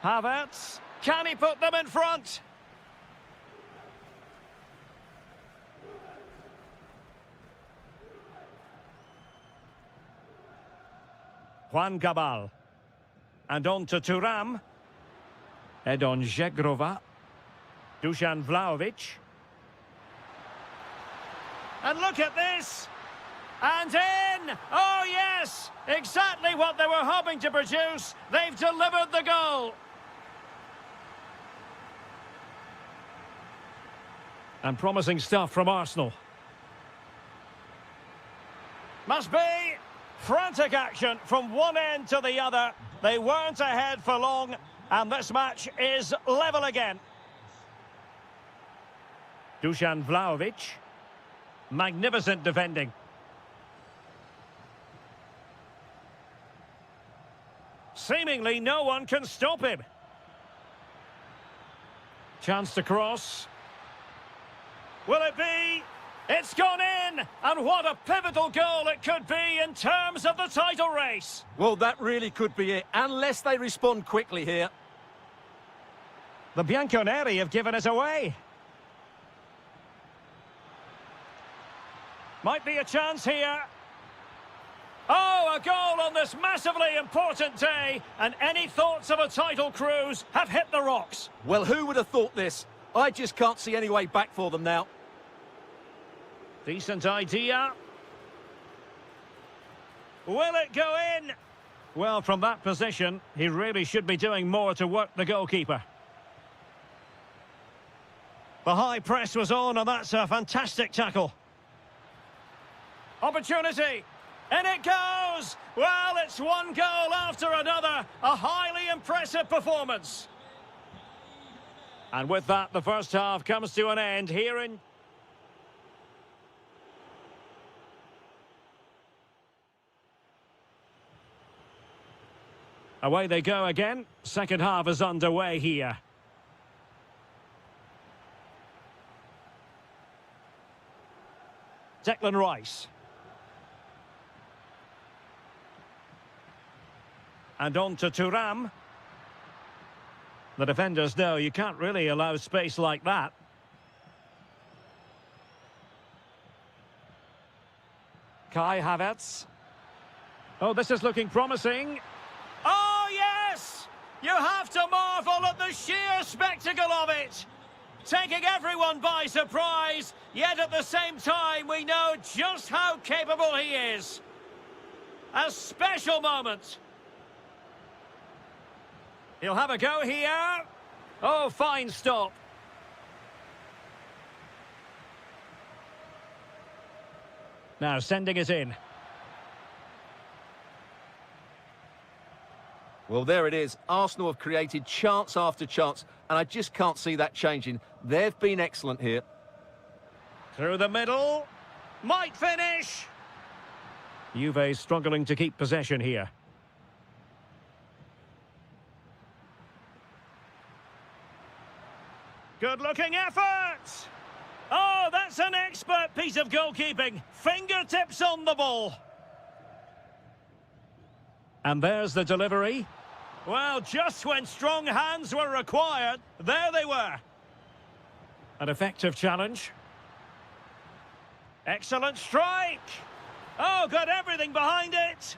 Havertz, can he put them in front? Juan Gabal. And on to Thuram. Edon Žegrova. Dusan Vlahovic. And look at this! And in! Oh yes! Exactly what they were hoping to produce. They've delivered the goal. And promising stuff from Arsenal. Must be frantic action from one end to the other. They weren't ahead for long, and this match is level again. Dusan Vlahovic. Magnificent defending. Seemingly no one can stop him. Chance to cross. Will it be? It's gone in! And what a pivotal goal it could be in terms of the title race. Well, that really could be it, unless they respond quickly here. The Bianconeri have given us away. Might be a chance here. Oh, a goal on this massively important day, and any thoughts of a title cruise have hit the rocks. Well, who would have thought this? I just can't see any way back for them now. Decent idea. Will it go in? Well, from that position, he really should be doing more to work the goalkeeper. The high press was on, and that's a fantastic tackle. Opportunity. In it goes! Well, it's one goal after another. A highly impressive performance. And with that, the first half comes to an end here in... Away they go again. Second half is underway here. Declan Rice. And on to Thuram. The defenders know you can't really allow space like that. Kai Havertz. Oh, this is looking promising. Oh, yes! You have to marvel at the sheer spectacle of it. Taking everyone by surprise, yet at the same time we know just how capable he is. A special moment. He'll have a go here. Oh, fine stop. Now sending it in. Well, there it is. Arsenal have created chance after chance, and I just can't see that changing. They've been excellent here. Through the middle. Might finish. Juve struggling to keep possession here. Good-looking effort! Oh, that's an expert piece of goalkeeping. Fingertips on the ball. And there's the delivery. Well, just when strong hands were required, there they were. An effective challenge. Excellent strike! Oh, got everything behind it!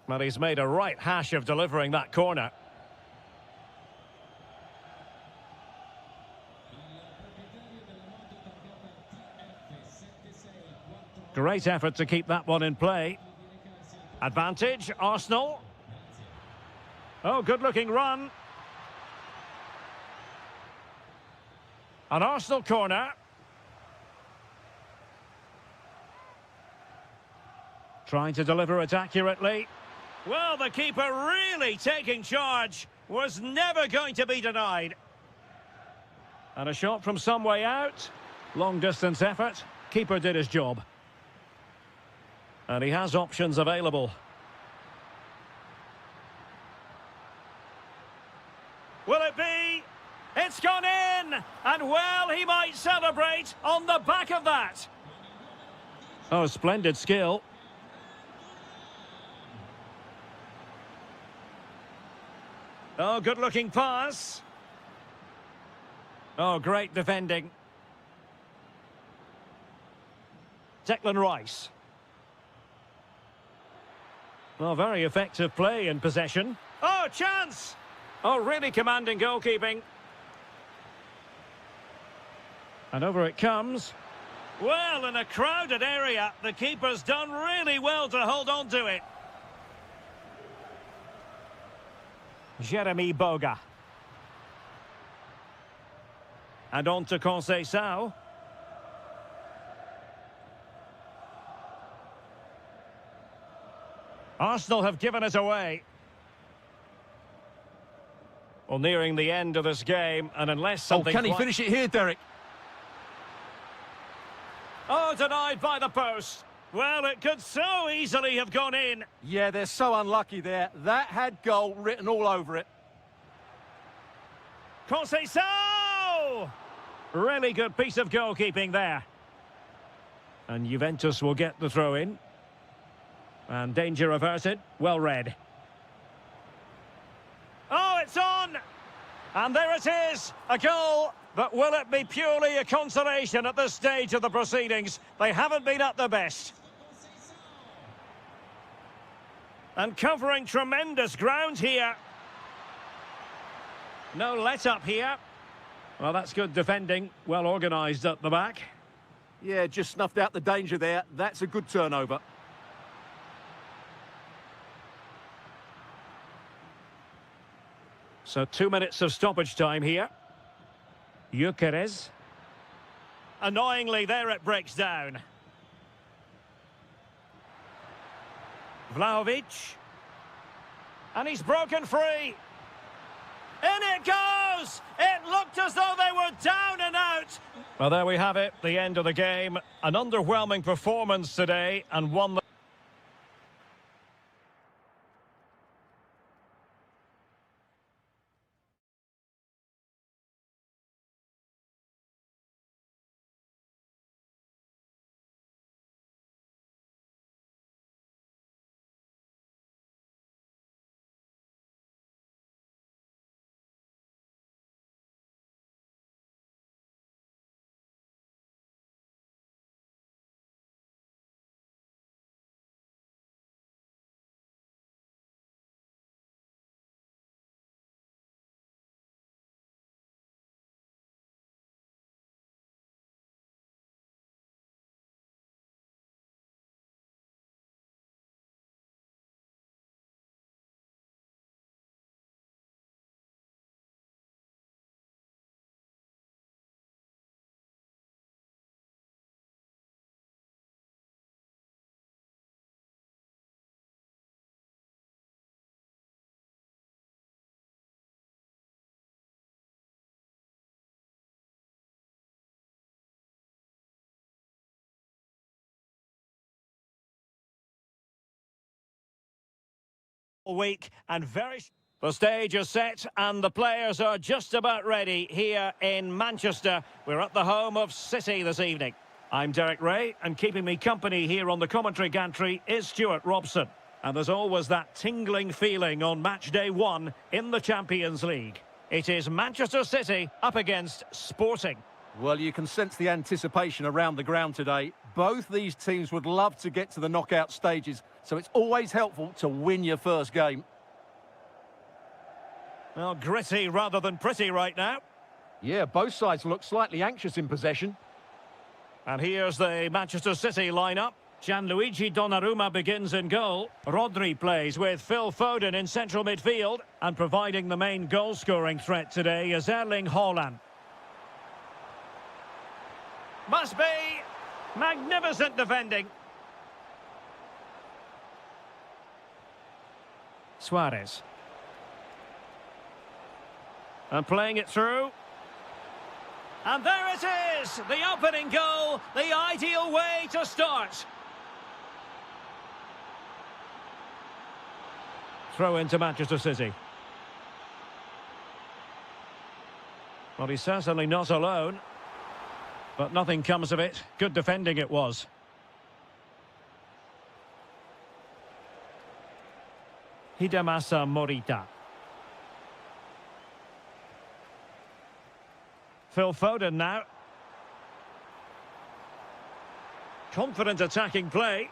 Well, he's made a right hash of delivering that corner. Great effort to keep that one in play. Advantage, Arsenal. Oh, good-looking run. An Arsenal corner. Trying to deliver it accurately. Well, the keeper really taking charge. Was never going to be denied. And a shot from some way out. Long-distance effort. Keeper did his job. And he has options available. Will it be? It's gone in! And well, he might celebrate on the back of that. Oh, splendid skill. Oh, good-looking pass. Oh, great defending. Declan Rice. Oh, very effective play in possession. Oh, chance! Oh, really commanding goalkeeping. And over it comes. Well, in a crowded area, the keeper's done really well to hold on to it. Jeremy Boga. And on to Conceição. Arsenal have given it away. Well, nearing the end of this game, and unless something... Oh, can he finish it here, Derek? Oh, denied by the post. Well, it could so easily have gone in. Yeah, they're so unlucky there. That had goal written all over it. Conceição! Really good piece of goalkeeping there. And Juventus will get the throw-in. And danger averted. Well read. Oh, it's on! And there it is, a goal. But will it be purely a consolation at this stage of the proceedings? They haven't been at their best. And covering tremendous ground here. No let-up here. Well, that's good defending. Well organised at the back. Yeah, just snuffed out the danger there. That's a good turnover. So 2 minutes of stoppage time here. Gyökeres. Annoyingly, there it breaks down. Vlahovic. And he's broken free. In it goes! It looked as though they were down and out. Well, there we have it, the end of the game. An underwhelming performance today, and one that... week and very... The stage is set and the players are just about ready here in Manchester. We're at the home of City this evening. I'm Derek Ray, and keeping me company here on the commentary gantry is Stuart Robson. And there's always that tingling feeling on match day one in the Champions League. It is Manchester City up against Sporting. Well, you can sense the anticipation around the ground today. Both these teams would love to get to the knockout stages, so it's always helpful to win your first game. Well, gritty rather than pretty right now. Yeah, both sides look slightly anxious in possession. And here's the Manchester City lineup. Gianluigi Donnarumma begins in goal. Rodri plays with Phil Foden in central midfield. And providing the main goal-scoring threat today is Erling Haaland. Must be magnificent defending. Suarez. And playing it through. And there it is! The opening goal, the ideal way to start. Throw into Manchester City. Well, he's certainly not alone. But nothing comes of it. Good defending it was. Hidemasa Morita. Phil Foden now. Confident attacking play.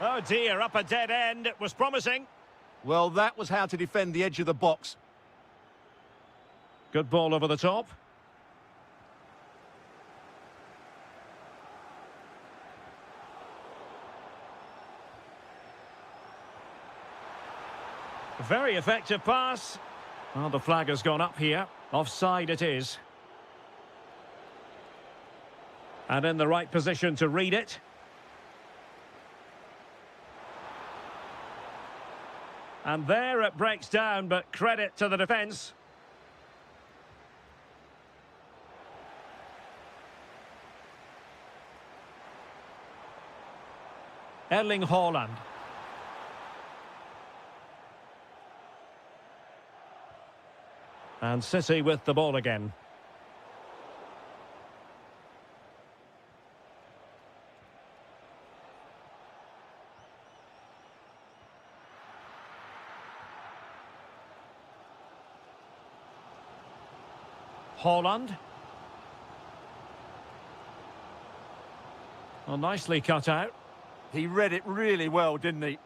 Oh dear, up a dead end. It was promising. Well, that was how to defend the edge of the box. Good ball over the top. Very effective pass. Well, the flag has gone up here. Offside it is. And in the right position to read it. And there it breaks down, but credit to the defence. Erling Haaland. And City with the ball again. Haaland. Well, nicely cut out. He read it really well, didn't he?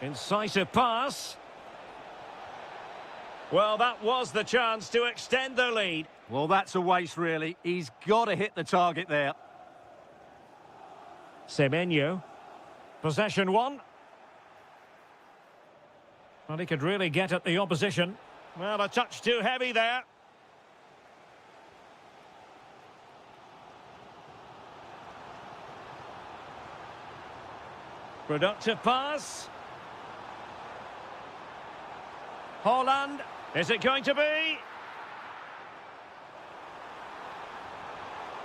Incisive pass. Well, that was the chance to extend their lead. Well, that's a waste, really. He's got to hit the target there. Semenyo. Possession one. Well, he could really get at the opposition. Well, a touch too heavy there. Productive pass. Holland. Is it going to be?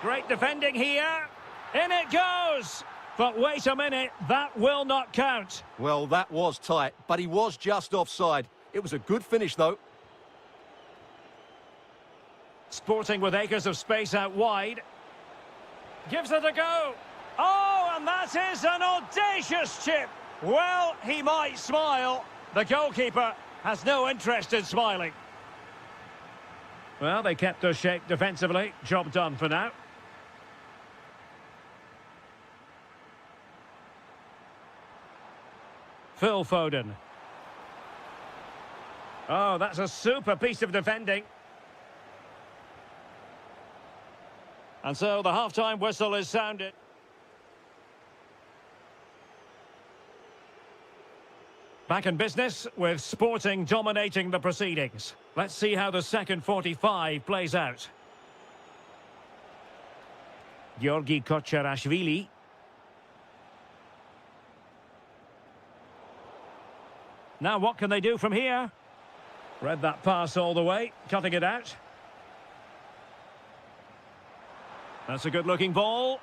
Great defending here. In it goes. But wait a minute, that will not count. Well, that was tight, but he was just offside. It was a good finish, though. Sporting with acres of space out wide. Gives it a go. Oh, and that is an audacious chip. Well, he might smile. The goalkeeper has no interest in smiling. Well, they kept their shape defensively. Job done for now. Phil Foden. Oh, that's a super piece of defending. And so the half-time whistle is sounded. Back in business with Sporting dominating the proceedings. Let's see how the second 45 plays out. Georgi Kocharashvili. Now what can they do from here? Read that pass all the way, cutting it out. That's a good-looking ball.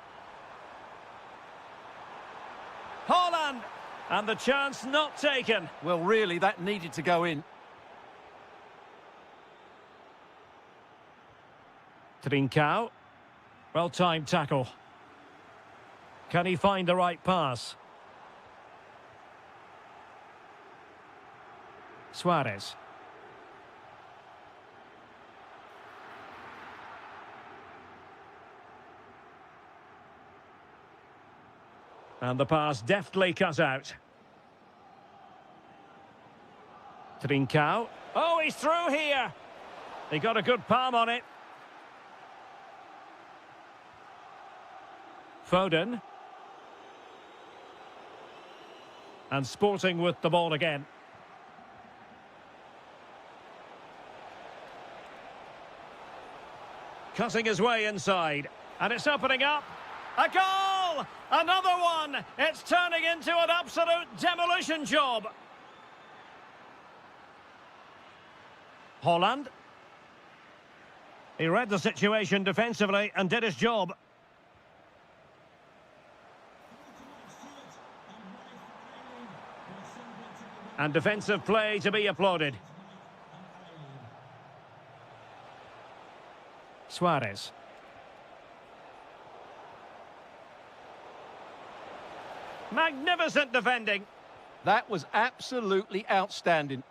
Holland! And the chance not taken. Well, really, that needed to go in. Trincao. Well-timed tackle. Can he find the right pass? Suarez. And the pass deftly cut out. Trincao. Oh, he's through here. He got a good palm on it. Foden. And Sporting with the ball again. Cutting his way inside. And it's opening up. A goal! Another one! It's turning into an absolute demolition job. Holland. He read the situation defensively and did his job. And defensive play to be applauded. Suarez. Magnificent defending. That was absolutely outstanding.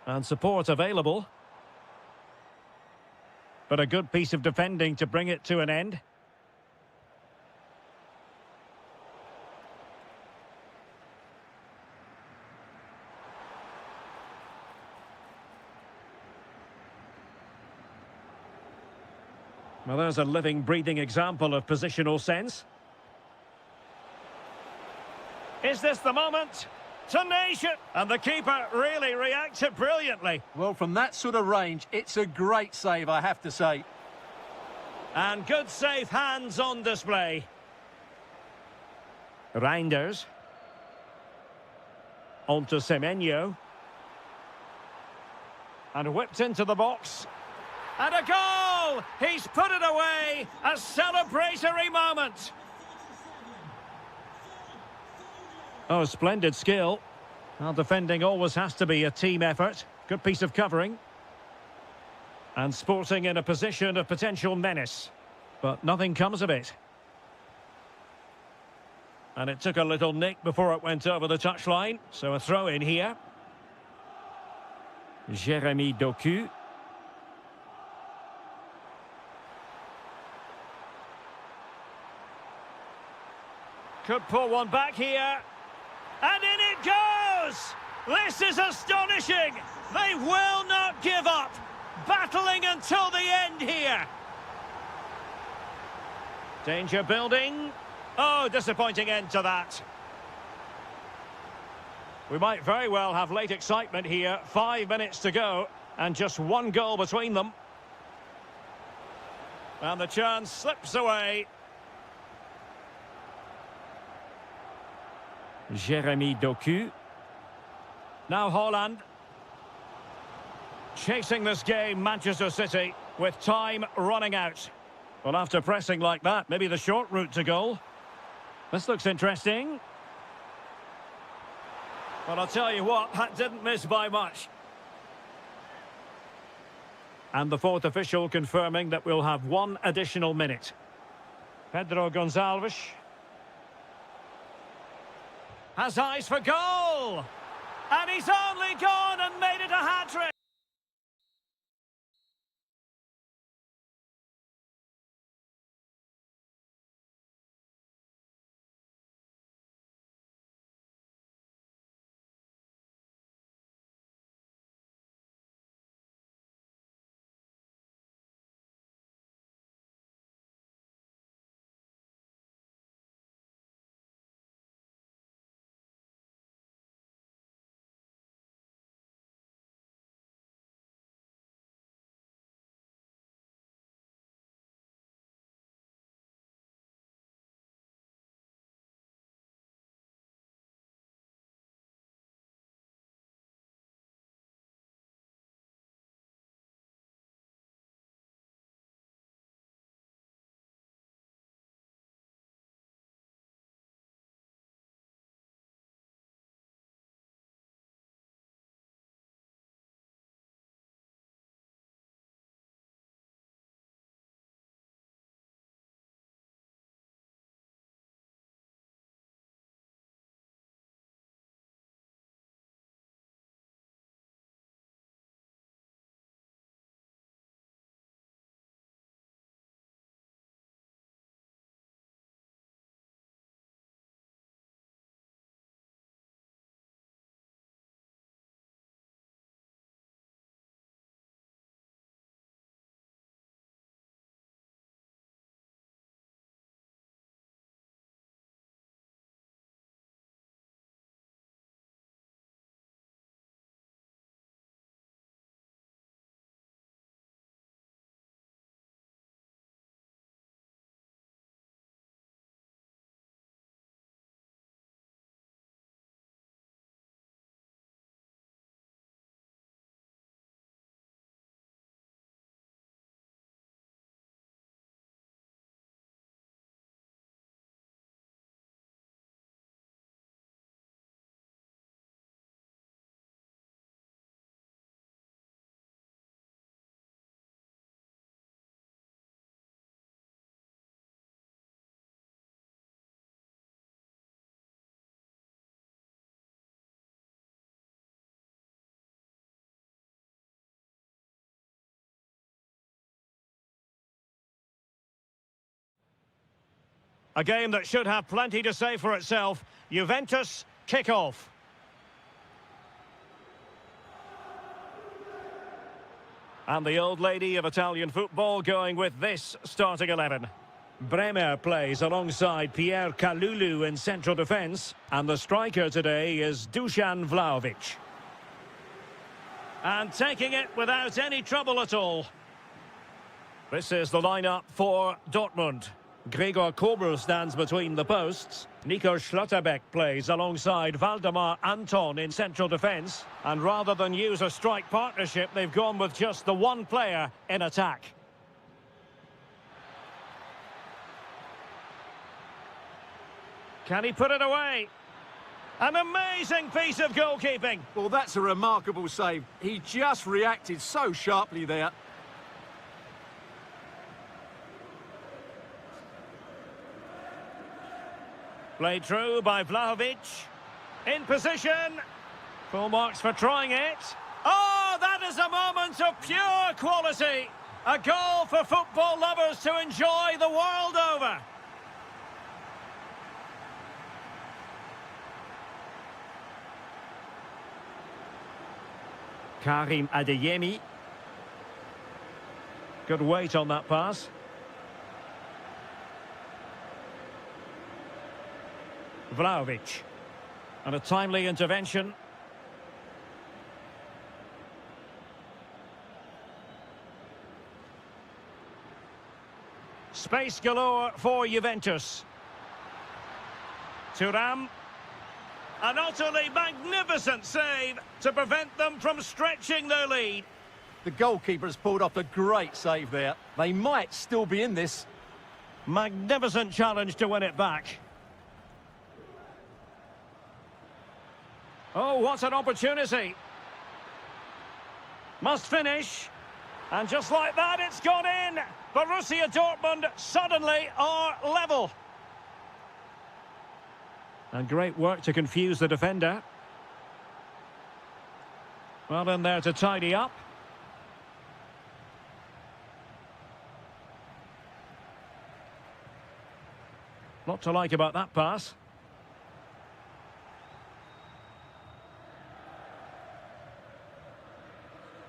And support available. But a good piece of defending to bring it to an end. Well, there's a living, breathing example of positional sense. Is this the moment? Tenacious! And the keeper really reacted brilliantly. Well, from that sort of range, it's a great save, I have to say. And good safe hands on display. Reinders. On to Semenyo. And whipped into the box. And a goal! He's put it away! A celebratory moment! Oh, splendid skill. Well, defending always has to be a team effort. Good piece of covering. And Sporting in a position of potential menace. But nothing comes of it. And it took a little nick before it went over the touchline. So a throw in here. Jeremy Doku. Could pull one back here. And in it goes! This is astonishing! They will not give up! Battling until the end here! Danger building. Oh, disappointing end to that. We might very well have late excitement here. 5 minutes to go, and just one goal between them. And the chance slips away. Jeremy Doku. Now Holland. Chasing this game, Manchester City, with time running out. Well, after pressing like that, maybe the short route to goal. This looks interesting. Well, I'll tell you what, that didn't miss by much. And the fourth official confirming that we'll have one additional minute. Pedro Gonçalves has eyes for goal! And he's only gone and made it a hat-trick! A game that should have plenty to say for itself. Juventus kick-off. And the old lady of Italian football going with this starting 11. Bremer plays alongside Pierre Kalulu in central defence. And the striker today is Dusan Vlahovic. And taking it without any trouble at all. This is the lineup for Dortmund. Gregor Kobel stands between the posts. Nico Schlotterbeck plays alongside Valdemar Anton in central defence. And rather than use a strike partnership, they've gone with just the one player in attack. Can he put it away? An amazing piece of goalkeeping. Well, that's a remarkable save. He just reacted so sharply there. Played through by Vlahovic. In position. Full marks for trying it. Oh, that is a moment of pure quality. A goal for football lovers to enjoy the world over. Karim Adeyemi. Good weight on that pass. Vlahovic. And a timely intervention. Space galore for Juventus. Thuram. An utterly magnificent save to prevent them from stretching their lead. The goalkeeper has pulled off a great save there. They might still be in this. Magnificent challenge to win it back. Oh, what an opportunity. Must finish. And just like that, it's gone in. Borussia Dortmund suddenly are level. And great work to confuse the defender. Well in there to tidy up. Lot to like about that pass.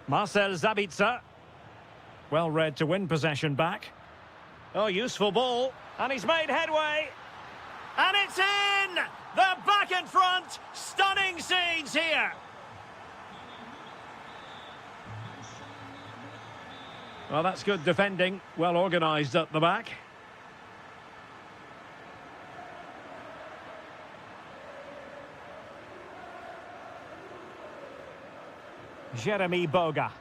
Marcel Sabitzer. Well read to win possession back. Oh, useful ball. And he's made headway. And it's in! They're back in front. Stunning scenes here. Well, that's good defending. Well organised at the back. Jeremy Boga.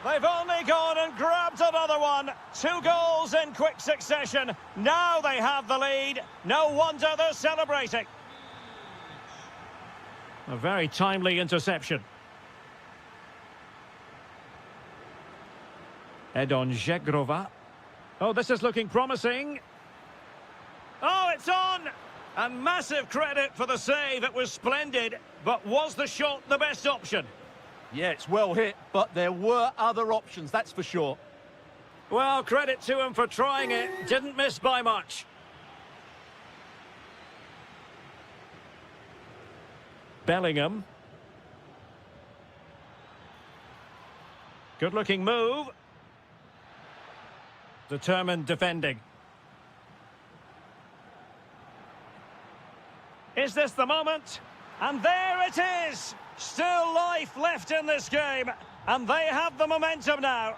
They've only gone and grabbed another one. 2 goals in quick succession. Now they have the lead. No wonder they're celebrating. A very timely interception. Edon Žegrova. Oh, this is looking promising. Oh, it's on! And massive credit for the save. It was splendid. But was the shot the best option? Yeah, it's well hit, but there were other options, that's for sure. Well, credit to him for trying it. Didn't miss by much. Bellingham. Good-looking move. Determined defending. Is this the moment? And there it is! Still life left in this game, and they have the momentum now.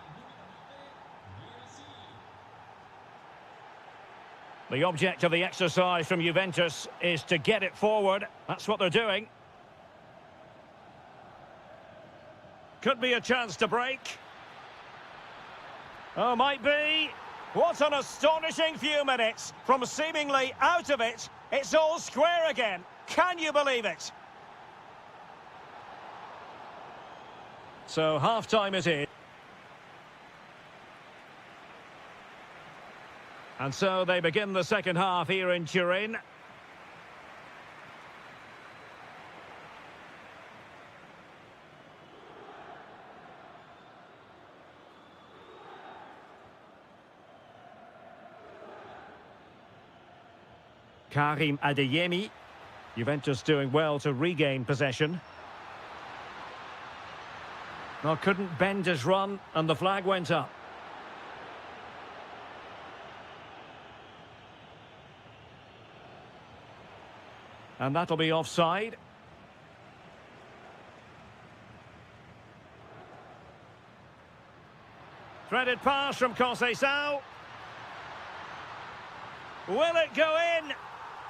The object of the exercise from Juventus is to get it forward. That's what they're doing. Could be a chance to break. Oh, might be. What an astonishing few minutes. From seemingly out of it, it's all square again. Can you believe it? So half-time it is. And so they begin the second half here in Turin. Karim Adeyemi. Juventus doing well to regain possession. Well, couldn't bend his run, and the flag went up. And that'll be offside. Threaded pass from Conceição. Will it go in?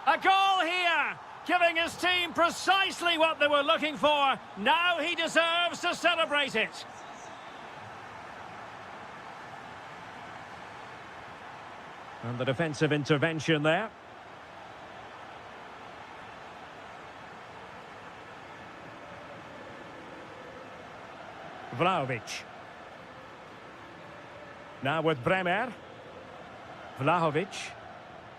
A goal here! Giving his team precisely what they were looking for. Now he deserves to celebrate it. And the defensive intervention there. Vlahovic. Now with Bremer. Vlahovic.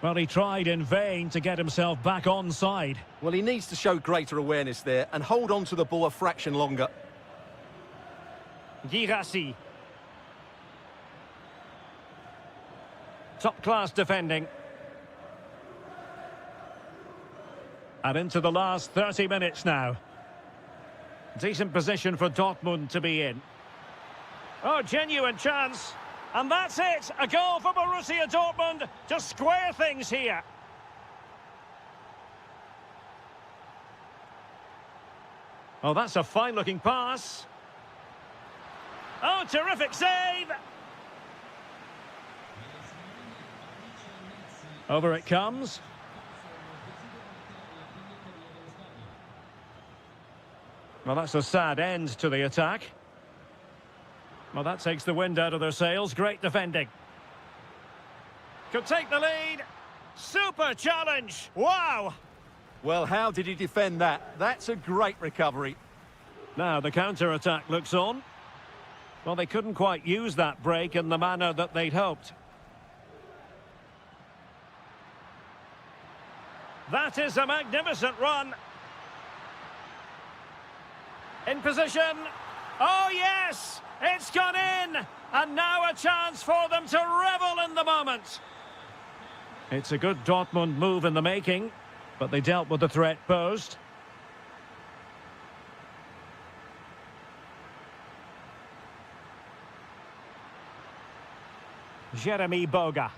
Well, he tried in vain to get himself back onside. Well, he needs to show greater awareness there and hold on to the ball a fraction longer. Girassi. Top-class defending. And into the last 30 minutes now. Decent position for Dortmund to be in. Oh, genuine chance. And that's it! A goal for Borussia Dortmund to square things here. Oh, that's a fine-looking pass. Oh, terrific save! Over it comes. Well, that's a sad end to the attack. Well, that takes the wind out of their sails. Great defending. Could take the lead. Super challenge. Wow. Well, how did he defend that? That's a great recovery. Now the counter-attack looks on. Well, they couldn't quite use that break in the manner that they'd hoped. That is a magnificent run. In position. Oh, yes! It's gone in! And now a chance for them to revel in the moment. It's a good Dortmund move in the making, but they dealt with the threat posed. Jeremy Boga.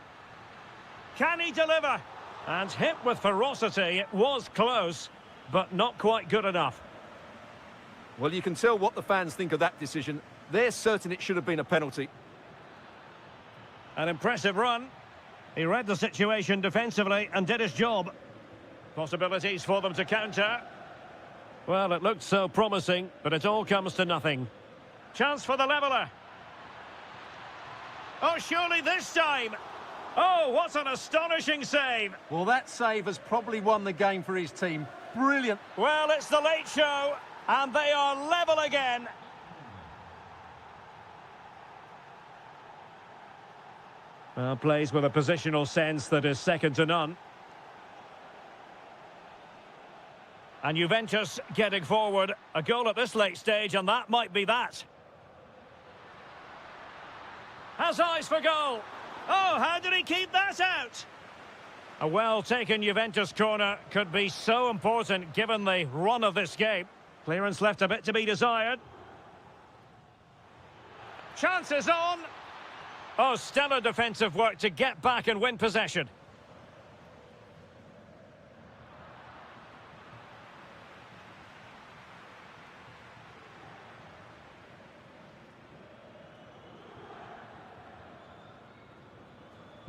Can he deliver? And hit with ferocity. It was close, but not quite good enough. Well, you can tell what the fans think of that decision. They're certain it should have been a penalty. An impressive run. He read the situation defensively and did his job. Possibilities for them to counter. Well, it looked so promising, but it all comes to nothing. Chance for the leveller. Oh, surely this time. Oh, what an astonishing save. Well, that save has probably won the game for his team. Brilliant. Well, it's the late show, and they are level again. Plays with a positional sense that is second to none. And Juventus getting forward. A goal at this late stage, and that might be that. Has eyes for goal. Oh, how did he keep that out? A well-taken Juventus corner could be so important given the run of this game. Clearance left a bit to be desired. Chances on. Oh, stellar defensive work to get back and win possession.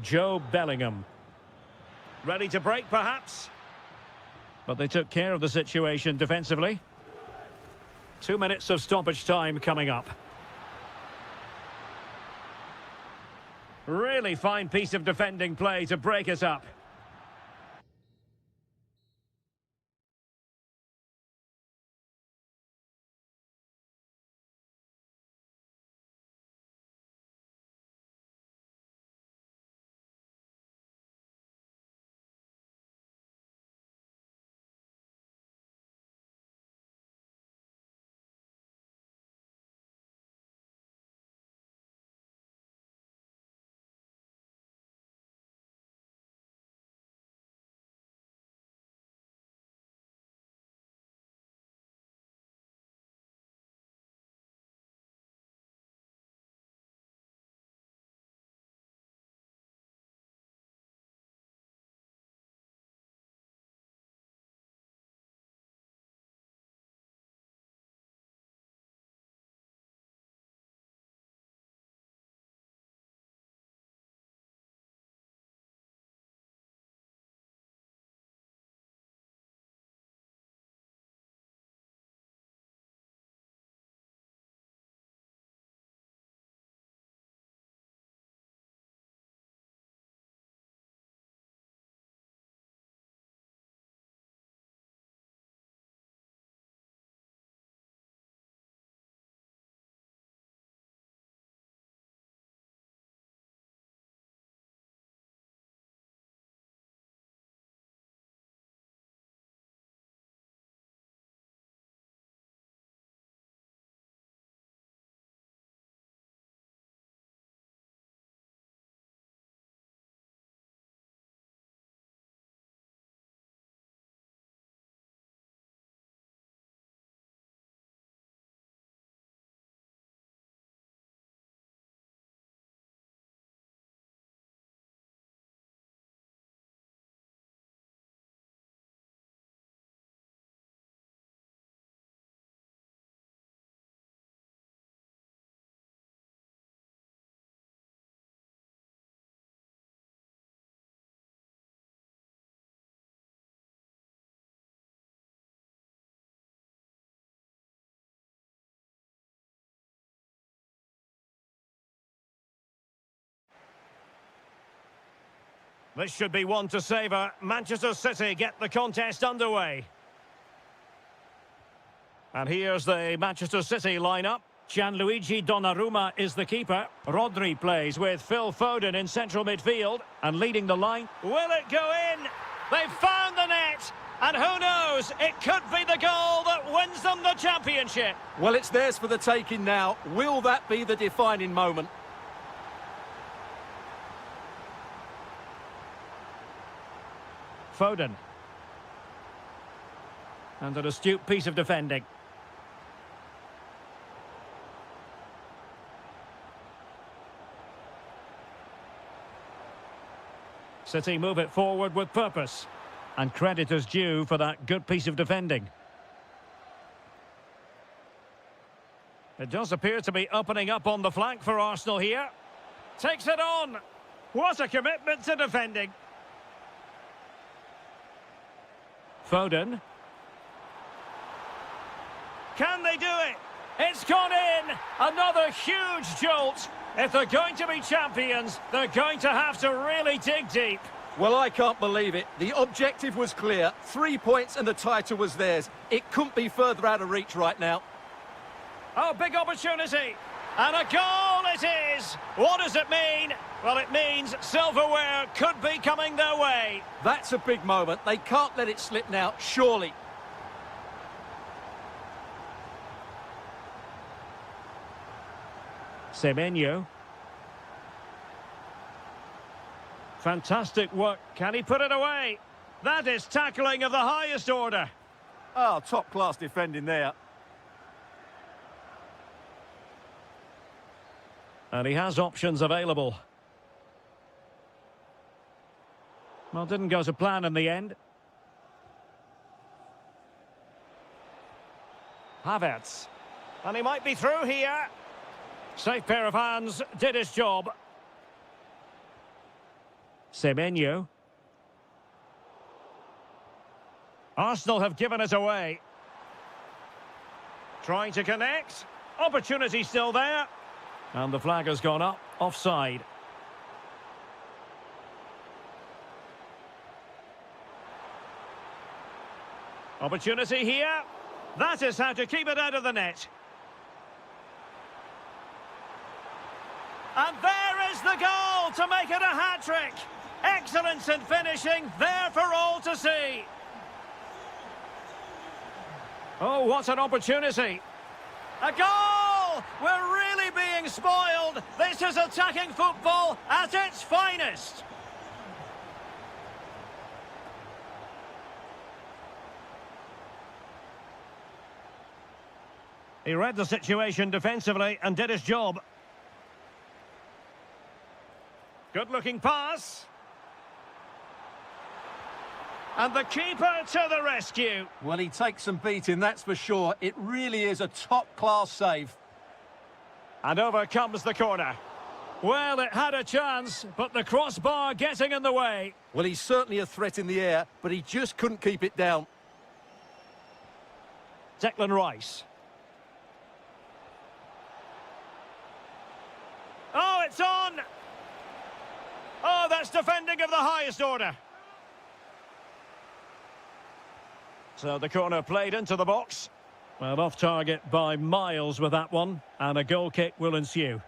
Joe Bellingham. Ready to break, perhaps? But they took care of the situation defensively. 2 minutes of stoppage time coming up. Really fine piece of defending play to break us up. This should be one to savour. Manchester City get the contest underway. And here's the Manchester City lineup. Gianluigi Donnarumma is the keeper. Rodri plays with Phil Foden in central midfield and leading the line. Will it go in? They've found the net. And who knows, it could be the goal that wins them the championship. Well, it's theirs for the taking now. Will that be the defining moment? Foden. And an astute piece of defending. City move it forward with purpose. And credit is due for that good piece of defending. It does appear to be opening up on the flank for Arsenal here. Takes it on. What a commitment to defending. Foden. Can they do it? It's gone in. Another huge jolt. If they're going to be champions, they're going to have to really dig deep. Well, I can't believe it. The objective was clear. 3 points and the title was theirs. It couldn't be further out of reach right now. Oh, big opportunity. And a goal it is. What does it mean? Well, it means silverware could be coming their way. That's a big moment. They can't let it slip now, surely. Semenyo. Fantastic work. Can he put it away? That is tackling of the highest order. Oh, top-class defending there. And he has options available. Well, didn't go to plan in the end. Havertz. And he might be through here. Safe pair of hands, did his job. Semenyo. Arsenal have given it away. Trying to connect. Opportunity still there. And the flag has gone up, offside. Opportunity here. That is how to keep it out of the net. And there is the goal to make it a hat-trick. Excellence in finishing, there for all to see. Oh, what an opportunity. A goal! We're really being spoiled. This is attacking football at its finest. He read the situation defensively and did his job. Good-looking pass. And the keeper to the rescue. Well, he takes some beating, that's for sure. It really is a top-class save. And over comes the corner. Well, it had a chance, but the crossbar getting in the way. Well, he's certainly a threat in the air, but he just couldn't keep it down. Declan Rice. Oh, it's on! Oh, that's defending of the highest order. So the corner played into the box. Well, off target by miles with that one, and a goal kick will ensue.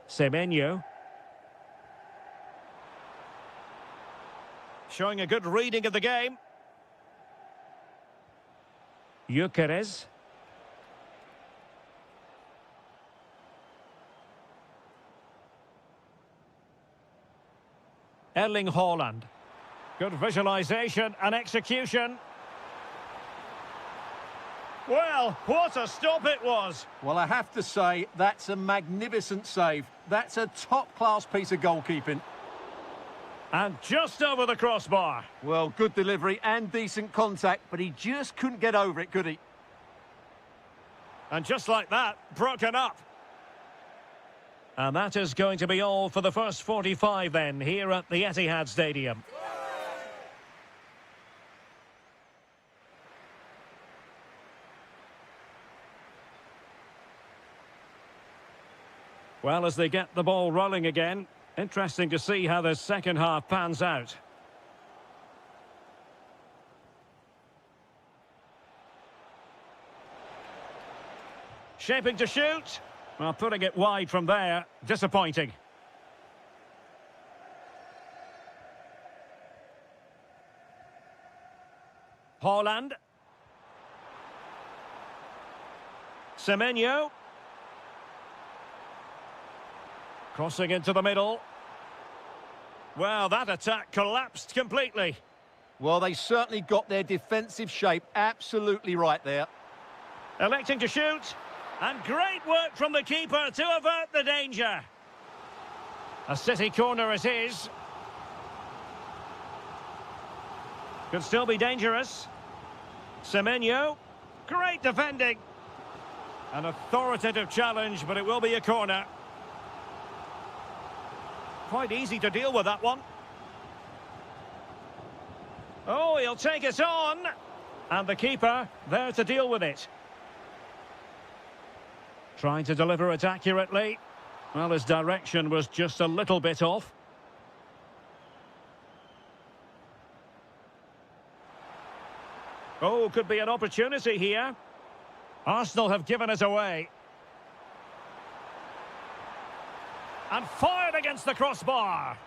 Semenyo. Showing a good reading of the game. Gyökeres. Erling Haaland. Good visualisation and execution. Well, what a stop it was. Well, I have to say, that's a magnificent save. That's a top-class piece of goalkeeping. And just over the crossbar. Well, good delivery and decent contact, but he just couldn't get over it, could he? And just like that, broken up. And that is going to be all for the first 45 then, here at the Etihad Stadium. Well, as they get the ball rolling again, Interesting to see how the second half pans out. Shaping to shoot. Well, putting it wide from there. Disappointing. Haaland. Semenyo. Crossing into the middle. Well, that attack collapsed completely. Well, they certainly got their defensive shape absolutely right there. Electing to shoot. And great work from the keeper to avert the danger. A City corner it is. Could still be dangerous. Semenyo. Great defending. An authoritative challenge, but it will be a corner. Quite easy to deal with that one. Oh, he'll take it on. And the keeper there to deal with it. Trying to deliver it accurately. Well, his direction was just a little bit off. Oh, could be an opportunity here. Arsenal have given it away. And fired against the crossbar.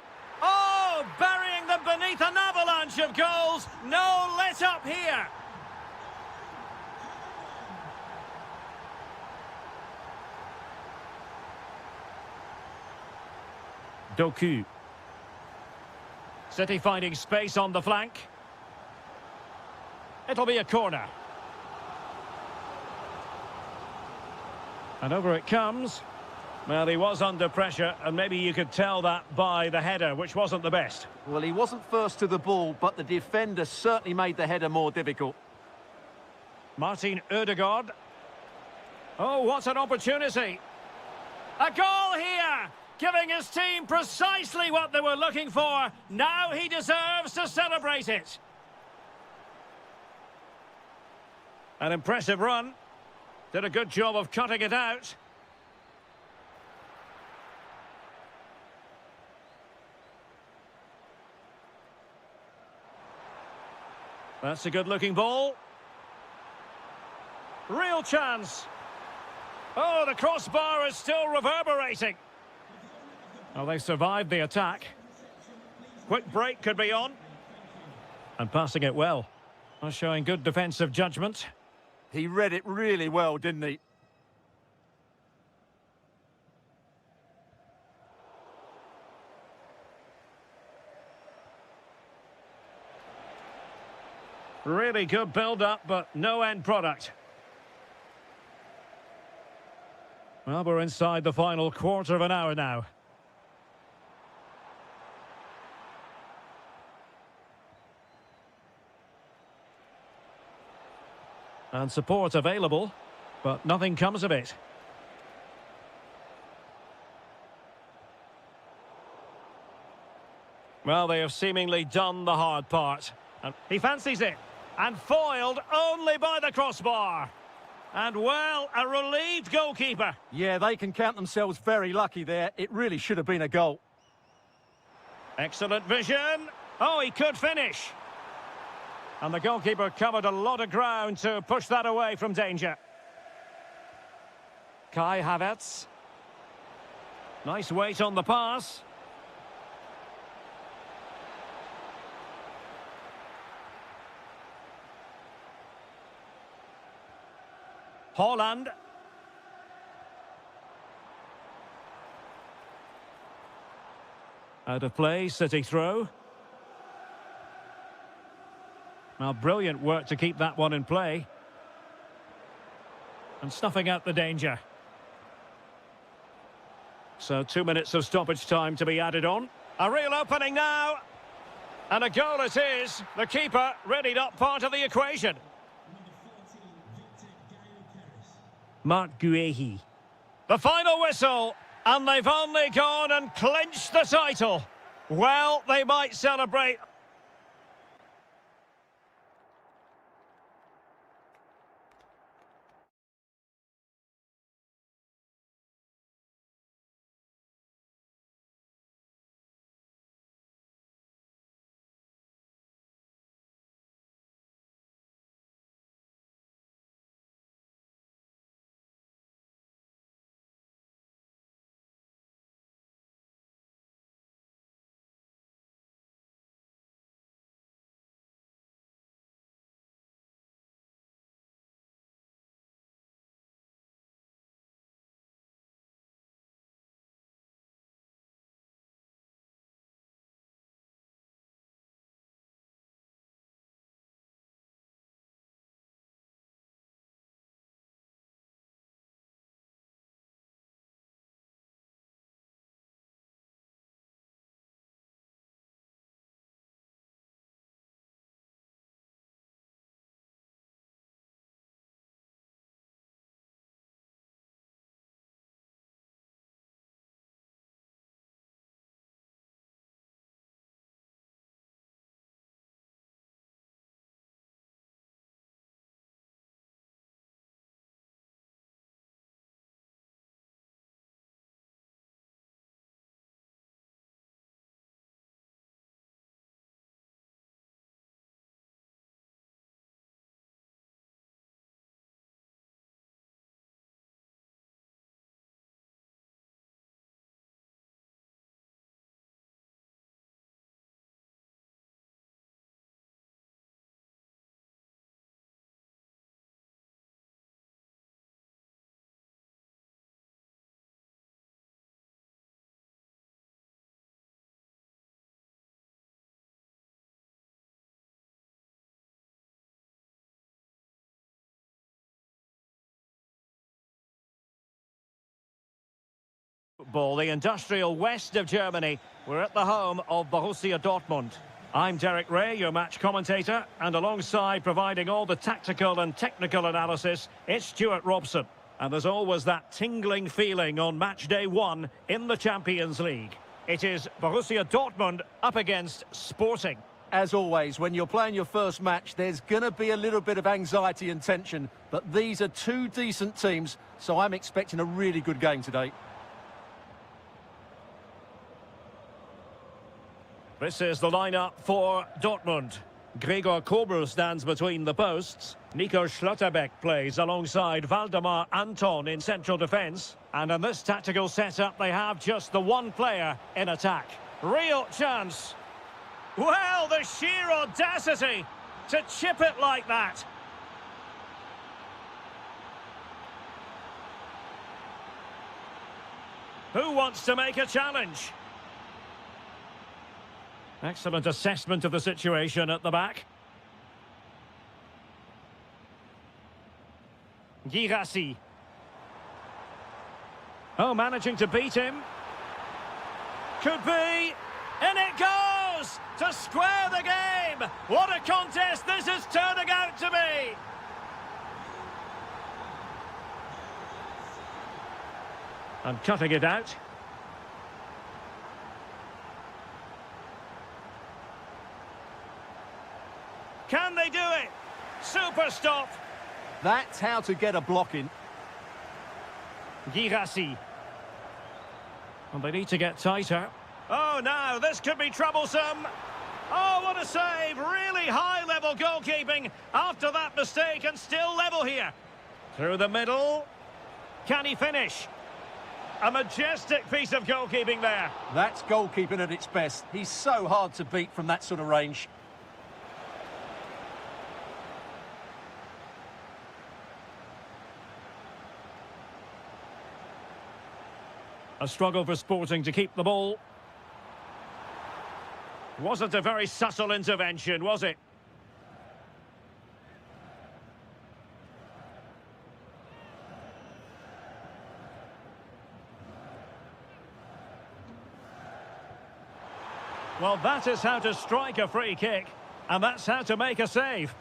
Oh, burying them beneath an avalanche of goals. No let up here. Doku. City finding space on the flank. It'll be a corner. And over it comes. Well, he was under pressure, and maybe you could tell that by the header, which wasn't the best. Well, he wasn't first to the ball, but the defender certainly made the header more difficult. Martin Ødegaard. Oh, what an opportunity. A goal here, giving his team precisely what they were looking for. Now he deserves to celebrate it. An impressive run. Did a good job of cutting it out. That's a good-looking ball. Real chance. Oh, the crossbar is still reverberating. Well, they survived the attack. Quick break could be on. And passing it well. Showing good defensive judgment. He read it really well, didn't he? Really good build-up, but no end product. Well, we're inside the final quarter of an hour now. And support available, but nothing comes of it. Well, they have seemingly done the hard part. And he fancies it. And foiled only by the crossbar. And, well, a relieved goalkeeper. Yeah, they can count themselves very lucky there. It really should have been a goal. Excellent vision. Oh, he could finish. And the goalkeeper covered a lot of ground to push that away from danger. Kai Havertz. Nice weight on the pass. Haaland. Out of play, City throw. Well, brilliant work to keep that one in play. And snuffing out the danger. So 2 minutes of stoppage time to be added on. A real opening now. And a goal it is. The keeper readied up part of the equation. Mark Guehi. The final whistle, and they've only gone and clinched the title. Well, they might celebrate football, the industrial west of Germany. We're at the home of Borussia Dortmund. I'm Derek Ray, your match commentator, and alongside providing all the tactical and technical analysis, it's Stuart Robson. And there's always that tingling feeling on match day one in the Champions League. It is Borussia Dortmund up against Sporting. As always, when you're playing your first match, there's going to be a little bit of anxiety and tension. But these are two decent teams, so I'm expecting a really good game today. This is the lineup for Dortmund. Gregor Kobel stands between the posts. Nico Schlotterbeck plays alongside Valdemar Anton in central defence. And in this tactical setup, they have just the one player in attack. Real chance. Well, the sheer audacity to chip it like that. Who wants to make a challenge? Excellent assessment of the situation at the back. Girassi. Oh, managing to beat him. Could be. In it goes! To square the game! What a contest this is turning out to be! And cutting it out. Can they do it? Super stop! That's how to get a block in. Girassi. And they need to get tighter. Oh, now, this could be troublesome. Oh, what a save. Really high-level goalkeeping after that mistake, and still level here. Through the middle. Can he finish? A majestic piece of goalkeeping there. That's goalkeeping at its best. He's so hard to beat from that sort of range. A struggle for Sporting to keep the ball. Wasn't a very subtle intervention, was it? Well, that is how to strike a free kick, and that's how to make a save.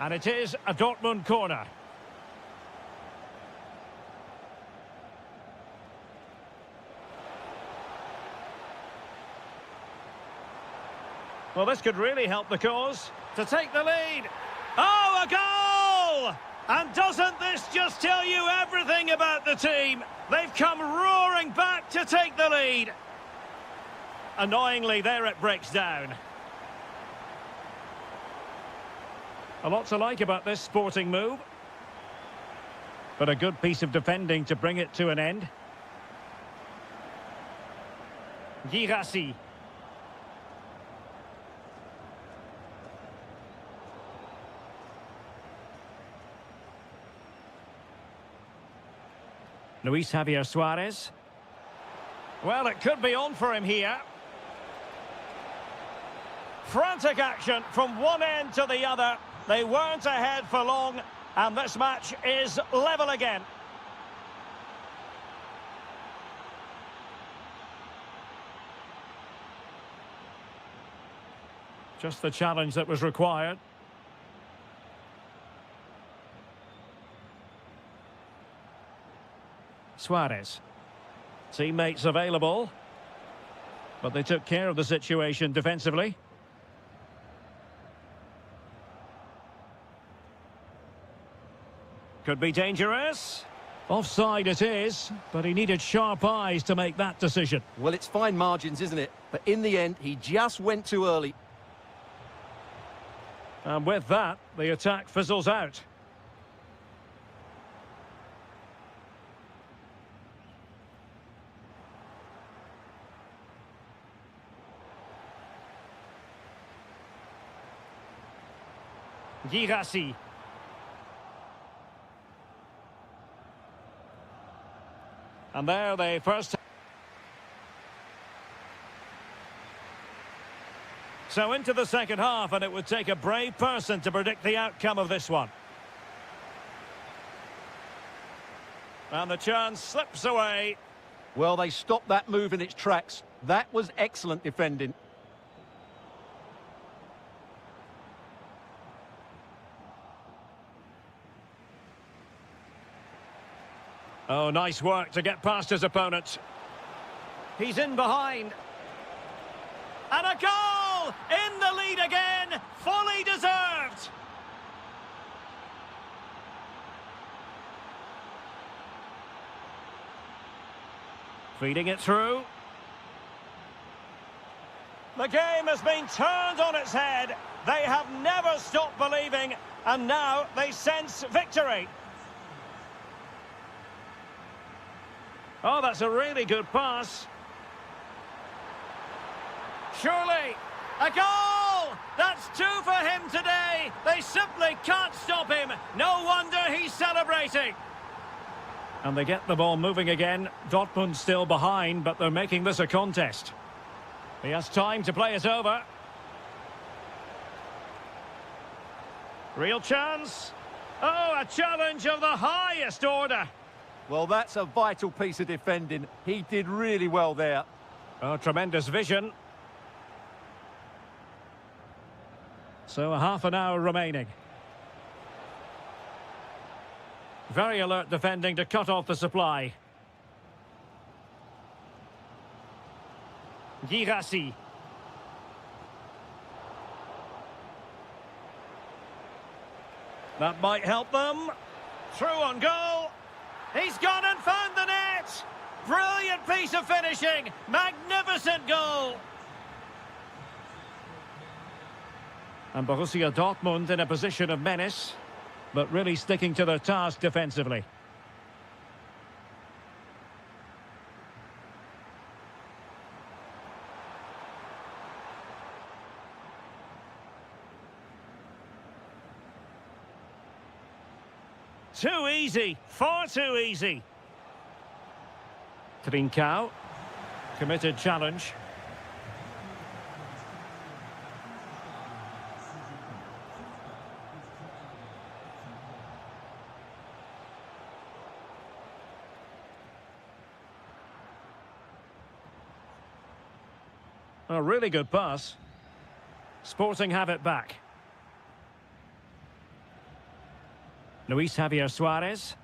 And it is a Dortmund corner. Well, this could really help the cause to take the lead. Oh, a goal! And doesn't this just tell you everything about the team? They've come roaring back to take the lead. Annoyingly, there it breaks down. A lot to like about this Sporting move. But a good piece of defending to bring it to an end. Girassi. Luis Javier Suarez. Well, it could be on for him here. Frantic action from one end to the other. They weren't ahead for long, and this match is level again. Just the challenge that was required. Suarez. Teammates available. But they took care of the situation defensively. Could be dangerous. Offside it is, but he needed sharp eyes to make that decision. Well, it's fine margins, isn't it? But in the end, he just went too early. And with that, the attack fizzles out. Girassi. And there they first... So into the second half, and it would take a brave person to predict the outcome of this one. And the chance slips away. Well, they stopped that move in its tracks. That was excellent defending. Oh, nice work to get past his opponent. He's in behind. And a goal! In the lead again! Fully deserved! Feeding it through. The game has been turned on its head. They have never stopped believing, and now they sense victory. Oh, that's a really good pass. Surely, a goal! That's two for him today. They simply can't stop him. No wonder he's celebrating. And they get the ball moving again. Dortmund still behind, but they're making this a contest. He has time to play it over. Real chance. Oh, a challenge of the highest order. Well, that's a vital piece of defending. He did really well there. Oh, tremendous vision. So, half an hour remaining. Very alert defending to cut off the supply. Girassi. That might help them. Through on goal. He's gone and found the net. Brilliant piece of finishing. Magnificent goal. And Borussia Dortmund in a position of menace, but really sticking to their task defensively. Too easy, far too easy. Trincao, committed challenge. A really good pass. Sporting have it back. Luis Javier Suarez.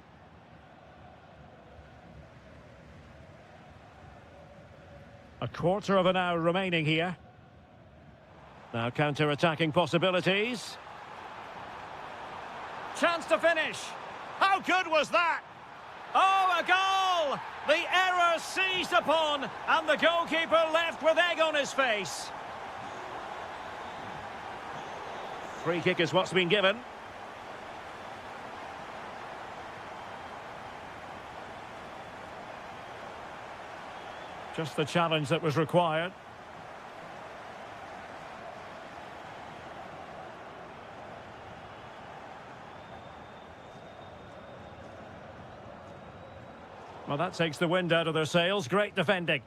A quarter of an hour remaining here. Now counter-attacking possibilities. Chance to finish. How good was that? Oh, a goal! The error seized upon, and the goalkeeper left with egg on his face. Free kick is what's been given. Just the challenge that was required. Well, that takes the wind out of their sails. Great defending.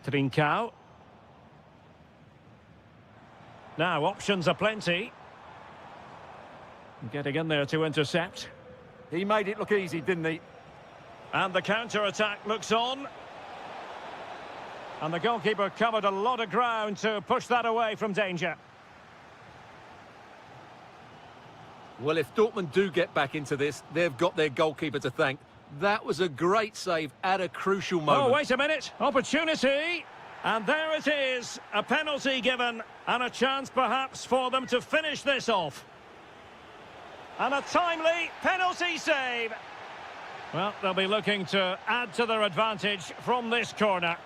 Trincao. Now, options are plenty. Getting in there to intercept. He made it look easy, didn't he? And the counter-attack looks on. And the goalkeeper covered a lot of ground to push that away from danger. Well, if Dortmund do get back into this, they've got their goalkeeper to thank. That was a great save at a crucial moment. Oh, wait a minute. Opportunity. And there it is. A penalty given. And a chance perhaps for them to finish this off. And a timely penalty save. Well, they'll be looking to add to their advantage from this corner.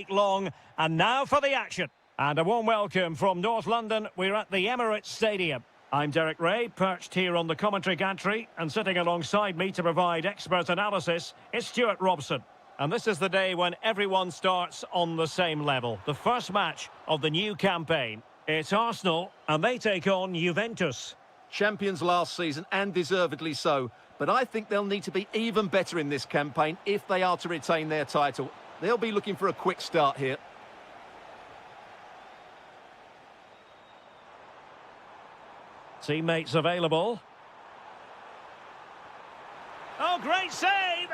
long, and now for the action. And a warm welcome from North London. We're at the Emirates Stadium. I'm Derek Ray, perched here on the commentary gantry, and sitting alongside me to provide expert analysis is Stuart Robson. And this is the day when everyone starts on the same level. The first match of the new campaign. It's Arsenal, and they take on Juventus. Champions last season, and deservedly so. But I think they'll need to be even better in this campaign if they are to retain their title. They'll be looking for a quick start here. Teammates available. Oh, great save!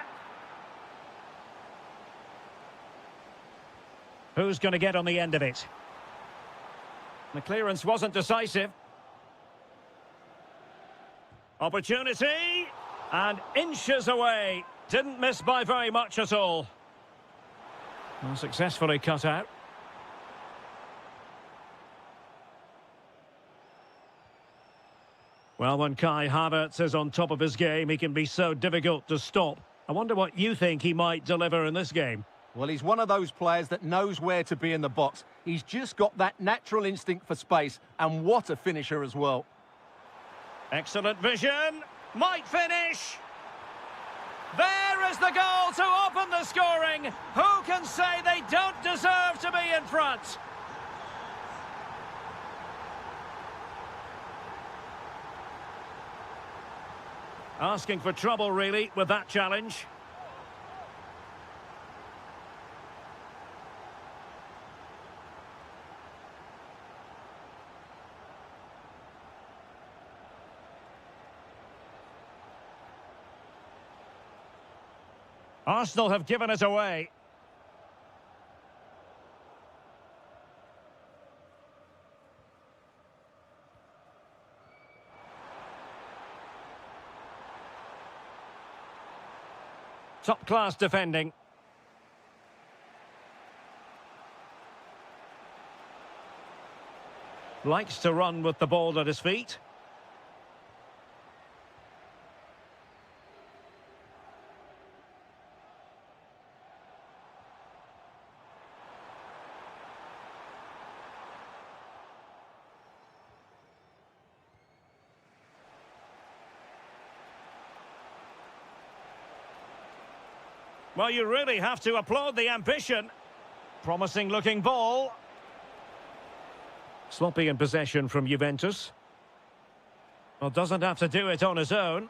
Who's going to get on the end of it? The clearance wasn't decisive. Opportunity! And inches away. Didn't miss by very much at all. Well, successfully cut out. Well, when Kai Havertz is on top of his game, he can be so difficult to stop. I wonder what you think he might deliver in this game. Well, he's one of those players that knows where to be in the box. He's just got that natural instinct for space, and what a finisher as well. Excellent vision. Might finish. There is the goal to open the scoring. Who can say they don't deserve to be in front? Asking for trouble, really, with that challenge. Arsenal have given it away. Top-class defending. Likes to run with the ball at his feet. Well, you really have to applaud the ambition. Promising looking ball. Sloppy in possession from Juventus. Well, doesn't have to do it on his own.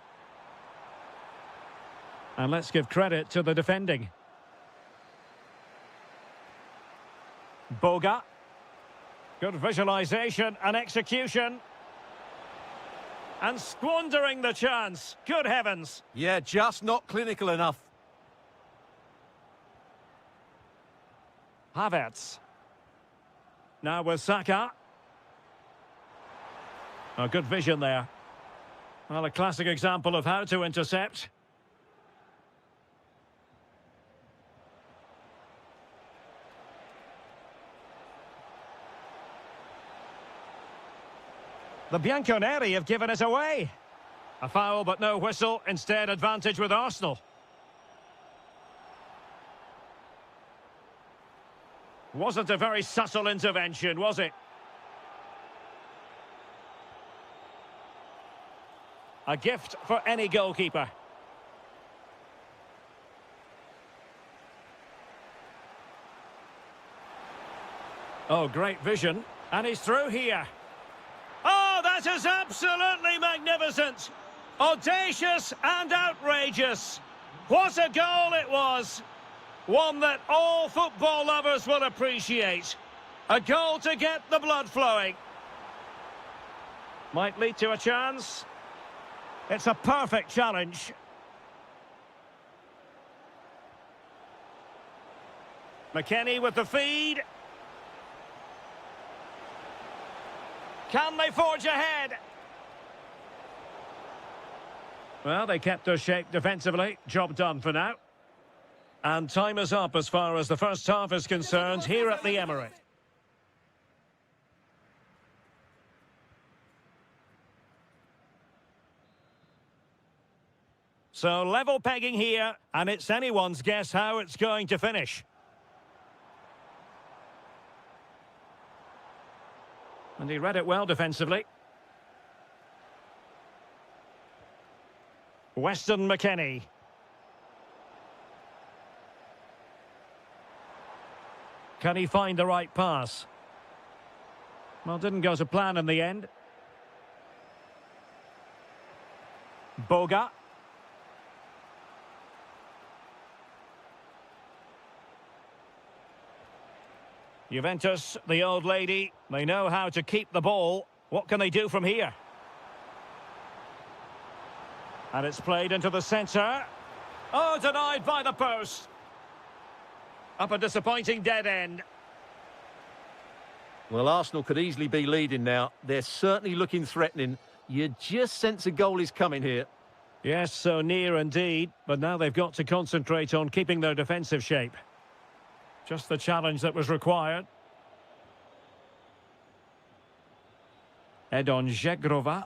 And let's give credit to the defending. Boga. Good visualization and execution. And squandering the chance. Good heavens. Yeah, just not clinical enough. Havertz. Now with Saka. A good vision there. Well, a classic example of how to intercept. The Bianconeri have given it away. A foul but no whistle. Instead, advantage with Arsenal. Wasn't a very subtle intervention, was it? A gift for any goalkeeper. Oh, great vision. And he's through here. Oh, that is absolutely magnificent. Audacious and outrageous. What a goal it was. One that all football lovers will appreciate. A goal to get the blood flowing. Might lead to a chance. It's a perfect challenge. McKennie with the feed. Can they forge ahead? Well, they kept their shape defensively. Job done for now. And time is up as far as the first half is concerned here at the Emirates. So level pegging here, and it's anyone's guess how it's going to finish. he read it well defensively. Weston McKennie. Can he find the right pass? Well, didn't go to plan in the end. Boga. Juventus, the old lady, they know how to keep the ball. What can they do from here? And it's played into the centre. Oh, denied by the post. Up a disappointing dead end. Well, Arsenal could easily be leading now. They're certainly looking threatening. You just sense a goal is coming here. Yes, so near indeed. But now they've got to concentrate on keeping their defensive shape. Just the challenge that was required. Edon Žegrova.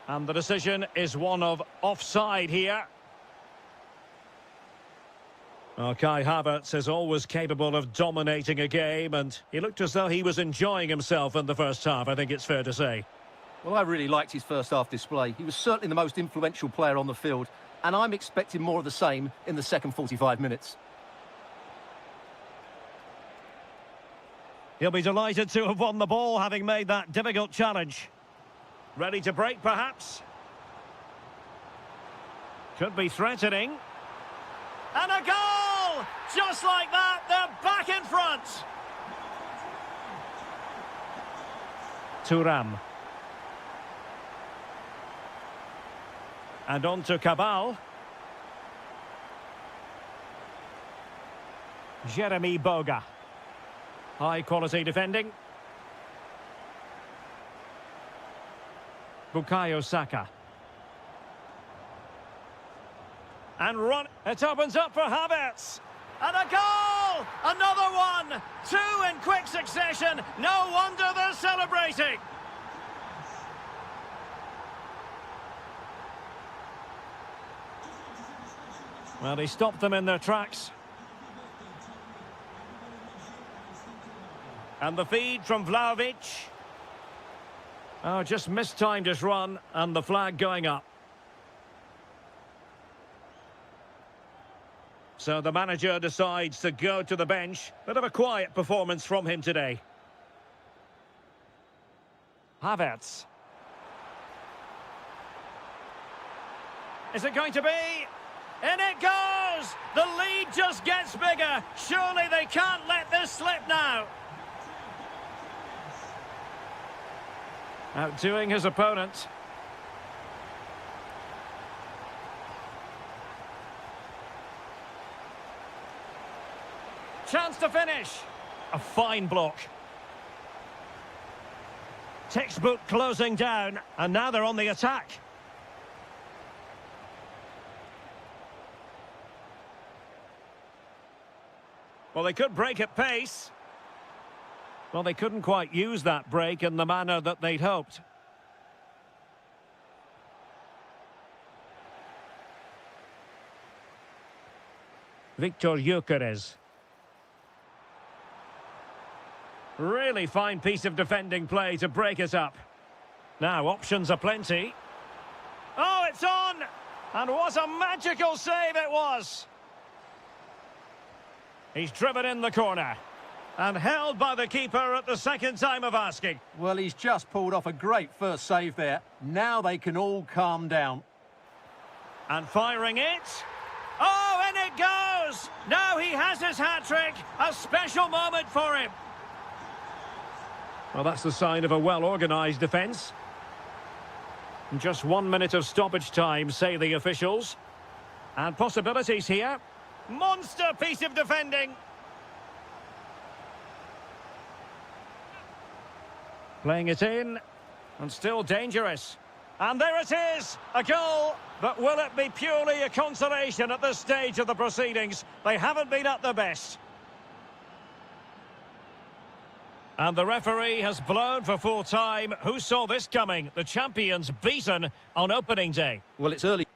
And the decision is one of offside here. Well, Kai Havertz is always capable of dominating a game, and he looked as though he was enjoying himself in the first half, I think it's fair to say. Well, I really liked his first half display. He was certainly the most influential player on the field, and I'm expecting more of the same in the second 45 minutes. He'll be delighted to have won the ball, having made that difficult challenge. Ready to break, perhaps? Could be threatening. And a goal! Just like that, they're back in front. Thuram. And on to Cabal. Jeremy Boga. High quality defending. Bukayo Saka. And run. It opens up for Havertz. And a goal! Another one! Two in quick succession. No wonder they're celebrating. Well, he stopped them in their tracks. And the feed from Vlahovic. Oh, just mistimed his run, and the flag going up. So the manager decides to go to the bench. Bit of a quiet performance from him today. Havertz. Is it going to be? In it goes! The lead just gets bigger. Surely they can't let this slip now. Outdoing his opponent. Chance to finish. A fine block. Textbook closing down, and now they're on the attack. Well, they could break at pace. Well, they couldn't quite use that break in the manner that they'd hoped. Victor Gyökeres. Really fine piece of defending play to break it up. Now, options are plenty. Oh, it's on! And what a magical save it was! He's driven in the corner. And held by the keeper at the second time of asking. Well, he's just pulled off a great first save there. Now they can all calm down. And firing it. Oh, in it goes! Now he has his hat-trick. A special moment for him. Well, that's the sign of a well-organised defence. Just 1 minute of stoppage time, say the officials. And possibilities here. Monster piece of defending. Playing it in, and still dangerous. And there it is, a goal. But will it be purely a consolation at this stage of the proceedings? They haven't been at their best. And the referee has blown for full time. Who saw this coming? The champions beaten on opening day. Well, it's early.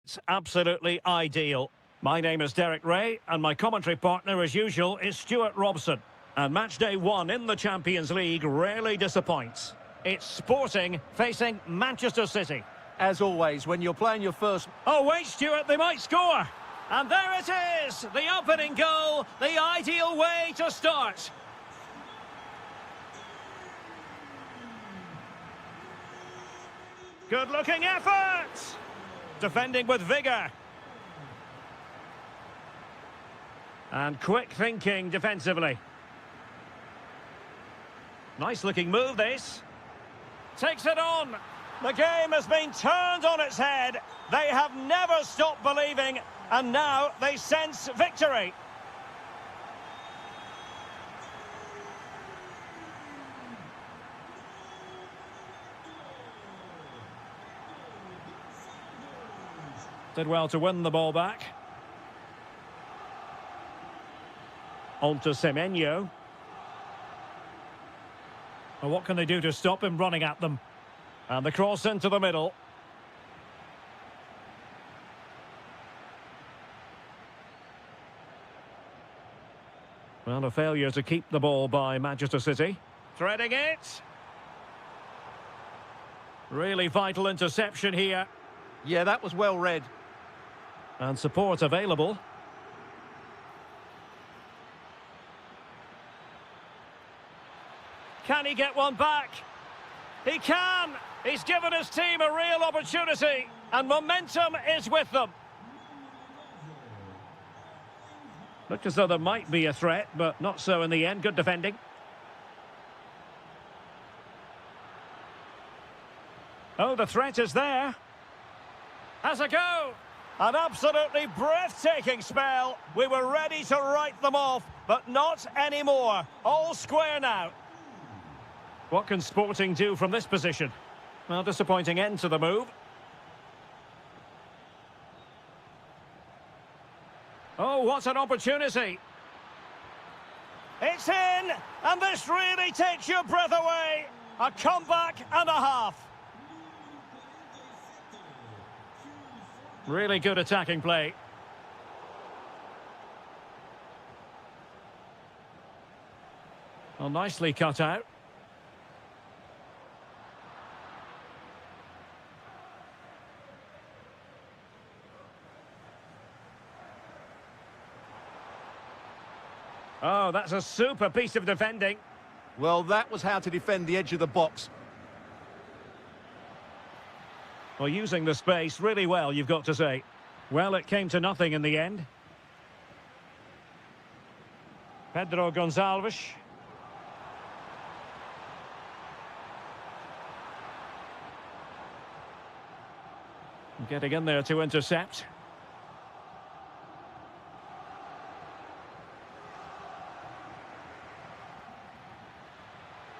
It's absolutely ideal. My name is Derek Ray, and my commentary partner, as usual, is Stuart Robson. And match day 1 in the Champions League rarely disappoints. It's Sporting facing Manchester City. As always, when you're playing your first... Oh, wait, Stuart, they might score. And there it is, the opening goal, the ideal way to start. Good-looking effort! Defending with vigour. And quick thinking defensively. Nice-looking move, this. Takes it on. The game has been turned on its head. They have never stopped believing, and now they sense victory. Did well to win the ball back. On to Semenyo. Well, what can they do to stop him running at them? And the cross into the middle. Well, a failure to keep the ball by Manchester City. Threading it. Really vital interception here. Yeah, that was well read. And support available. Can he get one back? He can! He's given his team a real opportunity, and momentum is with them. Looked as though there might be a threat, but not so in the end. Good defending. Oh, the threat is there. Has a go. An absolutely breathtaking spell. We were ready to write them off, but not anymore. All square now. What can Sporting do from this position? Well, disappointing end to the move. Oh, what an opportunity. It's in, and this really takes your breath away. A comeback and a half. Really good attacking play. Well, nicely cut out. Oh, that's a super piece of defending. Well, that was how to defend the edge of the box. Well, using the space really well, you've got to say. Well, it came to nothing in the end. Pedro Gonçalves. Getting in there to intercept.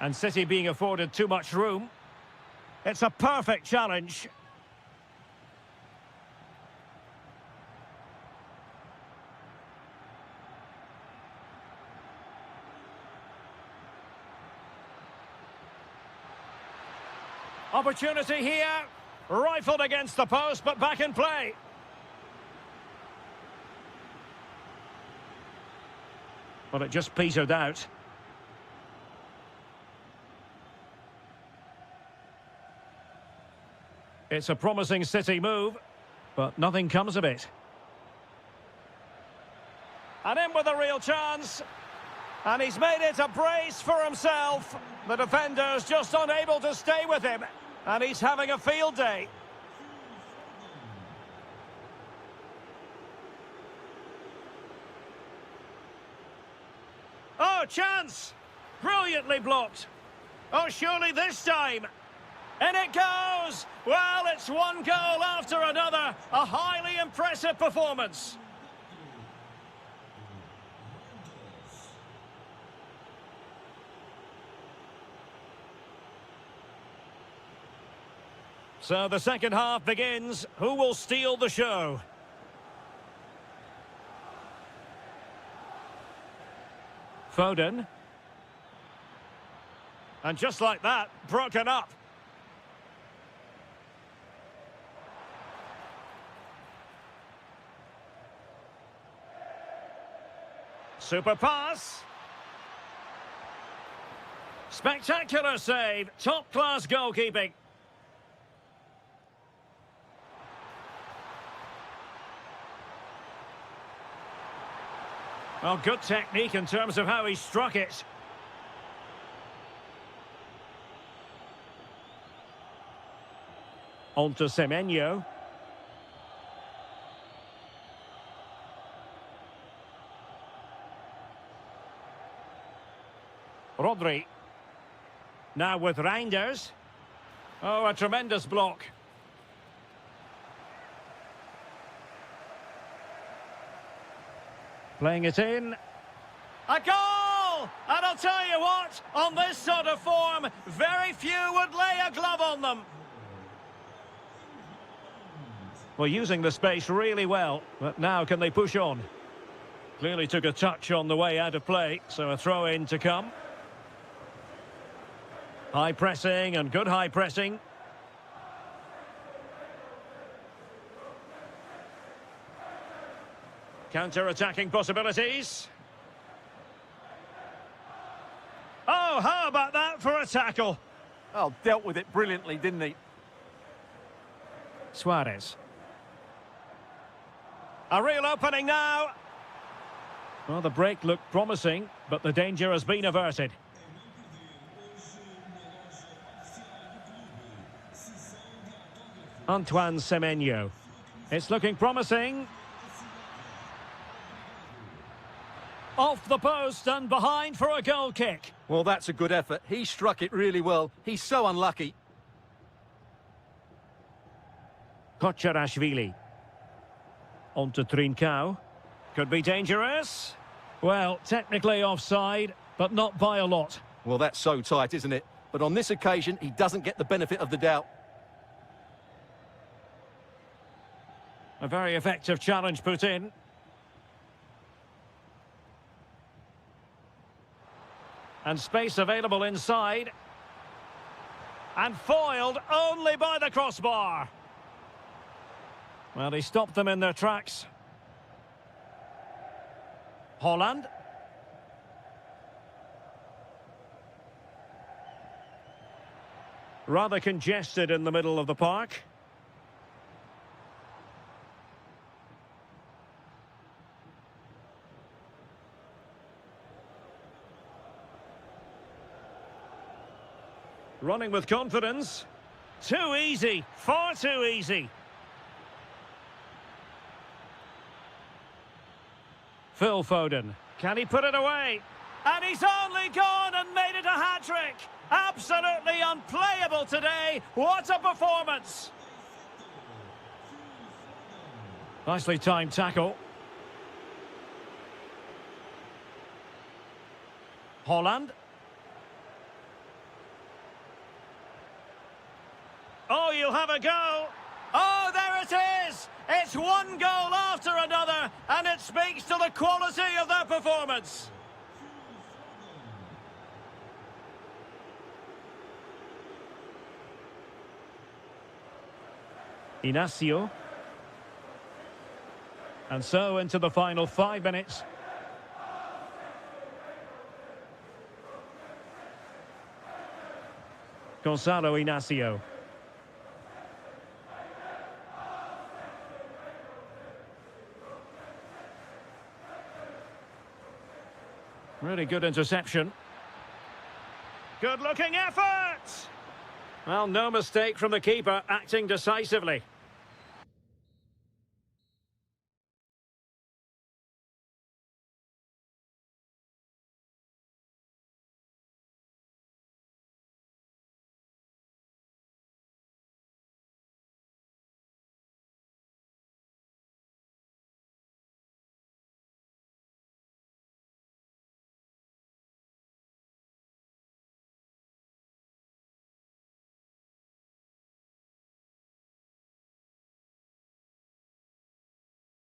And City being afforded too much room. It's a perfect challenge. Opportunity here. Rifled against the post, but back in play. Well, it just petered out. It's a promising City move, but nothing comes of it. And in with a real chance. And he's made it a brace for himself. The defender's just unable to stay with him. And he's having a field day. Oh, chance! Brilliantly blocked. Oh, surely this time. And it goes! Well, it's one goal after another. A highly impressive performance. So the second half begins. Who will steal the show? Foden. And just like that, broken up. Super pass. Spectacular save. Top-class goalkeeping. Well, good technique in terms of how he struck it. On to Semenyo. Rodri. Now with Reinders. Oh, a tremendous block. Playing it in. A goal! And I'll tell you what, on this sort of form, very few would lay a glove on them. Well, using the space really well, but now can they push on? Clearly took a touch on the way out of play, so a throw-in to come. High pressing and good high pressing. Counter-attacking possibilities. Oh, how about that for a tackle? Oh, dealt with it brilliantly, didn't he? Suarez. A real opening now. Well, the break looked promising, but the danger has been averted. Antoine Semenyo. It's looking promising. Off the post and behind for a goal kick. Well, that's a good effort. He struck it really well. He's so unlucky. Kocharashvili. On to Trincao. Could be dangerous. Well, technically offside, but not by a lot. Well, that's so tight, isn't it? But on this occasion, he doesn't get the benefit of the doubt. A very effective challenge put in. And space available inside. And foiled only by the crossbar. Well, he stopped them in their tracks. Holland. Rather congested in the middle of the park. Running with confidence. Too easy. Far too easy. Phil Foden. Can he put it away? And he's only gone and made it a hat-trick. Absolutely unplayable today. What a performance. Nicely timed tackle. Holland. Oh, you'll have a go. Oh, there it is. It's one goal after another, and it speaks to the quality of their performance. Inacio. And so into the final 5 minutes. Gonzalo Inacio. Really good interception. Good looking effort! Well, no mistake from the keeper, acting decisively.